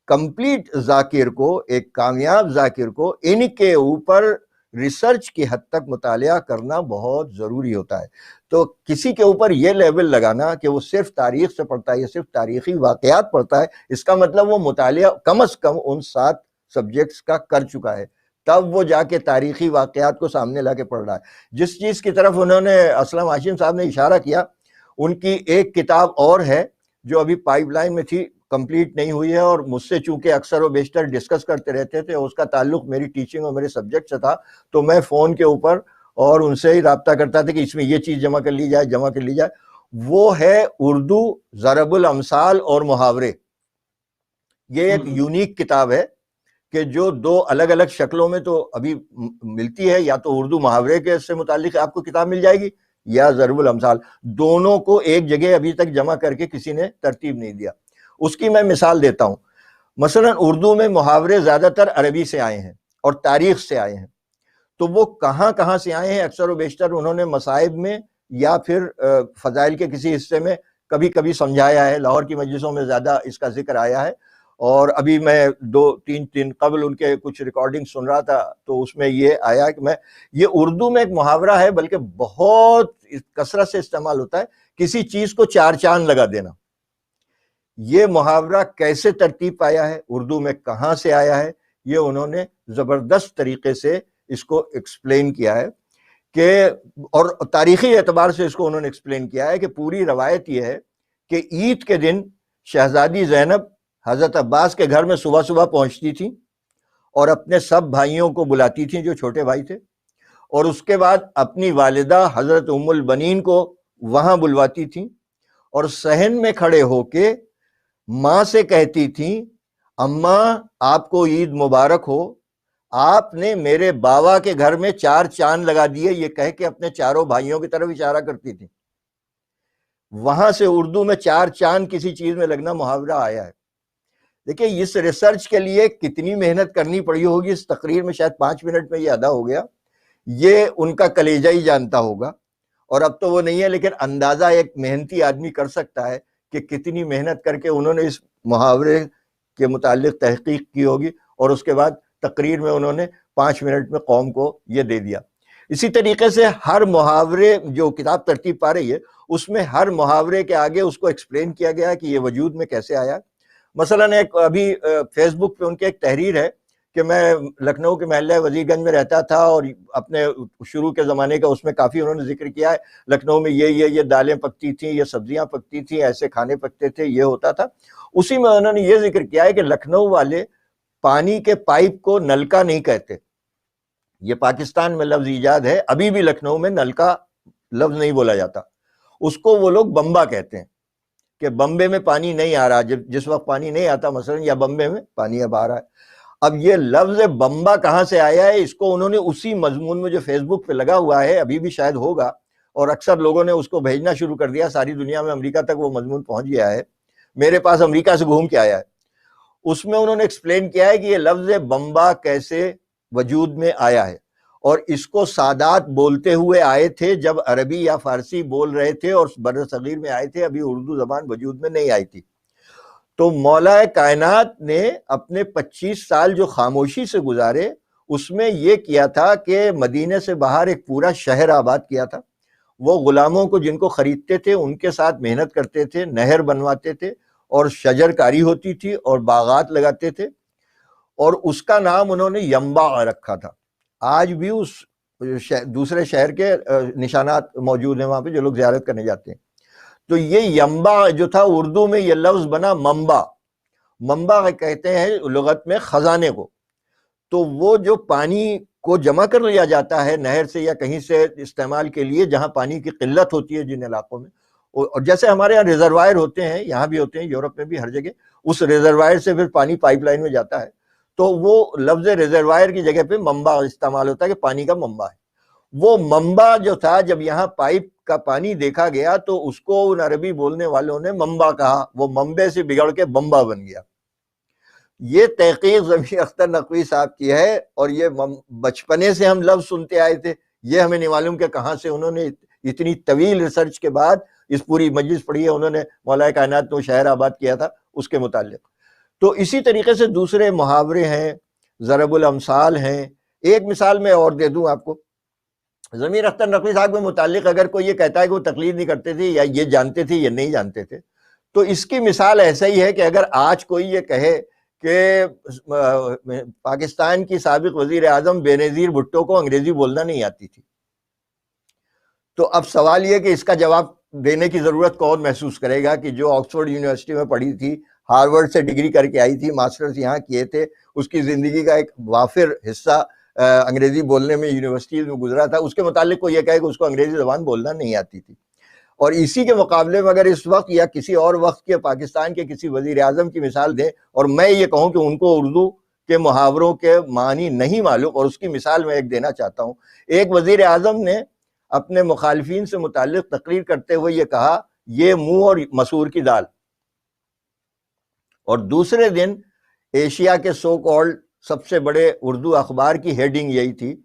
کمپلیٹ ذاکر کو، ایک کامیاب ذاکر کو ان کے اوپر ریسرچ کی حد تک مطالعہ کرنا بہت ضروری ہوتا ہے۔ تو کسی کے اوپر یہ لیبل لگانا کہ وہ صرف تاریخ سے پڑھتا ہے یا صرف تاریخی واقعات پڑھتا ہے، اس کا مطلب وہ مطالعہ کم از کم ان 7 سبجیکٹس کا کر چکا ہے، تب وہ جا کے تاریخی واقعات کو سامنے لا کے پڑھ رہا ہے۔ جس چیز کی طرف انہوں نے اسلم ہاشم صاحب نے اشارہ کیا، ان کی ایک کتاب اور ہے جو ابھی پائپ لائن میں تھی، کمپلیٹ نہیں ہوئی ہے، اور مجھ سے چونکہ اکثر و بیشتر ڈسکس کرتے رہتے تھے، اس کا تعلق میری ٹیچنگ اور میرے سبجیکٹ سے تھا، تو میں فون کے اوپر اور ان سے ہی رابطہ کرتا تھا کہ اس میں یہ چیز جمع کر لی جائے۔ وہ ہے اردو ضرب الامثال اور محاورے۔ یہ ایک یونیک کتاب ہے کہ جو 2 الگ الگ شکلوں میں تو ابھی ملتی ہے، یا تو اردو محاورے کے سے متعلق آپ کو کتاب مل جائے گی یا ضرب الامثال، دونوں کو ایک جگہ ابھی تک جمع کر کے کسی نے ترتیب نہیں دیا۔ اس کی میں مثال دیتا ہوں۔ مثلا اردو میں محاورے زیادہ تر عربی سے آئے ہیں اور تاریخ سے آئے ہیں، تو وہ کہاں سے آئے ہیں، اکثر و بیشتر انہوں نے مصائب میں یا پھر فضائل کے کسی حصے میں کبھی کبھی سمجھایا ہے، لاہور کی مجلسوں میں زیادہ اس کا ذکر آیا ہے، اور ابھی میں 2-3 دن قبل ان کے کچھ ریکارڈنگ سن رہا تھا تو اس میں یہ آیا کہ یہ اردو میں ایک محاورہ ہے، بلکہ بہت کثرت سے استعمال ہوتا ہے، کسی چیز کو 4 چاند لگا دینا۔ یہ محاورہ کیسے ترتیب پایا ہے، اردو میں کہاں سے آیا ہے، یہ انہوں نے زبردست طریقے سے اس کو ایکسپلین کیا ہے کہ، اور تاریخی اعتبار سے اس کو انہوں نے ایکسپلین کیا ہے کہ پوری روایت یہ ہے کہ عید کے دن شہزادی زینب حضرت عباس کے گھر میں صبح پہنچتی تھی اور اپنے سب بھائیوں کو بلاتی تھیں جو چھوٹے بھائی تھے، اور اس کے بعد اپنی والدہ حضرت ام البنین کو وہاں بلواتی تھیں، اور صحن میں کھڑے ہو کے ماں سے کہتی تھیں، اماں آپ کو عید مبارک ہو، آپ نے میرے باوا کے گھر میں 4 چاند لگا دیے، یہ کہہ کے اپنے چاروں بھائیوں کی طرف اشارہ کرتی تھی۔ وہاں سے اردو میں 4 چاند کسی چیز میں لگنا محاورہ آیا ہے۔ دیکھیں اس ریسرچ کے لیے کتنی محنت کرنی پڑی ہوگی، اس تقریر میں شاید 5 منٹ میں یہ ادا ہو گیا، یہ ان کا کلیجہ ہی جانتا ہوگا، اور اب تو وہ نہیں ہے، لیکن اندازہ ایک محنتی آدمی کر سکتا ہے کہ کتنی محنت کر کے انہوں نے اس محاورے کے متعلق تحقیق کی ہوگی، اور اس کے بعد تقریر میں انہوں نے 5 منٹ میں قوم کو یہ دے دیا۔ اسی طریقے سے ہر محاورے جو کتاب ترتیب پا رہی ہے، اس میں ہر محاورے کے آگے اس کو ایکسپلین کیا گیا کہ یہ وجود میں کیسے آیا۔ مثلا ایک ابھی فیس بک پہ ان کی ایک تحریر ہے کہ میں لکھنؤ کے محلہ وزیر گنج میں رہتا تھا، اور اپنے شروع کے زمانے کا اس میں کافی انہوں نے ذکر کیا ہے، لکھنؤ میں یہ دالیں پکتی تھیں، یہ سبزیاں پکتی تھیں، ایسے کھانے پکتے تھے، یہ ہوتا تھا۔ اسی میں انہوں نے یہ ذکر کیا ہے کہ لکھنؤ والے پانی کے پائپ کو نلکا نہیں کہتے، یہ پاکستان میں لفظ ایجاد ہے، ابھی بھی لکھنؤ میں نلکا لفظ نہیں بولا جاتا، اس کو وہ لوگ بمبا کہتے ہیں، کہ بمبے میں پانی نہیں آ رہا، جس وقت پانی نہیں آتا مثلا، یا بمبے میں پانی اب آ رہا ہے۔ اب یہ لفظ بمبا کہاں سے آیا ہے، اس کو انہوں نے اسی مضمون میں جو فیس بک پہ لگا ہوا ہے، ابھی بھی شاید ہوگا، اور اکثر لوگوں نے اس کو بھیجنا شروع کر دیا، ساری دنیا میں امریکہ تک وہ مضمون پہنچ گیا ہے، میرے پاس امریکہ سے گھوم کے آیا ہے۔ اس میں انہوں نے ایکسپلین کیا ہے کہ یہ لفظ بمبا کیسے وجود میں آیا ہے، اور اس کو سادات بولتے ہوئے آئے تھے جب عربی یا فارسی بول رہے تھے اور بر صغیر میں آئے تھے، ابھی اردو زبان وجود میں نہیں آئی تھی۔ تو مولا کائنات نے اپنے 25 سال جو خاموشی سے گزارے، اس میں یہ کیا تھا کہ مدینے سے باہر ایک پورا شہر آباد کیا تھا، وہ غلاموں کو جن کو خریدتے تھے ان کے ساتھ محنت کرتے تھے، نہر بنواتے تھے، اور شجر کاری ہوتی تھی اور باغات لگاتے تھے، اور اس کا نام انہوں نے ینبع رکھا تھا۔ آج بھی اس دوسرے شہر کے نشانات موجود ہیں وہاں پہ جو لوگ زیارت کرنے جاتے ہیں۔ تو یہ ینبع جو تھا، اردو میں یہ لفظ بنا منبع، منبع کہتے ہیں لغت میں خزانے کو. تو وہ جو پانی کو جمع کر لیا جاتا ہے نہر سے یا کہیں سے استعمال کے لیے جہاں پانی کی قلت ہوتی ہے جن علاقوں میں، اور جیسے ہمارے یہاں ریزروائر ہوتے ہیں، یہاں بھی ہوتے ہیں، یورپ میں بھی ہر جگہ، اس ریزروائر سے پھر پانی پائپ لائن میں جاتا ہے، تو وہ لفظ ریزروائر کی جگہ پہ منبع استعمال ہوتا ہے کہ پانی کا منبع ہے. وہ منبع جو تھا جب یہاں پائپ کا پانی دیکھا گیا تو اس کو ان عربی بولنے والوں نے منبع کہا، وہ منبع سے بگڑ کے بمبا بن گیا. یہ تحقیق ضمیر اختر نقوی صاحب کی ہے، اور یہ بچپنے سے ہم لفظ سنتے آئے تھے، یہ ہمیں نہیں معلوم کہ کہاں سے انہوں نے اتنی طویل ریسرچ کے بعد اس پوری مجلس پڑھی ہے انہوں نے. مولا کائنات تو شہر آباد کیا تھا اس کے متعلق. تو اسی طریقے سے دوسرے محاورے ہیں، ضرب الامثال ہیں. ایک مثال میں اور دے دوں آپ کو. ضمیر اختر نقوی صاحب کے متعلق اگر کوئی یہ کہتا ہے کہ وہ تقلید نہیں کرتے تھے یا یہ جانتے تھے یا نہیں جانتے تھے، تو اس کی مثال ایسا ہی ہے کہ اگر آج کوئی یہ کہے کہ پاکستان کی سابق وزیر اعظم بینظیر بھٹو کو انگریزی بولنا نہیں آتی تھی، تو اب سوال یہ کہ اس کا جواب دینے کی ضرورت کون محسوس کرے گا کہ جو آکسفورڈ یونیورسٹی میں پڑھی تھی، ہارورڈ سے ڈگری کر کے آئی تھی، ماسٹرز یہاں کیے تھے، اس کی زندگی کا ایک وافر حصہ انگریزی بولنے میں یونیورسٹیز میں گزرا تھا، اس کے متعلق کو یہ کہے کہ اس کو انگریزی زبان بولنا نہیں آتی تھی. اور اسی کے مقابلے میں اگر اس وقت یا کسی اور وقت کے پاکستان کے کسی وزیر اعظم کی مثال دیں اور میں یہ کہوں کہ ان کو اردو کے محاوروں کے معنی نہیں معلوم، اور اس کی مثال میں ایک دینا چاہتا ہوں. ایک وزیر اعظم نے اپنے مخالفین سے متعلق تقریر کرتے ہوئے یہ کہا، یہ منہ اور مسور کی دال. اور دوسرے دن ایشیا کے سو کالڈ سب سے بڑے اردو اخبار کی ہیڈنگ یہی تھی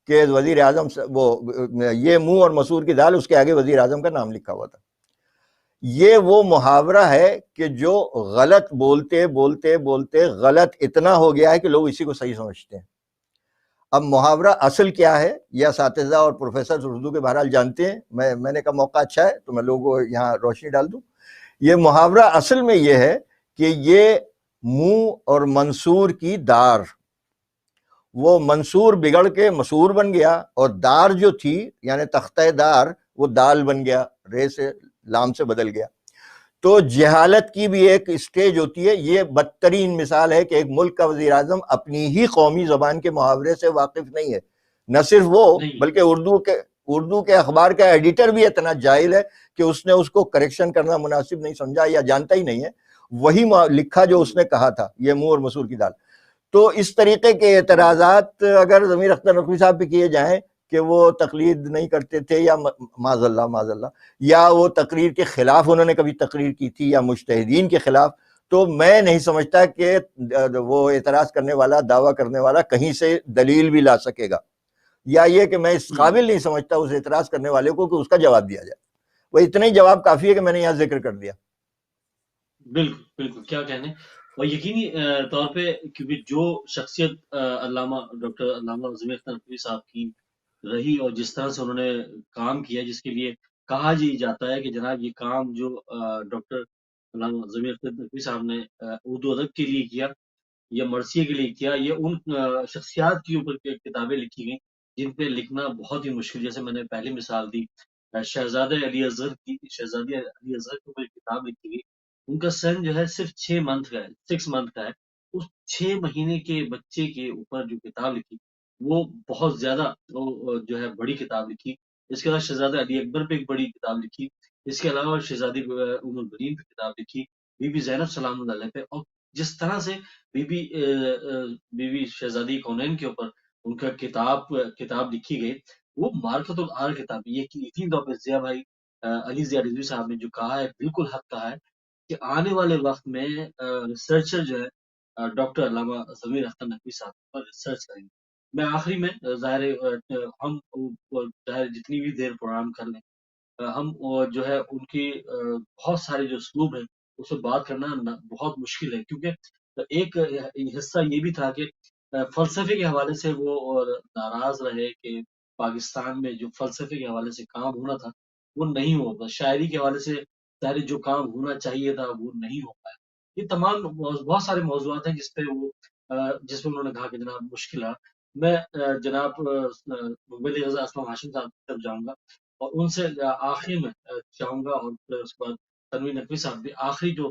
کہ وزیر اعظم وہ یہ منہ اور مسور کی دال، اس کے آگے وزیر اعظم کا نام لکھا ہوا تھا. یہ وہ محاورہ ہے کہ جو غلط بولتے بولتے بولتے غلط اتنا ہو گیا ہے کہ لوگ اسی کو صحیح سمجھتے ہیں. اب محاورہ اصل کیا ہے یہ اساتذہ اور پروفیسر اردو کے بہرحال جانتے ہیں، میں نے کہا موقع اچھا ہے تو میں لوگوں کو یہاں روشنی ڈال دوں. یہ محاورہ اصل میں یہ ہے کہ یہ منہ اور منصور کی دار، وہ منصور بگڑ کے مسور بن گیا، اور دار جو تھی یعنی تختہ دار وہ دال بن گیا، رے سے لام سے بدل گیا. تو جہالت کی بھی ایک اسٹیج ہوتی ہے. یہ بدترین مثال ہے کہ ایک ملک کا وزیر اعظم اپنی ہی قومی زبان کے محاورے سے واقف نہیں ہے. نہ صرف وہ بلکہ اردو کے اخبار کا ایڈیٹر بھی اتنا جاہل ہے کہ اس نے اس کو کریکشن کرنا مناسب نہیں سمجھا یا جانتا ہی نہیں ہے، وہی لکھا جو اس نے کہا تھا، یہ منہ اور مسور کی دال. تو اس طریقے کے اعتراضات اگر ضمیر اختر نقوی صاحب پہ کیے جائیں کہ وہ تقلید نہیں کرتے تھے یا معاذ اللہ یا وہ تقریر کے خلاف انہوں نے کبھی تقریر کی تھی یا مجتہدین کے خلاف، تو میں نہیں سمجھتا کہ وہ اعتراض کرنے والا، دعویٰ کرنے والا کہیں سے دلیل بھی لا سکے گا، یا یہ کہ میں اس قابل نہیں سمجھتا اس اعتراض کرنے والے کو کہ اس کا جواب دیا جائے. وہ اتنا ہی جواب کافی ہے کہ میں نے یہاں ذکر کر دیا. بالکل بالکل، کیا کہنے. اور یقینی طور پہ کیونکہ جو شخصیت علامہ ڈاکٹر علامہ ضمیر اختر نقوی صاحب کی رہی اور جس طرح سے انہوں نے کام کیا، جس کے لیے کہا جی جاتا ہے کہ جناب یہ کام جو ڈاکٹر علامہ ضمیر اختر نقوی صاحب نے اردو ادب کے لیے کیا یا مرثیے کے لیے کیا، یہ ان شخصیات کے اوپر کتابیں لکھی گئیں جن پہ لکھنا بہت ہی مشکل. جیسے میں نے پہلی مثال دی شہزادہ علی اصغر کی، شہزادی علی اصغر کے اوپر کتاب لکھی گئی. ان کا سن جو ہے صرف 6 منتھ کا ہے، 6 منتھ کا ہے. اس 6 مہینے کے بچے کے اوپر جو کتاب لکھی وہ بہت زیادہ جو ہے بڑی کتاب لکھی. اس کے علاوہ شہزادہ علی اکبر پہ ایک بڑی کتاب لکھی. اس کے علاوہ شہزادی ام البنین پہ کتاب لکھی، بی بی زینب سلام اللہ علیہ پہ. اور جس طرح سے بی بی شہزادی کونین کے اوپر ان کا کتاب لکھی گئی، وہ معرفت العار کتاب. یہ یقین طور پہ ضیاء بھائی علی ضیاء رضوی صاحب نے جو کہا ہے بالکل حق کہا ہے کہ آنے والے وقت میں ریسرچر جو ہے ڈاکٹر علامہ ضمیر اختر نقوی صاحب پر ریسرچ کریں گے. میں آخری میں ظاہر ہم چاہے جتنی بھی دیر پروگرام کر لیں، ہم جو ہے ان کی بہت سارے جو اسلوب ہیں اس سے بات کرنا بہت مشکل ہے، کیونکہ ایک حصہ یہ بھی تھا کہ فلسفے کے حوالے سے وہ ناراض رہے کہ پاکستان میں جو فلسفے کے حوالے سے کام ہونا تھا وہ نہیں ہوا. شاعری کے حوالے سے سارے جو کام ہونا چاہیے تھا وہ نہیں ہو پایا. یہ تمام بہت سارے موضوعات ہیں جس پہ انہوں نے کہا کہ جناب مشکل ہے. میں جناب مبلغ رضا اسلم ہاشم صاحب کی طرف جاؤں گا اور ان سے آخری میں چاہوں گا، اور پھر اس کے بعد تنویر نقوی صاحب بھی آخری جو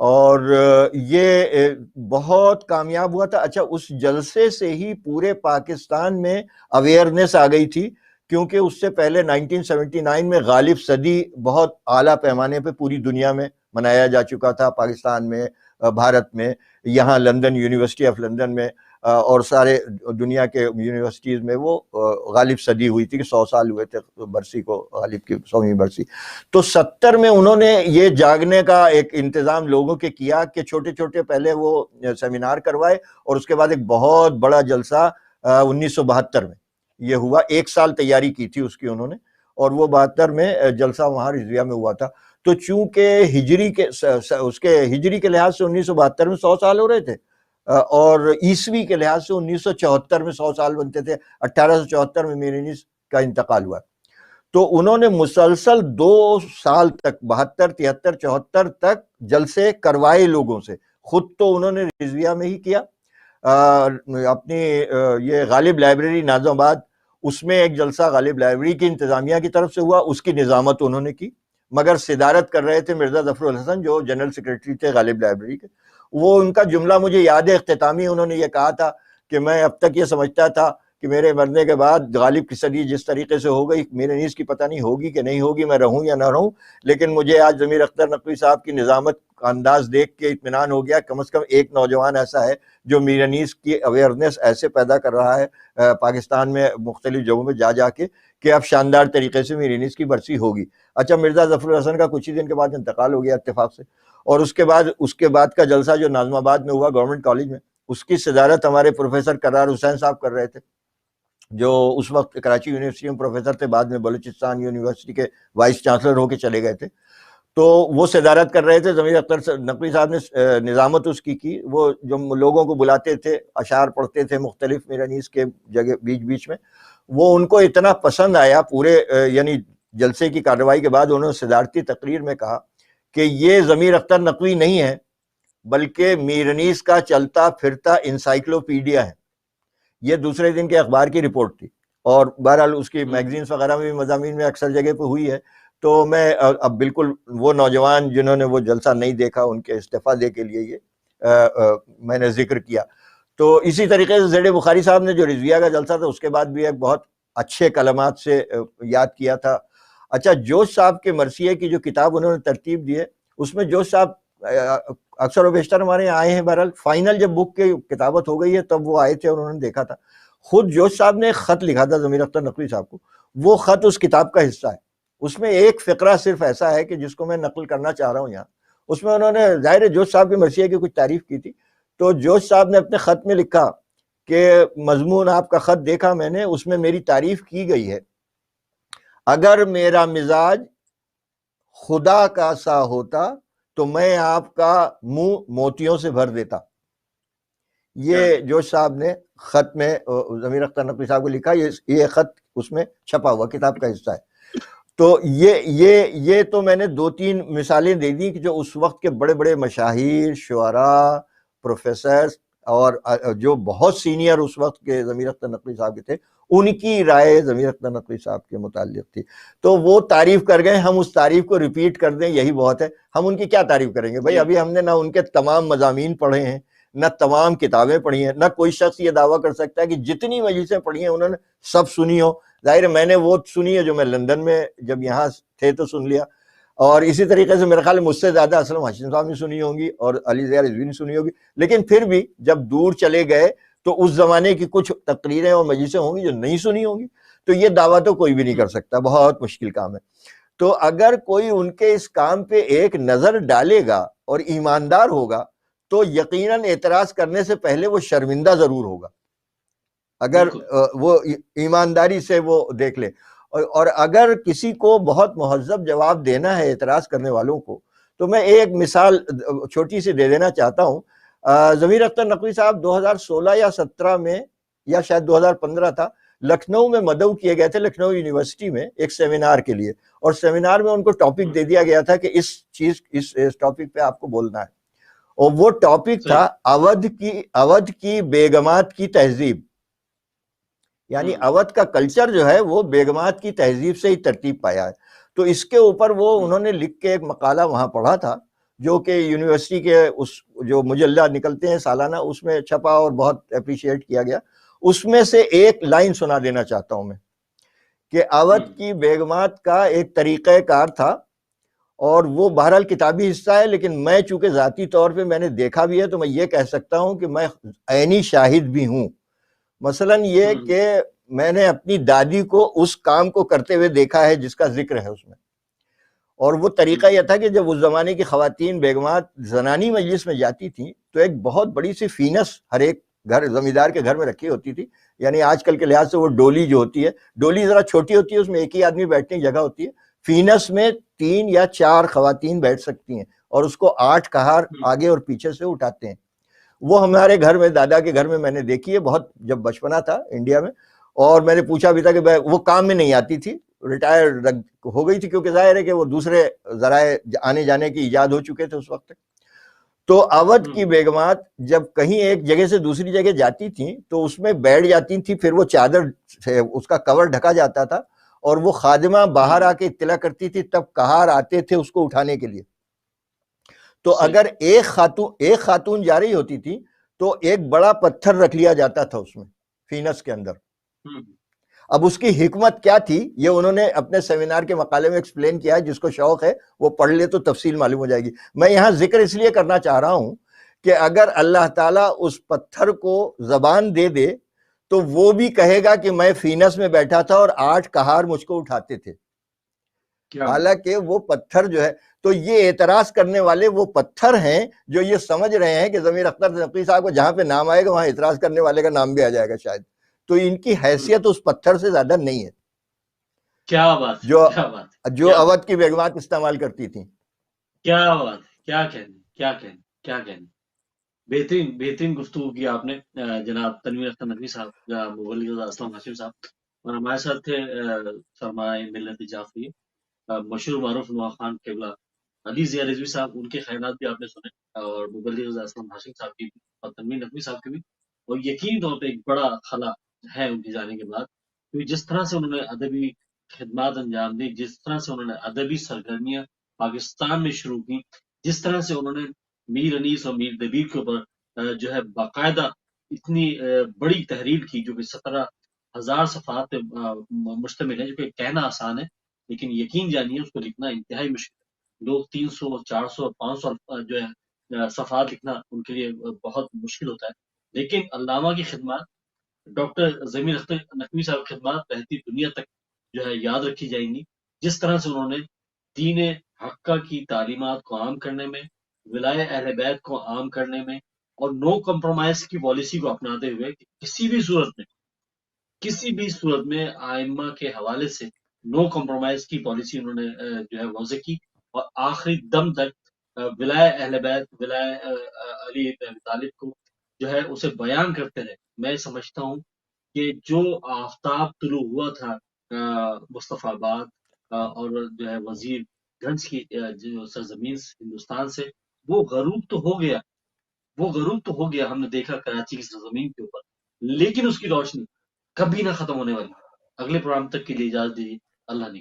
اور یہ بہت کامیاب ہوا تھا. اچھا اس جلسے سے ہی پورے پاکستان میں اویئرنیس آ گئی تھی، کیونکہ اس سے پہلے 1979 میں غالب صدی بہت اعلیٰ پیمانے پہ پوری دنیا میں منایا جا چکا تھا، پاکستان میں، بھارت میں، یہاں لندن، یونیورسٹی آف لندن میں اور سارے دنیا کے یونیورسٹیز میں وہ غالب صدی ہوئی تھی کہ 100 سال ہوئے تھے برسی کو، غالب کی 100ویں برسی. تو 70 میں انہوں نے یہ جاگنے کا ایک انتظام لوگوں کے کیا کہ چھوٹے چھوٹے پہلے وہ سیمینار کروائے، اور اس کے بعد ایک بہت بڑا جلسہ 1972 میں یہ ہوا. 1 سال تیاری کی تھی اس کی انہوں نے، اور وہ 72 میں جلسہ وہاں رضویہ میں ہوا تھا. تو چونکہ ہجری کے لحاظ سے 1972 میں 100 سال ہو رہے تھے، اور عیسوی کے لحاظ سے 1974 میں 100 سال بنتے تھے. 1874 میں میرینیز کا انتقال ہوا. تو انہوں نے مسلسل 2 سال تک 72 73 74 تک جلسے کروائے لوگوں سے. خود تو انہوں نے رضویہ میں ہی کیا، اپنی یہ غالب لائبریری ناظم آباد، اس میں ایک جلسہ غالب لائبریری کی انتظامیہ کی طرف سے ہوا، اس کی نظامت انہوں نے کی، مگر صدارت کر رہے تھے مرزا ظفر الحسن جو جنرل سیکرٹری تھے غالب لائبریری کے. وہ ان کا جملہ مجھے یاد ہے اختتامی، انہوں نے یہ کہا تھا کہ میں اب تک یہ سمجھتا تھا کہ میرے مرنے کے بعد غالب کی صدی جس طریقے سے ہو گئی، میرے نیز کی پتہ نہیں ہوگی کہ نہیں ہوگی، میں رہوں یا نہ رہوں، لیکن مجھے آج ضمیر اختر نقوی صاحب کی نظامت کا انداز دیکھ کے اطمینان ہو گیا، کم از کم ایک نوجوان ایسا ہے جو میرانیز کی اویئرنیس ایسے پیدا کر رہا ہے پاکستان میں مختلف جگہوں میں جا کے کہ اب شاندار طریقے سے میرانیز کی برسی ہوگی. اچھا مرزا ظفر الحسن کا کچھ ہی دن کے بعد انتقال ہو گیا اتفاق سے، اور اس کے بعد کا جلسہ جو ناظم آباد میں ہوا گورنمنٹ کالج میں، اس کی صدارت ہمارے پروفیسر کرار حسین صاحب کر رہے تھے، جو اس وقت کراچی یونیورسٹی میں پروفیسر تھے، بعد میں بلوچستان یونیورسٹی کے وائس چانسلر ہو کے چلے گئے تھے. تو وہ صدارت کر رہے تھے، ضمیر اختر نقوی صاحب نے نظامت اس کی. وہ جو لوگوں کو بلاتے تھے، اشعار پڑھتے تھے مختلف میرانیز کے جگہ بیچ میں. وہ ان کو اتنا پسند آیا پورے یعنی جلسے کی کارروائی کے بعد انہوں نے صدارتی تقریر میں کہا کہ یہ ضمیر اختر نقوی نہیں ہے بلکہ میرانیز کا چلتا پھرتا انسائکلوپیڈیا ہے. یہ دوسرے دن کے اخبار کی رپورٹ تھی، اور بہرحال اس کی میگزینز وغیرہ میں بھی مضامین میں اکثر جگہ پہ ہوئی ہے. تو میں اب بالکل وہ نوجوان جنہوں نے وہ جلسہ نہیں دیکھا ان کے استعفیٰ دے کے لیے یہ میں نے ذکر کیا. تو اسی طریقے سے زید بخاری صاحب نے جو رضویہ کا جلسہ تھا اس کے بعد بھی ایک بہت اچھے کلمات سے یاد کیا تھا. اچھا جوش صاحب کے مرثیے کی جو کتاب انہوں نے ترتیب دی ہے، اس میں جوش صاحب اکثر و بیشتر ہمارے یہاں آئے ہیں، بہرحال فائنل جب بک کی کتابت ہو گئی ہے تب وہ آئے تھے اور انہوں نے دیکھا تھا. خود جوش صاحب نے ایک خط لکھا تھا ضمیر اختر نقوی صاحب کو، وہ خط اس کتاب کا حصہ ہے. اس میں ایک فقرہ صرف ایسا ہے کہ جس کو میں نقل کرنا چاہ رہا ہوں یہاں. اس میں انہوں نے ظاہر جوش صاحب کے مرثیے کی کچھ تعریف کی تھی. تو جوش صاحب نے اپنے خط میں لکھا کہ مضمون آپ کا خط دیکھا میں نے، اس میں میری تعریف کی گئی ہے، اگر میرا مزاج خدا کا سا ہوتا تو میں آپ کا منہ موتیوں سے بھر دیتا. یہ جوش صاحب نے خط میں ضمیر اختر نقوی صاحب کو لکھا، یہ خط اس میں چھپا ہوا کتاب کا حصہ ہے. تو یہ تو میں نے 2-3 مثالیں دے دی کہ جو اس وقت کے بڑے بڑے مشاہیر، شعراء، پروفیسرز اور جو بہت سینئر اس وقت کے ضمیر اختر نقوی صاحب کے تھے، ان کی رائے ضمیر اختر نقوی صاحب کے متعلق تھی. تو وہ تعریف کر گئے، ہم اس تعریف کو ریپیٹ کر دیں یہی بہت ہے. ہم ان کی کیا تعریف کریں گے بھائی؟ ابھی ہم نے نہ ان کے تمام مضامین پڑھے ہیں، نہ تمام کتابیں پڑھی ہیں، نہ کوئی شخص یہ دعویٰ کر سکتا ہے کہ جتنی مجلسیں پڑھی ہیں انہوں نے سب سنی ہو. ظاہر ہے میں نے وہ سنی ہے جو میں لندن میں جب یہاں تھے تو سن لیا، اور اسی طریقے سے میرے خیال مجھ سے زیادہ اسلم ہاشم صاحب نے سنی ہوں گی اور علی ضیاء رضوی نے سنی ہوگی. لیکن پھر بھی جب دور چلے گئے تو اس زمانے کی کچھ تقریریں اور مجلسیں ہوں گی جو نہیں سنی ہوں گی. تو یہ دعویٰ تو کوئی بھی نہیں کر سکتا، بہت مشکل کام ہے. تو اگر کوئی ان کے اس کام پہ ایک نظر ڈالے گا اور ایماندار ہوگا تو یقیناً اعتراض کرنے سے پہلے وہ شرمندہ ضرور ہوگا، اگر وہ ایمانداری سے وہ دیکھ لے. اور اگر کسی کو بہت مہذب جواب دینا ہے اعتراض کرنے والوں کو، تو میں ایک مثال چھوٹی سی دے دینا چاہتا ہوں. ضمیر اختر نقوی صاحب 2016 یا 17 میں یا شاید 2015 تھا، لکھنؤ میں مدعو کیے گئے تھے لکھنؤ یونیورسٹی میں ایک سیمینار کے لیے، اور سیمینار میں ان کو ٹاپک دے دیا گیا تھا کہ اس ٹاپک پہ آپ کو بولنا ہے. اور وہ ٹاپک تھا اودھ کی بیگمات کی تہذیب. یعنی اودھ کا کلچر جو ہے وہ بیگمات کی تہذیب سے ہی ترتیب پایا ہے. تو اس کے اوپر وہ انہوں نے لکھ کے ایک مقالہ وہاں پڑھا تھا. جو کہ یونیورسٹی کے اس جو مجلہ نکلتے ہیں سالانہ اس میں چھپا اور بہت اپریشیٹ کیا گیا. اس میں سے ایک لائن سنا دینا چاہتا ہوں میں کہ اودھ کی بیگمات کا ایک طریقہ کار تھا، اور وہ بہرحال کتابی حصہ ہے، لیکن میں چونکہ ذاتی طور پہ میں نے دیکھا بھی ہے تو میں یہ کہہ سکتا ہوں کہ میں عینی شاہد بھی ہوں. مثلاً یہ کہ میں نے اپنی دادی کو اس کام کو کرتے ہوئے دیکھا ہے جس کا ذکر ہے اس میں. اور وہ طریقہ یہ تھا کہ جب اس زمانے کی خواتین بیگمات زنانی مجلس میں جاتی تھیں تو ایک بہت بڑی سی فینس ہر ایک گھر زمیندار کے گھر میں رکھی ہوتی تھی. یعنی آج کل کے لحاظ سے وہ ڈولی جو ہوتی ہے، ڈولی ذرا چھوٹی ہوتی ہے، اس میں ایک ہی آدمی بیٹھنے کی جگہ ہوتی ہے. فینس میں 3 یا 4 خواتین بیٹھ سکتی ہیں اور اس کو 8 کہار آگے اور پیچھے سے اٹھاتے ہیں. وہ ہمارے گھر میں دادا کے گھر میں نے دیکھی ہے بہت، جب بچپنا تھا انڈیا میں. اور میں نے پوچھا بھی تھا کہ وہ کام میں نہیں آتی تھی، ریٹائر ہو گئی تھی، کیونکہ ظاہر ہے کہ وہ دوسرے ذرائع آنے جانے کی ایجاد ہو چکے تھے اس وقت. تو اودھ کی بیگمات جب کہیں ایک جگہ سے دوسری جگہ جاتی تھیں تو اس میں بیٹھ جاتی تھیں، پھر وہ چادر سے اس کا کور ڈھکا جاتا تھا اور وہ خادمہ باہر آ کے اطلاع کرتی تھی، تب کہار آتے تھے اس کو اٹھانے کے لیے. تو اگر ایک خاتون جا رہی ہوتی تھی تو ایک بڑا پتھر رکھ لیا جاتا تھا اس میں فینس کے اندر. اب اس کی حکمت کیا تھی یہ انہوں نے اپنے سیمینار کے مقالے میں ایکسپلین کیا ہے، جس کو شوق ہے وہ پڑھ لے تو تفصیل معلوم ہو جائے گی. میں یہاں ذکر اس لیے کرنا چاہ رہا ہوں کہ اگر اللہ تعالیٰ اس پتھر کو زبان دے دے تو وہ بھی کہے گا کہ میں فینس میں بیٹھا تھا اور 8 کہار مجھ کو اٹھاتے تھے. حالانکہ وہ پتھر جو ہے، تو یہ اعتراض کرنے والے وہ پتھر ہیں جو یہ سمجھ رہے ہیں کہ ضمیر اختر نقوی صاحب کو جہاں پہ نام آئے گا وہاں اعتراض کرنے والے کا نام بھی آ جائے گا شاید. تو ان کی حیثیت اس پتھر سے زیادہ نہیں ہے. کیا بات جو اودھ کی بیگمات استعمال کرتی تھیں. کیا بات، کیا کہنے. بہترین گفتگو کی آپ نے جناب تنویر اختر نقوی صاحب، مغل رضا اسلم ہاشم صاحب، اور ہمارے ساتھ تھے سرمایہ ملت جعفری مشہور معروف نواز خان قبلہ علی ضیاء رضوی صاحب، ان کے خیالات بھی آپ نے سنے، اور مغل رضا اسلم ہاشم صاحب کی بھی اور تنویر نقوی صاحب کی بھی. اور یقینی طور پہ ایک بڑا خلا ہے ان کے جانے کے بعد، کیونکہ جس طرح سے انہوں نے ادبی خدمات انجام دی، جس طرح سے انہوں نے ادبی سرگرمیاں پاکستان میں شروع کی، جس طرح سے انہوں نے میر انیس اور میر دبیر کے اوپر جو ہے باقاعدہ اتنی بڑی تحریر کی جو کہ 17,000 صفحات پہ مشتمل ہے، جو کہ کہنا آسان ہے لیکن یقین جانیے اس کو لکھنا انتہائی مشکل ہے. لوگ 300 400 500 جو ہے صفحات لکھنا ان کے لیے بہت مشکل ہوتا ہے. لیکن علامہ کی خدمات، ڈاکٹر ضمیر اختر نقوی صاحب کی خدمات رہتی دنیا تک جو ہے یاد رکھی جائیں گی. جس طرح سے انہوں نے دین حقہ کی تعلیمات کو عام کرنے میں، ولایہ اہل بیت کو عام کرنے میں، اور نو کمپرومائز کی پالیسی کو اپناتے ہوئے کسی بھی صورت میں آئمہ کے حوالے سے نو کمپرومائز کی پالیسی انہوں نے جو ہے واضح کی، اور آخری دم تک ولایہ اہل بیت، ولایہ علی بن ابی طالب کو جو ہے اسے بیان کرتے رہے. میں سمجھتا ہوں کہ جو آفتاب طلوع ہوا تھا مصطفیٰ آباد اور جو ہے وزیر گنج کی جو سرزمین ہندوستان سے، وہ غروب تو ہو گیا، ہم نے دیکھا کراچی کی سرزمین کے اوپر، لیکن اس کی روشنی کبھی نہ ختم ہونے والی. اگلے پروگرام تک کے لیے اجازت دیجیے. اللہ نے